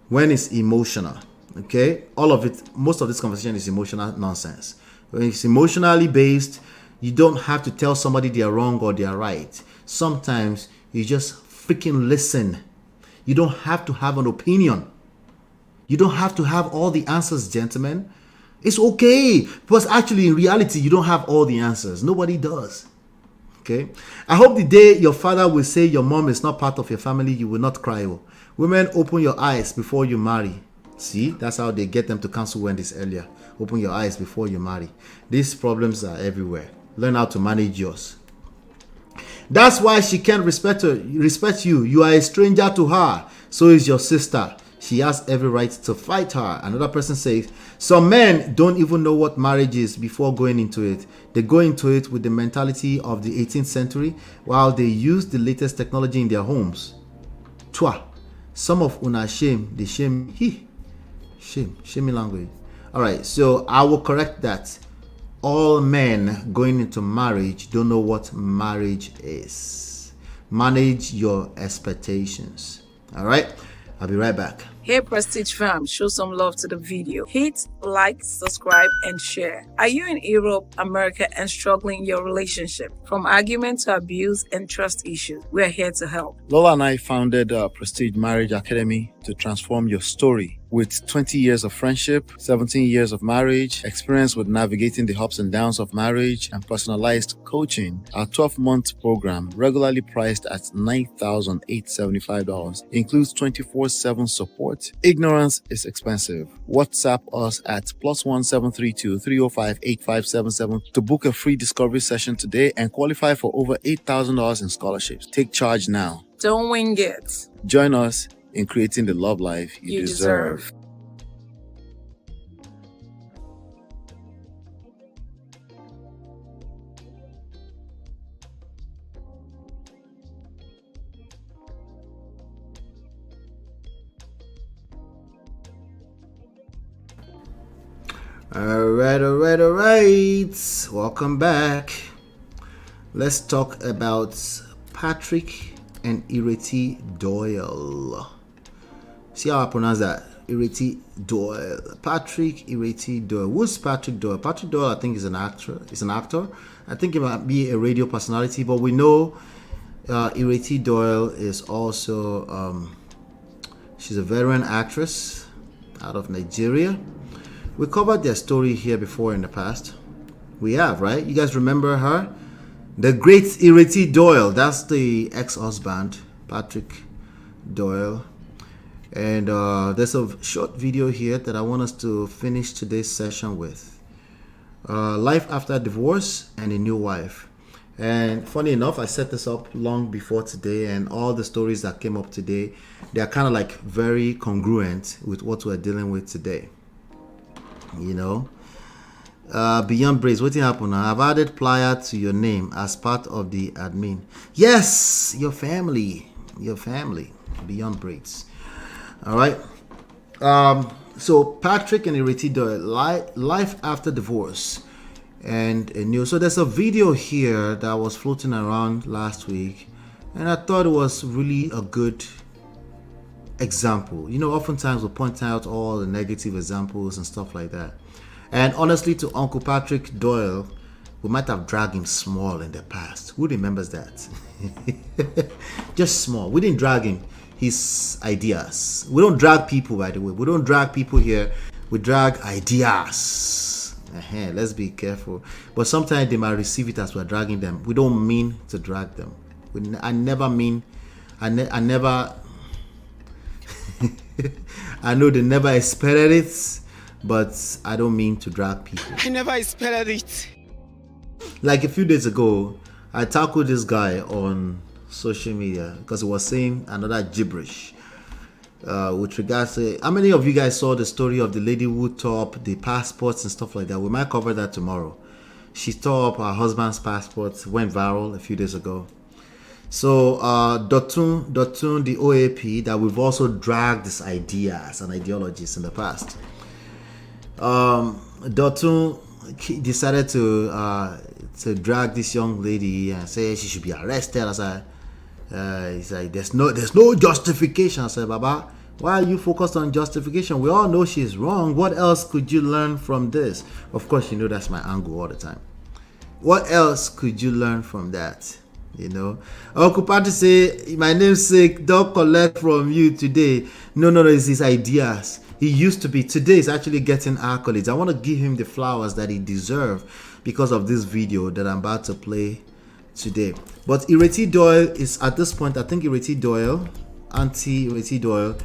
When it's emotional, okay, all of it, most of this conversation is emotional nonsense. When it's emotionally based, you don't have to tell somebody they're wrong or they're right. Sometimes you just freaking listen. You don't have to have an opinion. You don't have to have all the answers, gentlemen. It's okay. Because actually, in reality, you don't have all the answers. Nobody does. Okay? I hope the day your father will say your mom is not part of your family, you will not cry. Women, open your eyes before you marry. See? That's how they get them to cancel when this earlier. Open your eyes before you marry. These problems are everywhere. Learn how to manage yours. That's why she can't respect you. You are a stranger to her. So is your sister. She has every right to fight her. Another person says, some men don't even know what marriage is before going into it. They go into it with the mentality of the 18th century while they use the latest technology in their homes. Twa. Some of una shame. They shame. Shaming language. All right, so I will correct that. All men going into marriage don't know what marriage is. Manage your expectations. All right, I'll be right back. Hey Prestige fam, show some love to the video. Hit like, subscribe, and share. Are you in Europe, America, and struggling in your relationship? From argument to abuse and trust issues, we are here to help. Lola and I founded Prestige Marriage Academy to transform your story. With 20 years of friendship, 17 years of marriage, experience with navigating the ups and downs of marriage, and personalized coaching, our 12-month program, regularly priced at $9,875, includes 24/7 support. Ignorance is expensive. WhatsApp us at +1 732 305 8577 to book a free discovery session today and qualify for over $8,000 in scholarships. Take charge now. Don't wing it. Join us in creating the love life you deserve. All right. Welcome back. Let's talk about Patrick and Ireti DOYLE. See how I pronounce that? Ireti DOYLE. Patrick Ireti DOYLE. Who's Patrick DOYLE? Patrick DOYLE, I think, is an actor. I think he might be a radio personality, but we know Ireti DOYLE is also she's a veteran actress out of Nigeria. We covered their story here before in the past. We have, right? You guys remember her? The great Ireti DOYLE. That's the ex-husband, Patrick DOYLE. And there's a short video here that I want us to finish today's session with. Life after divorce and a new wife. And funny enough, I set this up long before today, and all the stories that came up today, they are kind of like very congruent with what we're dealing with today. You know, Beyond Braids, what happened now? I've added Playa to your name as part of the admin. Yes, your family, Beyond Braids. All right. So Patrick and Ireti DOYLE, life after divorce and a new. So there's a video here that was floating around last week, and I thought it was really a good example. You know, oftentimes we point out all the negative examples and stuff like that. And honestly, to Uncle Patrick Doyle, we might have dragged him small in the past. Who remembers that? Just small. We didn't drag him. His ideas. We don't drag people, by the way. We don't drag people here. We drag ideas. Let's be careful. But sometimes they might receive it as we're dragging them. We don't mean to drag them. I never mean. I never. I know they never expected it, but I don't mean to drag people. I never expected it. Like a few days ago, I tackled this guy on social media because he was saying another gibberish with regards to how many of you guys saw the story of the lady who tore up the passports and stuff like that. We might cover that tomorrow. She tore up her husband's passport, went viral a few days ago. So Dotun, the OAP, that we've also dragged these ideas and ideologies in the past. Dotun decided to drag this young lady and say she should be arrested. I said, he's like, there's no justification. I said, Baba, why are you focused on justification? We all know she's wrong. What else could you learn from this? Of course, you know that's my angle all the time. What else could you learn from that? You know, Uncle Patty say, my namesake, don't collect from you today. No, it's his ideas. He used to be. Today is actually getting accolades. I want to give him the flowers that he deserves because of this video that I'm about to play today. But Ireti Doyle is at this point, I think Ireti Doyle, Auntie Ireti Doyle,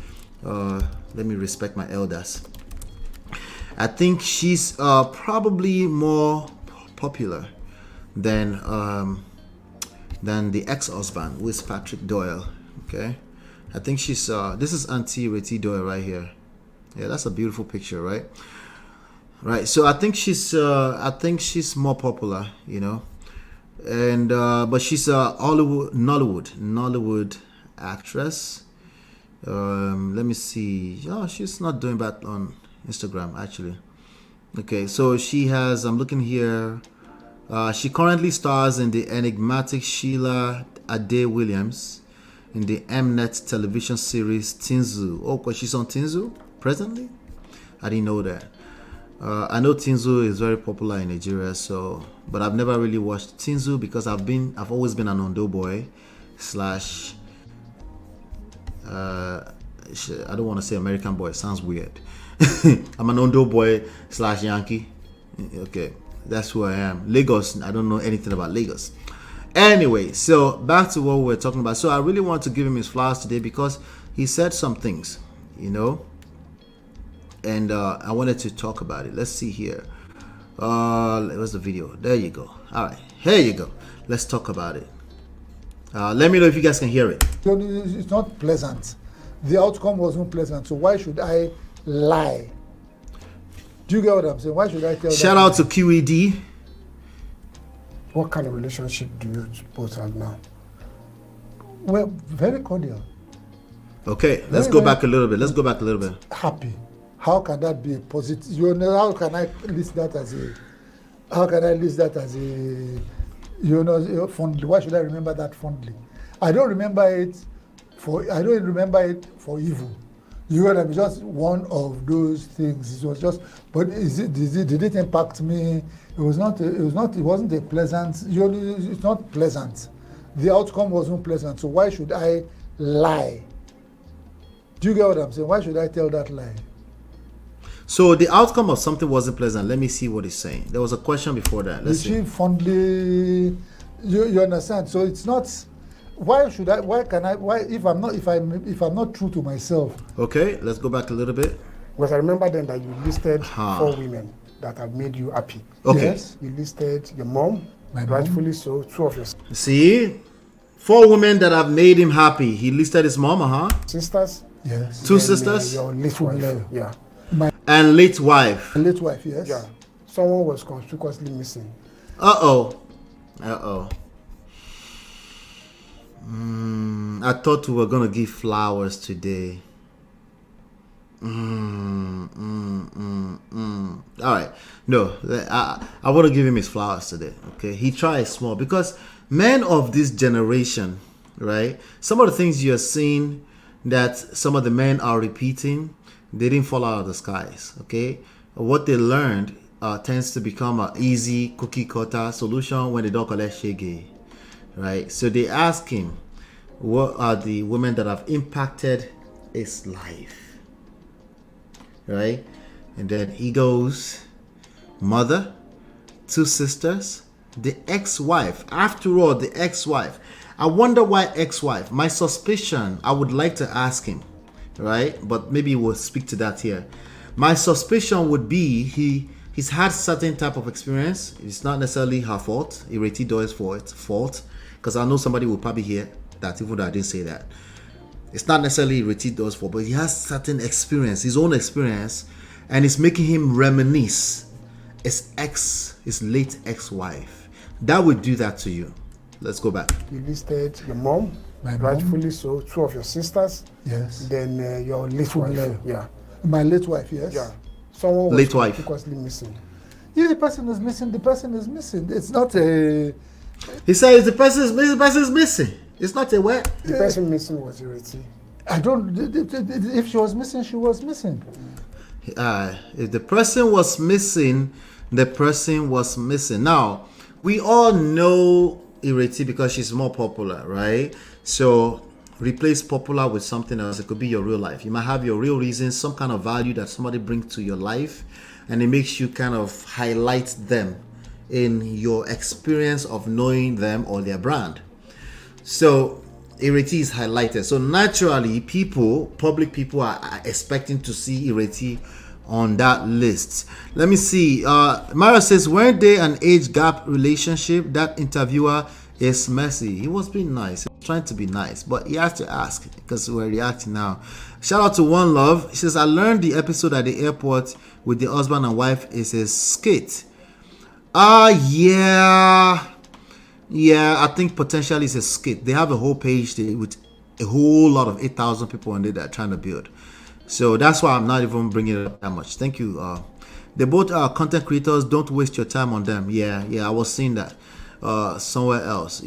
let me respect my elders. I think she's probably more popular than the ex-husband, who is Patrick Doyle. Okay, I think she's this is Auntie Ireti Doyle right here. Yeah, that's a beautiful picture, right? Right. So I think she's more popular, you know, and but she's a Nollywood actress. Let me see. Oh, she's not doing bad on Instagram actually. Okay, so she has. I'm looking here. She currently stars in the enigmatic Sheila Ade Williams in the Mnet television series Tinzu. Oh, because she's on Tinzu presently? I didn't know that. I know Tinzu is very popular in Nigeria, so but I've never really watched Tinzu because I've always been an Ondo boy slash I don't want to say American boy, it sounds weird. I'm an Ondo boy slash Yankee. Okay. That's who I am. Lagos, I don't know anything about Lagos. Anyway, so back to what we were talking about. So I really want to give him his flowers today because he said some things, you know, and I wanted to talk about it. Let's see here. Where's the video? There you go. All right, here you go. Let's talk about it. Let me know if you guys can hear it. It's not pleasant. The outcome wasn't pleasant. So why should I lie? Do you get what I'm saying? Why should I tell them? Shout out to QED. What kind of relationship do you both have now? Well, very cordial. Okay, let's go back a little bit. Happy. How can that be a positive? You know, how can I list that as a, you know, fondly? Why should I remember that fondly? I don't remember it for evil. You know, I'm just one of those things. It was just, but did it impact me? It wasn't a pleasant. You know, it's not pleasant. The outcome wasn't pleasant. So why should I lie? Do you get what I'm saying? Why should I tell that lie? So the outcome of something wasn't pleasant. Let me see what he's saying. There was a question before that. Let's see. Fondly, you understand? So it's not. Why should I? Why can I? Why if I'm not true to myself? Okay, let's go back a little bit. Because I remember then that you listed 4 women that have made you happy. Okay. Yes, you listed your mom, rightfully so. 2 of your see, 4 women that have made him happy. He listed his mom, sisters. Yes. 2 sisters. Your late wife. Yeah. And late wife. Late wife. Yes. Yeah. Someone was conspicuously missing. I thought we were gonna give flowers today. All right. No, I want to give him his flowers today. Okay, he tries small because men of this generation, right? Some of the things you're seeing that some of the men are repeating, they didn't fall out of the skies. Okay, what they learned tends to become an easy cookie cutter solution when they don't collect shege, right? So they ask him, what are the women that have impacted his life, right? And then he goes, mother, 2 sisters, the ex-wife. After all, the ex-wife. I wonder why ex-wife. My suspicion, I would like to ask him, right? But maybe we'll speak to that here. My suspicion would be he's had certain type of experience. It's not necessarily her fault, Ireti DOYLE's fault, because I know somebody will probably hear that even though I didn't say that. It's not necessarily Ireti DOYLE's fault, but he has certain experience, his own experience, and it's making him reminisce his late ex-wife. That would do that to you. Let's go back. You listed your mom, rightfully so, 2 of your sisters. Yes. Then your late wife. Yeah. My late wife, yes. Yeah. Someone was late wife. conspicuously missing. If the person is missing, the person is missing. It's not a... He says the person is missing. It's not a what? The person missing was Ireti. I don't... If she was missing, she was missing. If the person was missing, the person was missing. Now, we all know Ireti because she's more popular, right? So replace popular with something else. It could be your real life. You might have your real reasons, some kind of value that somebody brings to your life, and it makes you kind of highlight them in your experience of knowing them or their brand. So Ireti is highlighted. So naturally, public people are expecting to see Ireti on that list. Let me see. Mara says, weren't they an age gap relationship? That interviewer is messy. He was being nice. He was trying to be nice, but he has to ask because we're reacting now. Shout out to One Love. He says, I learned the episode at the airport with the husband and wife is a skit. Yeah, I think potentially it's a skit. They have a whole page with a whole lot of 8,000 people on there that are trying to build. So that's why I'm not even bringing it up that much. Thank you. They both are content creators. Don't waste your time on them. Yeah, I was seeing that somewhere else,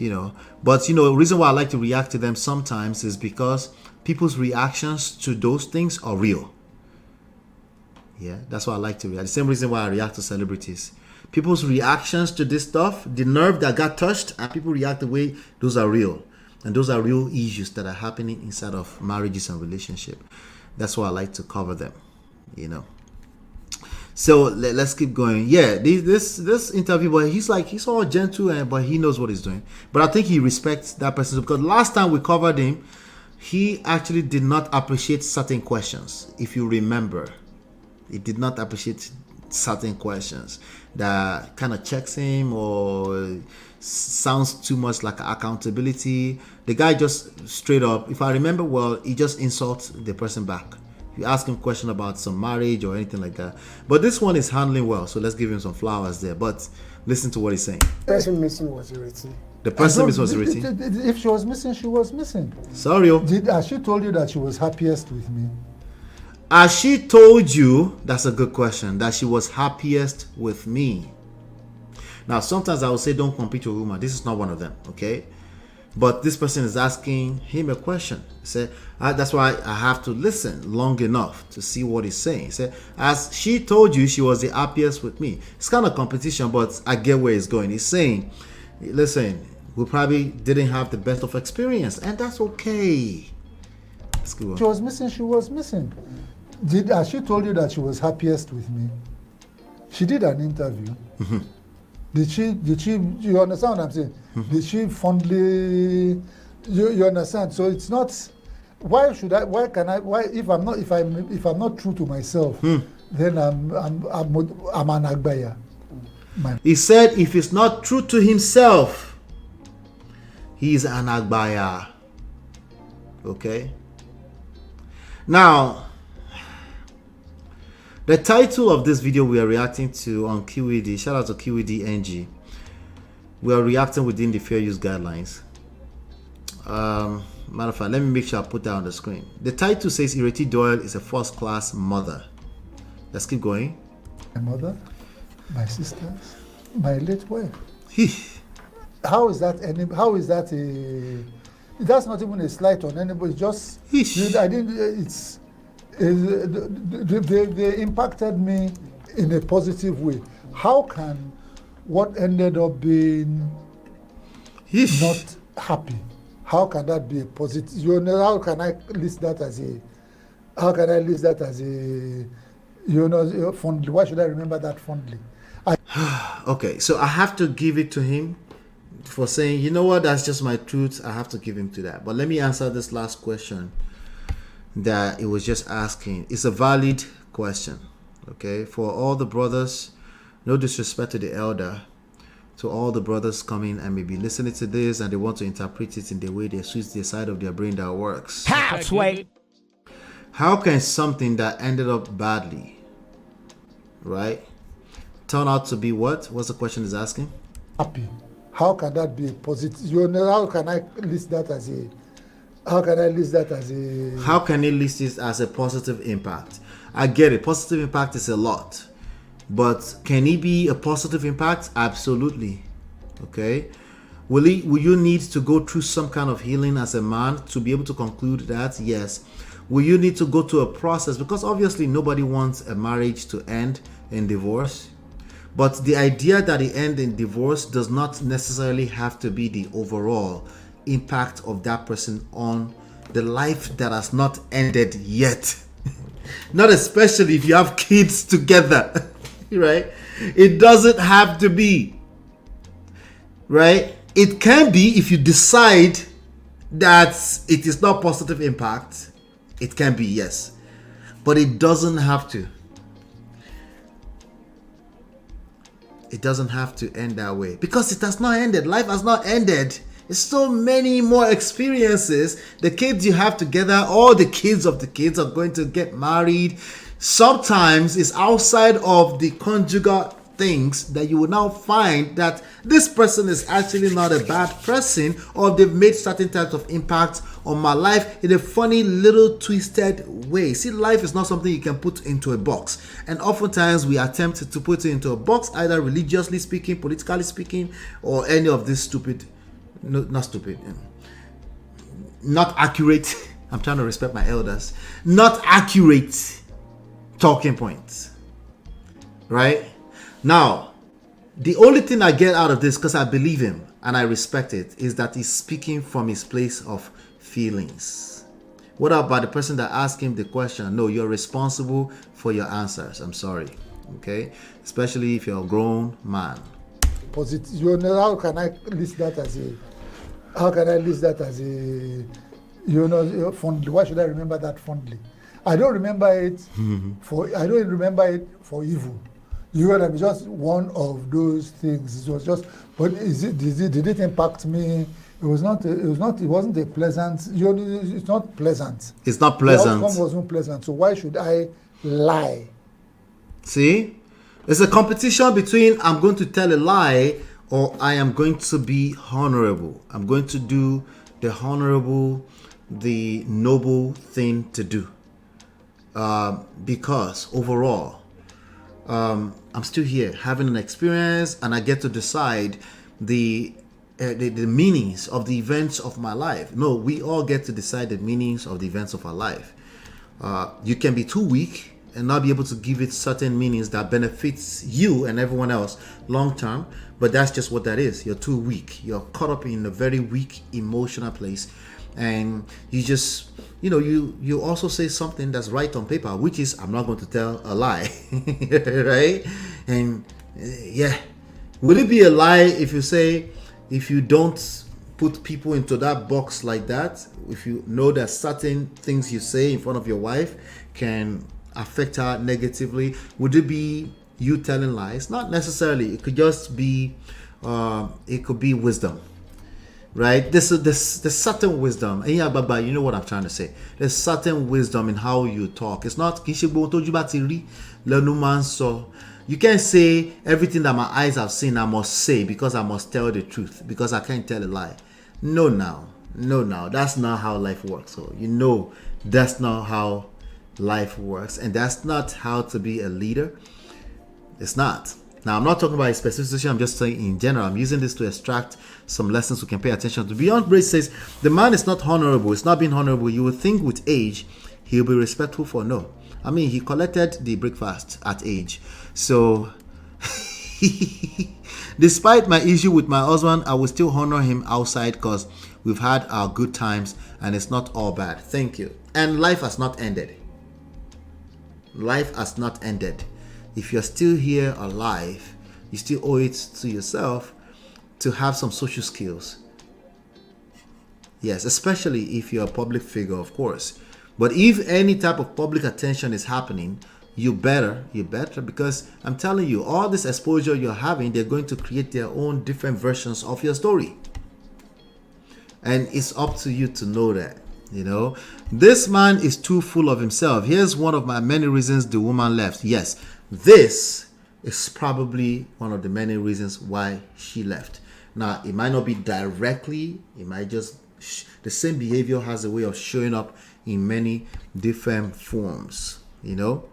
But, the reason why I like to react to them sometimes is because people's reactions to those things are real. Yeah, that's why I like to react. The same reason why I react to celebrities. People's reactions to this stuff, the nerve that got touched, and people react the way, those are real. And those are real issues that are happening inside of marriages and relationships. That's why I like to cover them, So let's keep going. Yeah, this interview, but he's all gentle, but he knows what he's doing. But I think he respects that person because last time we covered him, he actually did not appreciate certain questions. If you remember, he did not appreciate certain questions that kind of checks him or sounds too much like accountability. The guy just straight up, if I remember well, he just insults the person back. You ask him a question about some marriage or anything like that. But this one is handling well, so let's give him some flowers there. But listen to what he's saying. The person missing was Ireti. The person missing was Ireti? If she was missing, she was missing. Sorry. Has she told you that she was happiest with me? Has she told you, that's a good question, that she was happiest with me? Now, sometimes I will say, don't compete with women. This is not one of them, okay? But this person is asking him a question. He said, that's why I have to listen long enough to see what he's saying. He said, as she told you, she was the happiest with me. It's kind of competition, but I get where he's going. He's saying, listen, we probably didn't have the best of experience, and that's okay. Let's go on. She was missing, she was missing. Has she told you that she was happiest with me? She did an interview. Mm-hmm. Did she, you understand what I'm saying? Mm-hmm. Did she fondly, you understand? So it's not, if I'm not true to myself, then I'm an agbaya. He said if he's not true to himself, he's an agbaya. Okay? Now, the title of this video we are reacting to on QED, shout out to QED NG. We are reacting within the fair use guidelines. Matter of fact, let me make sure I put that on the screen. The title says Ireti DOYLE is a first-class mother. Let's keep going. My mother, my sisters, my late wife. How is that a? That's not even a slight on anybody. Just I didn't. They impacted me in a positive way. How can what ended up being not happy? How can that be a positive? You know, how can I list that as a? How can I list that as a? You know, fondly. Why should I remember that fondly? Okay, so I have to give it to him for saying, you know what, that's just my truth. I have to give him to that. But let me answer this last question that it was just asking. It's a valid question. Okay, for all the brothers, no disrespect to the elder, to all the brothers coming and maybe listening to this and they want to interpret it in the way they switch the side of their brain that works. How can something that ended up badly, right, turn out to be what? What's the question is asking? Happy. How can that be a positive? You know, how can I list that as a? How can I list that as a? How can you list this as a positive impact? I get it. Positive impact is a lot. But can it be a positive impact? Absolutely. Okay. Will you need to go through some kind of healing as a man to be able to conclude that? Yes. Will you need to go to a process? Because obviously nobody wants a marriage to end in divorce. But the idea that it ends in divorce does not necessarily have to be the overall impact of that person on the life that has not ended yet. Not especially if you have kids together. Right? It doesn't have to be. Right? It can be if you decide that it is not positive impact. It can be, yes. But it doesn't have to. It doesn't have to end that way. Because it has not ended. Life has not ended. There's so many more experiences. The kids you have together, all the kids of the kids are going to get married. Sometimes it's outside of the conjugal things that you will now find that this person is actually not a bad person, or they've made certain types of impact on my life in a funny little twisted way. See, life is not something you can put into a box, and oftentimes we attempt to put it into a box, either religiously speaking, politically speaking, or any of this stupid, no, not stupid, not accurate. I'm trying to respect my elders. Not accurate talking points, right? Now, the only thing I get out of this, because I believe him and I respect it, is that he's speaking from his place of feelings. What about the person that asked him the question? No, you're responsible for your answers. I'm sorry. Okay? Especially if you're a grown man. Positive. You know, how can I list that as a? How can I list that as a? You know, fondly. Why should I remember that fondly? I don't remember it for. I don't remember it for evil. You know, I'm just one of those things. It was just. But did it impact me? It was not. It wasn't a pleasant. You know, it's not pleasant. It's not pleasant. The outcome wasn't pleasant. So why should I lie? See, there's a competition between I'm going to tell a lie or I am going to be honorable. I'm going to do the honorable, the noble thing to do. Because overall, I'm still here having an experience, and I get to decide the meanings of the events of my life. No, we all get to decide the meanings of the events of our life. You can be too weak and not be able to give it certain meanings that benefits you and everyone else long term, but that's just what that is. You're too weak. You're caught up in a very weak emotional place, and you just, you know, you also say something that's right on paper, which is, I'm not going to tell a lie. Right? And yeah, would it be a lie if you say, if you don't put people into that box like that, if you know that certain things you say in front of your wife can affect her negatively, would it be you telling lies? Not necessarily. It could just be it could be wisdom, right? There's certain wisdom, and yeah, but you know what I'm trying to say. There's certain wisdom in how you talk. It's not you can't say everything that my eyes have seen I must say because I must tell the truth, because I can't tell a lie. No, that's not how life works. So you know that's not how life works, and that's not how to be a leader. It's not. Now, I'm not talking about a specific situation. I'm just saying in general. I'm using this to extract some lessons we can pay attention to. Beyond Grace says, the man is not honorable. It's not being honorable. You would think with age, he'll be respectful for no. I mean, he collected the breakfast at age. So, despite my issue with my husband, I will still honor him outside because we've had our good times and it's not all bad. Thank you. And life has not ended. Life has not ended. If you're still here alive, you still owe it to yourself to have some social skills. Yes, especially if you're a public figure, of course. But if any type of public attention is happening, you better, because I'm telling you, all this exposure you're having, they're going to create their own different versions of your story. And it's up to you to know that, you know. This man is too full of himself. Here's one of my many reasons the woman left. Yes, this is probably one of the many reasons why she left. Now, it might not be directly, it might just, the same behavior has a way of showing up in many different forms, you know.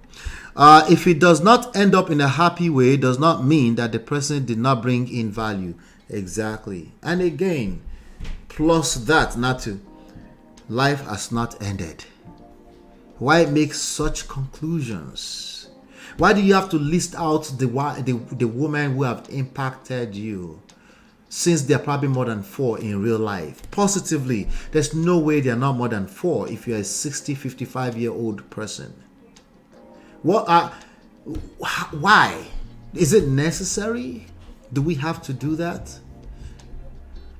If it does not end up in a happy way, it does not mean that the person did not bring in value. Exactly. And again, plus that, Natu, life has not ended. Why make such conclusions? Why do you have to list out the women who have impacted you? Since they're probably more than 4 in real life. Positively, there's no way they're not more than 4 if you're a 60, 55-year-old person. Why? Is it necessary? Do we have to do that?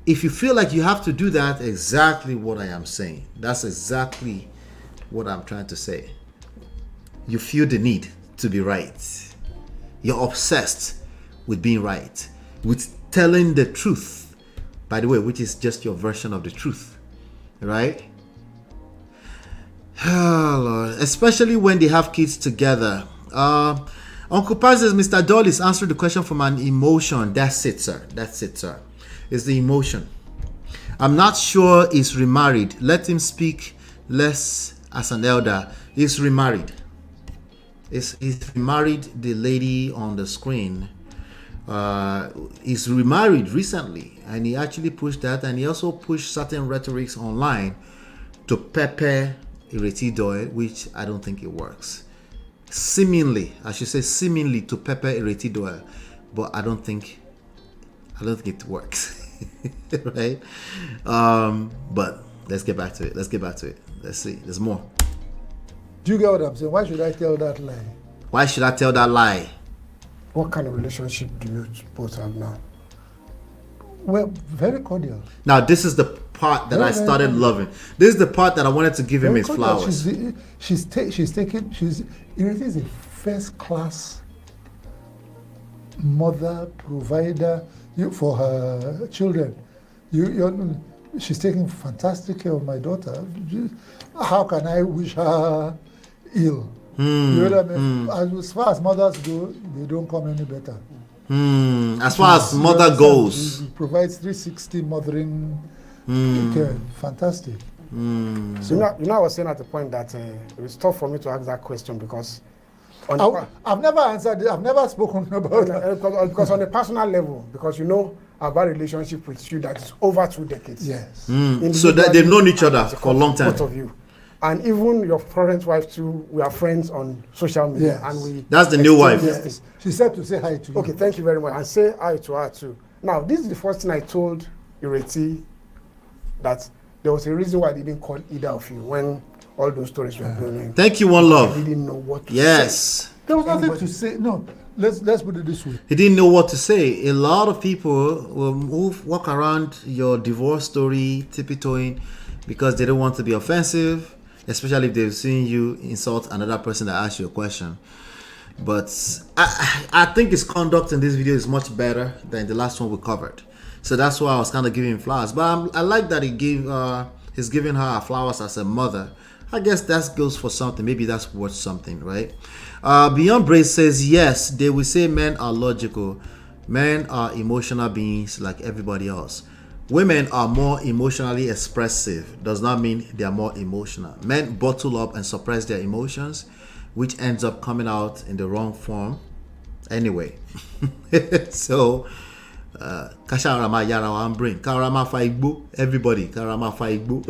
If you feel like you have to do that, exactly what I am saying. That's exactly what I'm trying to say. You feel the need to be right. You're obsessed with being right, with telling the truth, by the way, which is just your version of the truth, right? Oh, Lord. Especially when they have kids together. Uncle Paz says, Mr. Doyle is answering the question from an emotion. That's it, sir. That's it, sir. It's the emotion. I'm not sure he's remarried. Let him speak less as an elder. He's remarried. He's remarried the lady on the screen. He's remarried recently, and he actually pushed that, and he also pushed certain rhetorics online to pepper Ireti DOYLE, which I don't think it works. Seemingly, I should say seemingly to pepper Ireti DOYLE, but I don't think it works. Right? But let's get back to it. Let's see. There's more. Do you get what I'm saying? Why should I tell that lie? Why should I tell that lie? What kind of relationship do you both have now? Well, very cordial. Now, this is the part that I started loving. This is the part that I wanted to give him his flowers. Ireti is a first-class mother, provider for her children. She's taking fantastic care of my daughter. How can I wish her ill? You know what I mean? As far as mothers go, they don't come any better. As far as mother goes, she provides 360 mothering care. Fantastic. So I was saying at the point that it was tough for me to ask that question because I've never answered it. I've never spoken about it. Because on a personal level, because I've had a relationship with you that is over 2 decades. Yes. So that they've known each other for a long time. Both of you. And even your current wife too, we are friends on social media. Yes. And that's the new wife. Yes. She said to say hi to you. Okay, thank you very much. And say hi to her too. Now, this is the first thing I told Ireti, that there was a reason why I didn't call either of you when all those stories were going on. Thank you, One Love. I didn't know what to say. There was nothing to say. No, let's put it this way. He didn't know what to say. A lot of people will walk around your divorce story tiptoeing because they don't want to be offensive, especially if they've seen you insult another person that asked you a question. But I think his conduct in this video is much better than the last one we covered. So that's why I was kind of giving him flowers. But I like that he's giving her flowers as a mother. I guess that goes for something. Maybe that's worth something, right? Beyond Brace says, yes, they will say men are logical. Men are emotional beings like everybody else. Women are more emotionally expressive. Does not mean they are more emotional. Men bottle up and suppress their emotions, which ends up coming out in the wrong form. Anyway, so Kasharama Yarawa brain. Karama Faigbo. Everybody, Karama Faigbo.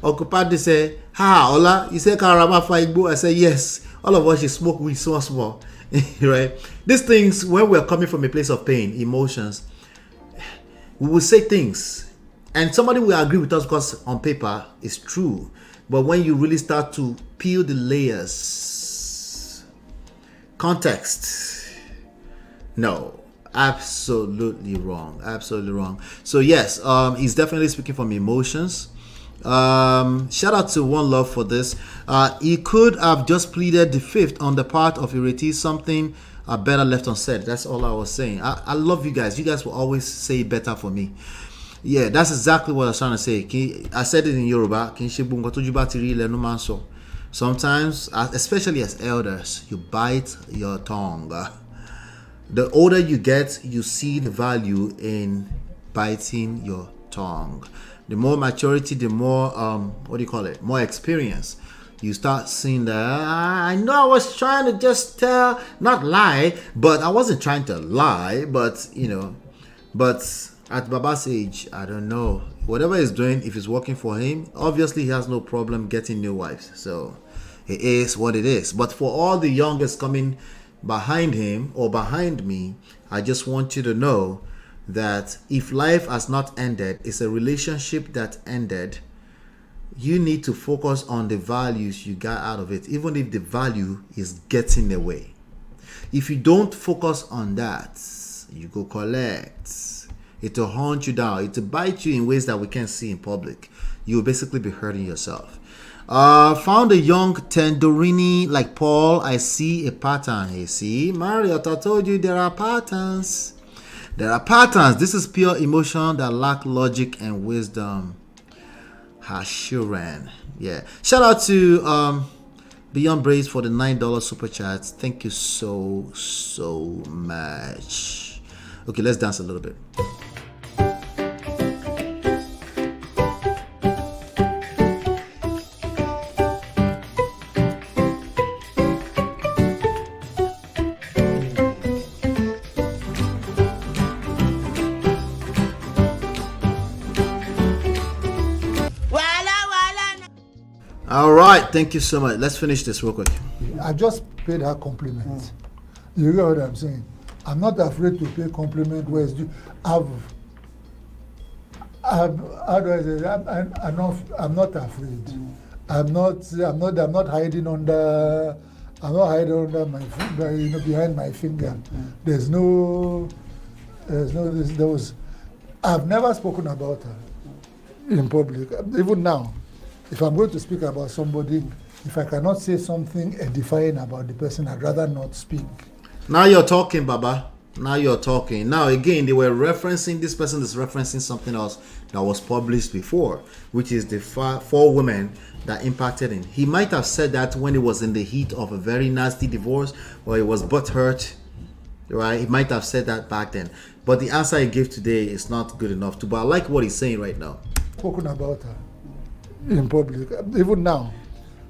Okupadi say, ha, Ola, you say Karama Faigbo? I say, yes. All of us should smoke weed so small. Right? These things, when we're coming from a place of pain, emotions, we will say things. And somebody will agree with us because on paper it's true. But when you really start to peel the layers, context, no, absolutely wrong. Absolutely wrong. So yes, he's definitely speaking from emotions. Shout out to One Love for this. He could have just pleaded the fifth on the part of Ireti, something better left unsaid. That's all I was saying. I love you guys. You guys will always say better for me. Yeah, that's exactly what I was trying to say. I said it in Yoruba. Sometimes, especially as elders, you bite your tongue. The older you get, you see the value in biting your tongue. The more maturity, the more more experience. You start seeing that I know I was trying to just not lie, but I wasn't trying to lie, but at Baba's age, I don't know. Whatever he's doing, if it's working for him, obviously he has no problem getting new wives. So it is what it is. But for all the youngest coming behind him or behind me, I just want you to know that if life has not ended, it's a relationship that ended. You need to focus on the values you got out of it, even if the value is getting away. If you don't focus on that, you go collect. It will haunt you down. It will bite you in ways that we can't see in public. You will basically be hurting yourself. Found a young tenderini like Paul. I see a pattern. You see, Marriott, I told you there are patterns. There are patterns. This is pure emotion that lack logic and wisdom. Hashuran. Yeah. Shout out to Beyond Braids for the $9 super chat. Thank you so much. Okay, let's dance a little bit. All right, thank you so much. Let's finish this real quick. I just paid her compliments. You know what I'm saying? I'm not afraid to pay compliment where it's due. How do I say? I'm not afraid. I'm not hiding under. I'm not hiding under my finger, behind my finger. There was. I've never spoken about her in public. Even now, if I'm going to speak about somebody, if I cannot say something edifying about the person, I'd rather not speak. Now you're talking, Baba. Now you're talking. Now again, they were referencing, this person is referencing something else that was published before, which is the four women that impacted him. He might have said that when he was in the heat of a very nasty divorce, or he was butthurt, right? He might have said that back then. But the answer he gave today is not good enough to. But I like what he's saying right now. Spoken about her in public. Even now,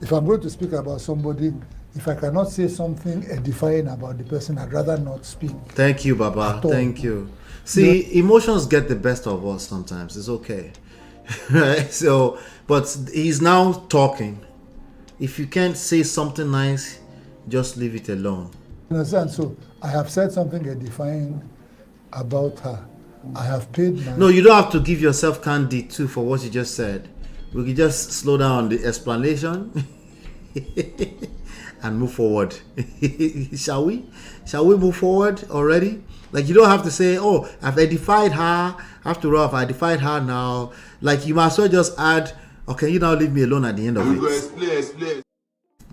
if I'm going to speak about somebody, if I cannot say something edifying about the person, I'd rather not speak. Thank you, Baba. Thank you. See, emotions get the best of us sometimes. It's okay. Right? So, but he's now talking. If you can't say something nice, just leave it alone. You understand? So, I have said something edifying about her. I have paid my... No, you don't have to give yourself candy too for what you just said. We can just slow down the explanation and move forward. Shall we? Shall we move forward already? Like, you don't have to say, oh, I've edified her. After all, I've edified her now. Like, you might as well just add, okay, you now leave me alone at the end of it. Explain.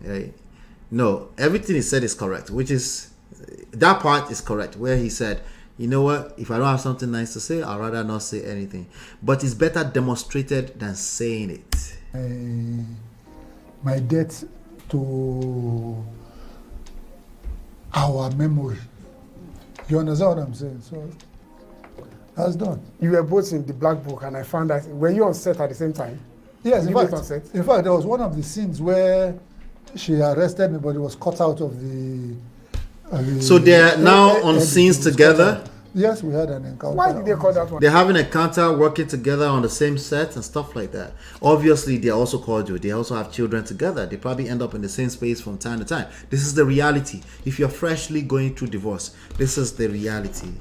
Yeah. No, everything he said is correct, which is, that part is correct, where he said, you know what, if I don't have something nice to say, I'd rather not say anything. But it's better demonstrated than saying it. My debt to our memory. You understand what I'm saying? So that's done. You were both in the black book, and I found that, were you on set at the same time? Yes, in fact, there was one of the scenes where she arrested me, but it was cut out of the. So they're now on scenes together. Yes, we had an encounter. Why did they call that one? They're having an encounter, working together on the same set and stuff like that. Obviously, they also cordial. They also have children together. They probably end up in the same space from time to time. This is the reality. If you're freshly going through divorce, this is the reality.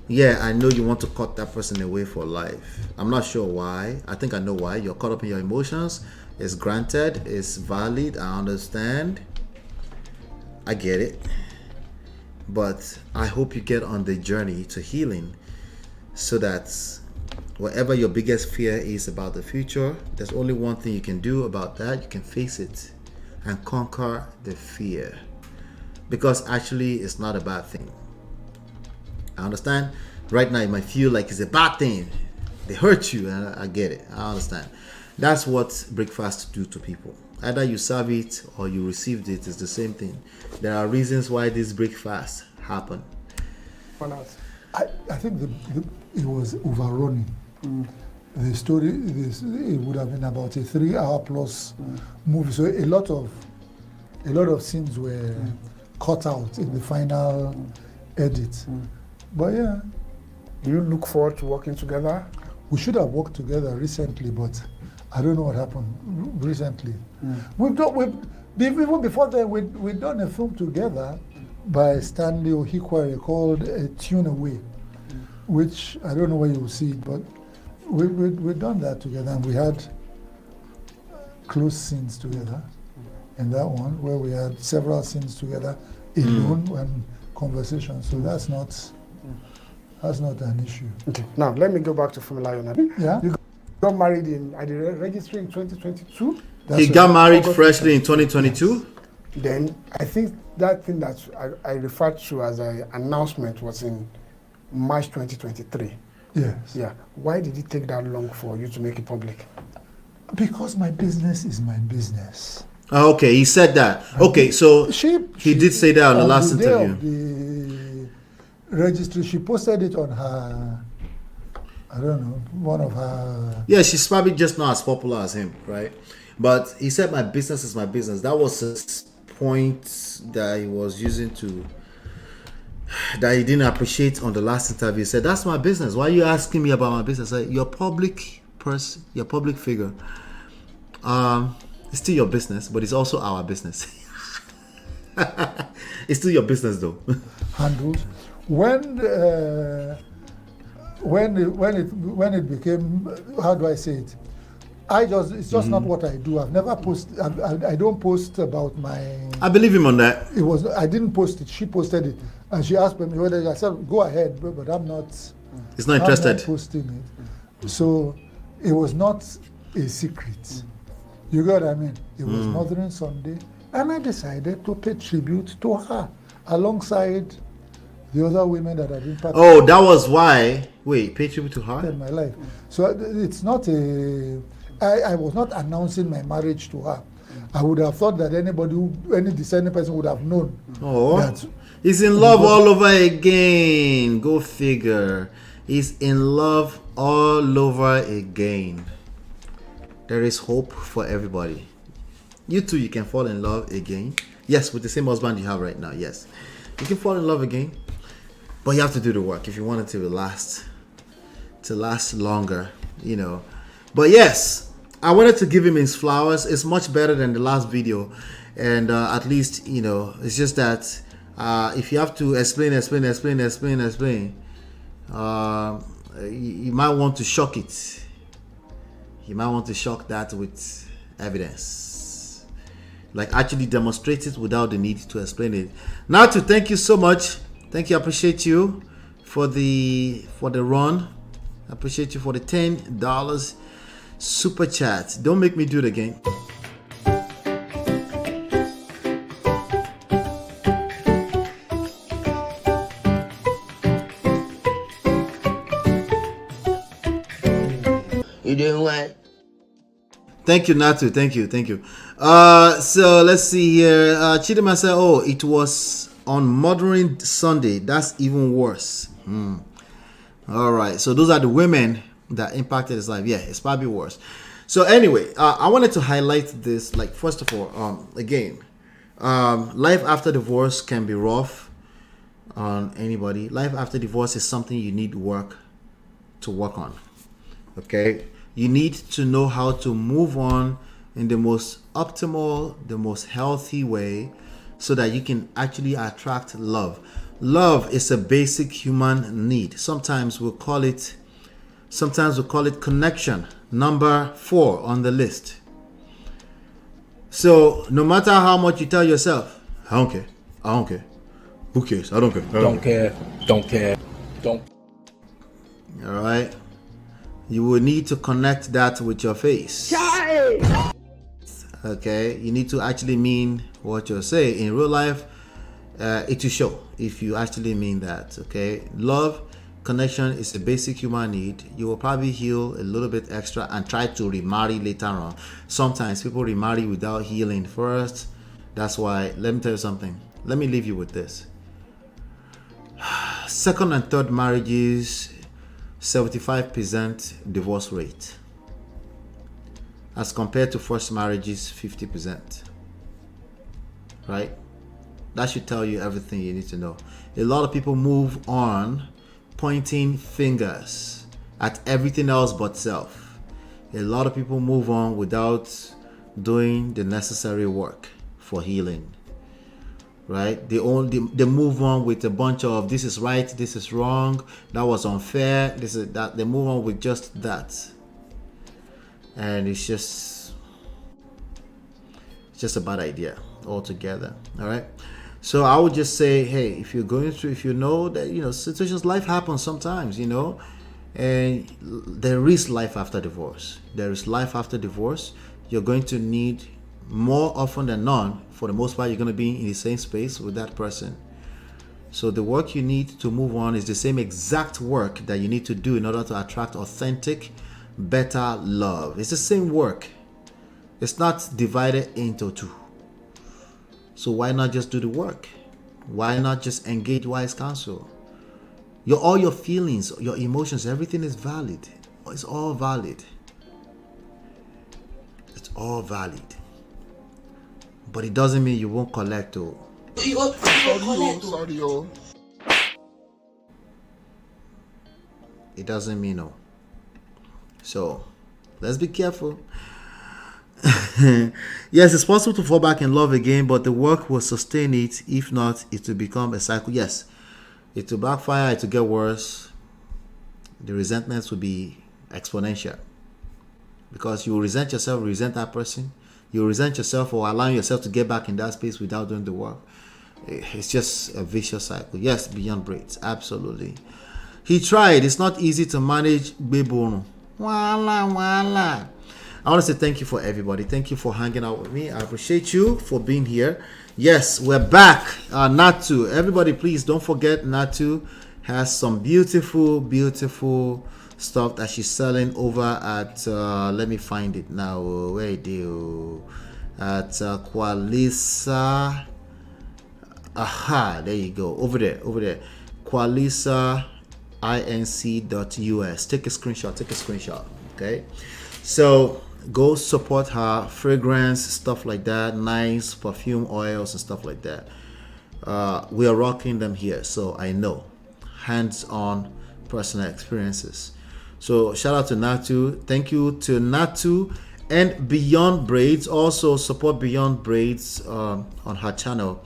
Yeah, I know you want to cut that person away for life. I'm not sure why. I think I know why. You're caught up in your emotions. It's granted. It's valid. I understand. I get it. But I hope you get on the journey to healing so that whatever your biggest fear is about the future, there's only one thing you can do about that. You can face it and conquer the fear. Because actually, it's not a bad thing. I understand. Right now, it might feel like it's a bad thing. They hurt you, and I get it. I understand. That's what breakfast do to people. Either you serve it or you received it. It's the same thing. There are reasons why this breakfast happened. I think it was overrunning. The story, it would have been about a 3-hour plus movie. So a lot of scenes were cut out in the final edit. But yeah. Do you look forward to working together? We should have worked together recently, but I don't know what happened recently. Even before that, we've done a film together by Stanley Ohikwere called Tune Away, which I don't know where you'll see it, but we've done that together, and we had close scenes together in that one, where we had several scenes together alone and conversations. So that's not an issue. Okay, now let me go back to Fumilayo. Yeah. You got married at the registry in 2022. He got married freshly in 2022. Then I think that thing that I referred to as an announcement was in March 2023. Yes. Yeah. Why did it take that long for you to make it public? Because my business is my business. Okay, he said that. Okay, so he did say that on the last interview. The registry, she posted it on her, I don't know, one of her. Yeah, she's probably just not as popular as him, right? But he said, my business is my business. That was his point that he was using that he didn't appreciate on the last interview. He said, that's my business. Why are you asking me about my business? You're a public person, you're a public figure. It's still your business, but it's also our business. It's still your business though. Handles. When it became, how do I say it? It's just not what I do. I've never posted. I don't post about my. I believe him on that. I didn't post it. She posted it, and she asked me whether I said go ahead, but I'm not. It's not interested. I'm not posting it. So it was not a secret. You got what I mean? It was Mothering Sunday, and I decided to pay tribute to her alongside the other women that have impacted. Oh, that was why. Wait, pay tribute to her? In my life. So it's not I was not announcing my marriage to her. I would have thought that any discerning person would have known. Oh, that he's in love all over again. Go figure. He's in love all over again. There is hope for everybody. You too, you can fall in love again. Yes, with the same husband you have right now. Yes, you can fall in love again, but you have to do the work if you want it to last longer, you know. But yes, I wanted to give him his flowers. It's much better than the last video, and at least, you know, it's just that if you have to explain, you might want to shock it. You might want to shock that with evidence, like actually demonstrate it without the need to explain it. Now, to thank you so much. Thank you. I appreciate you for the run. I appreciate you for the $10 super chat. Don't make me do it again. You doing what? Thank you, Natu. Thank you. So let's see here. Chidima said, oh, it was on Mothering Sunday. That's even worse. All right. So those are the women that impacted his life. Yeah, it's probably worse. So anyway, I wanted to highlight this. Like, first of all, again, life after divorce can be rough on anybody. Life after divorce is something you need to work on. Okay, you need to know how to move on in the most optimal, the most healthy way, so that you can actually attract love. Love is a basic human need. Sometimes we call it connection. Number 4 on the list. So no matter how much you tell yourself, I don't care. Who cares? I don't care. Don't care. All right. You will need to connect that with your face. Okay. You need to actually mean what you're saying. In real life, it will show if you actually mean that. Okay. Love, connection is a basic human need. You will probably heal a little bit extra and try to remarry later on. Sometimes people remarry without healing first. That's why, let me tell you something. Let me leave you with this. Second and third marriages, 75% divorce rate, as compared to first marriages, 50%. Right? That should tell you everything you need to know. A lot of people move on pointing fingers at everything else but self. A lot of people move on without doing the necessary work for healing. Right? They move on with a bunch of this is right, this is wrong, that was unfair, this is that. They move on with just that, and it's just a bad idea altogether. All right. So I would just say, hey, if you're going through, if you know that, situations, life happens sometimes, and there is life after divorce. There is life after divorce. You're going to need, more often than not, for the most part, you're going to be in the same space with that person. So the work you need to move on is the same exact work that you need to do in order to attract authentic, better love. It's the same work. It's not divided into two. So why not just do the work? Why not just engage wise counsel? All your feelings, your emotions, everything is valid. It's all valid. It's all valid. But it doesn't mean you won't collect. Sorry. It doesn't mean no. So let's be careful. Yes, it's possible to fall back in love again, but the work will sustain it. If not, it will become a cycle. Yes, it will backfire, it will get worse. The resentments will be exponential, because you will resent yourself, resent that person. You will resent yourself for allowing yourself to get back in that space without doing the work. It's just a vicious cycle. Yes, beyond braids, absolutely. He tried. It's not easy to manage Bebono. Wala. I want to say thank you for everybody. Thank you for hanging out with me. I appreciate you for being here. Yes, we're back. Natu. Everybody, please don't forget, Natu has some beautiful, beautiful stuff that she's selling over at, let me find it now. Where it is? At Qualisa. Aha, there you go. Over there. Qualisa inc.us. Take a screenshot. Okay. So go support her. Fragrance, stuff like that, nice perfume oils and stuff like that. We are rocking them here, so I know hands-on personal experiences. So shout out to Natu. Thank you to Natu and Beyond Braids. Also support Beyond Braids on her channel.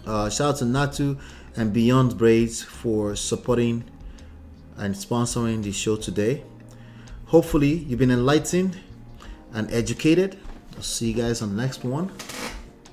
Shout out to Natu and Beyond Braids for supporting and sponsoring the show today. Hopefully you've been enlightened and educated. I'll see you guys on the next one.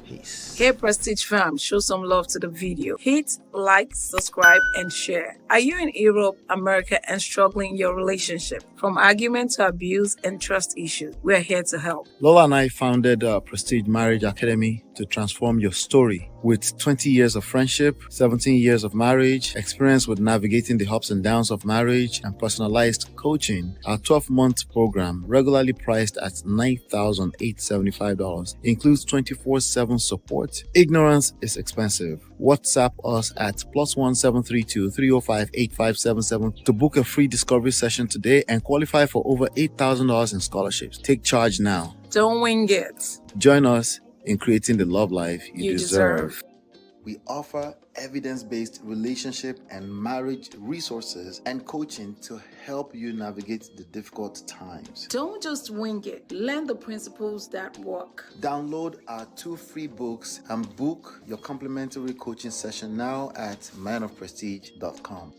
Peace. Hey Prestige fam, show some love to the video. Hit like, subscribe, and share. Are you in Europe, America, and struggling in your relationship? From argument to abuse and trust issues, we're here to help. Lola and I founded Prestige Marriage Academy to transform your story. With 20 years of friendship, 17 years of marriage, experience with navigating the ups and downs of marriage, and personalized coaching, our 12-month program, regularly priced at $9,875, includes 24/7 support. Ignorance is expensive. WhatsApp us at +1 732 305 8577 to book a free discovery session today and qualify for over $8,000 in scholarships. Take charge now. Don't wing it. Join us in creating the love life you deserve. We offer evidence-based relationship and marriage resources and coaching to help you navigate the difficult times. Don't just wing it. Learn the principles that work. Download our 2 free books and book your complimentary coaching session now at manofprestige.com.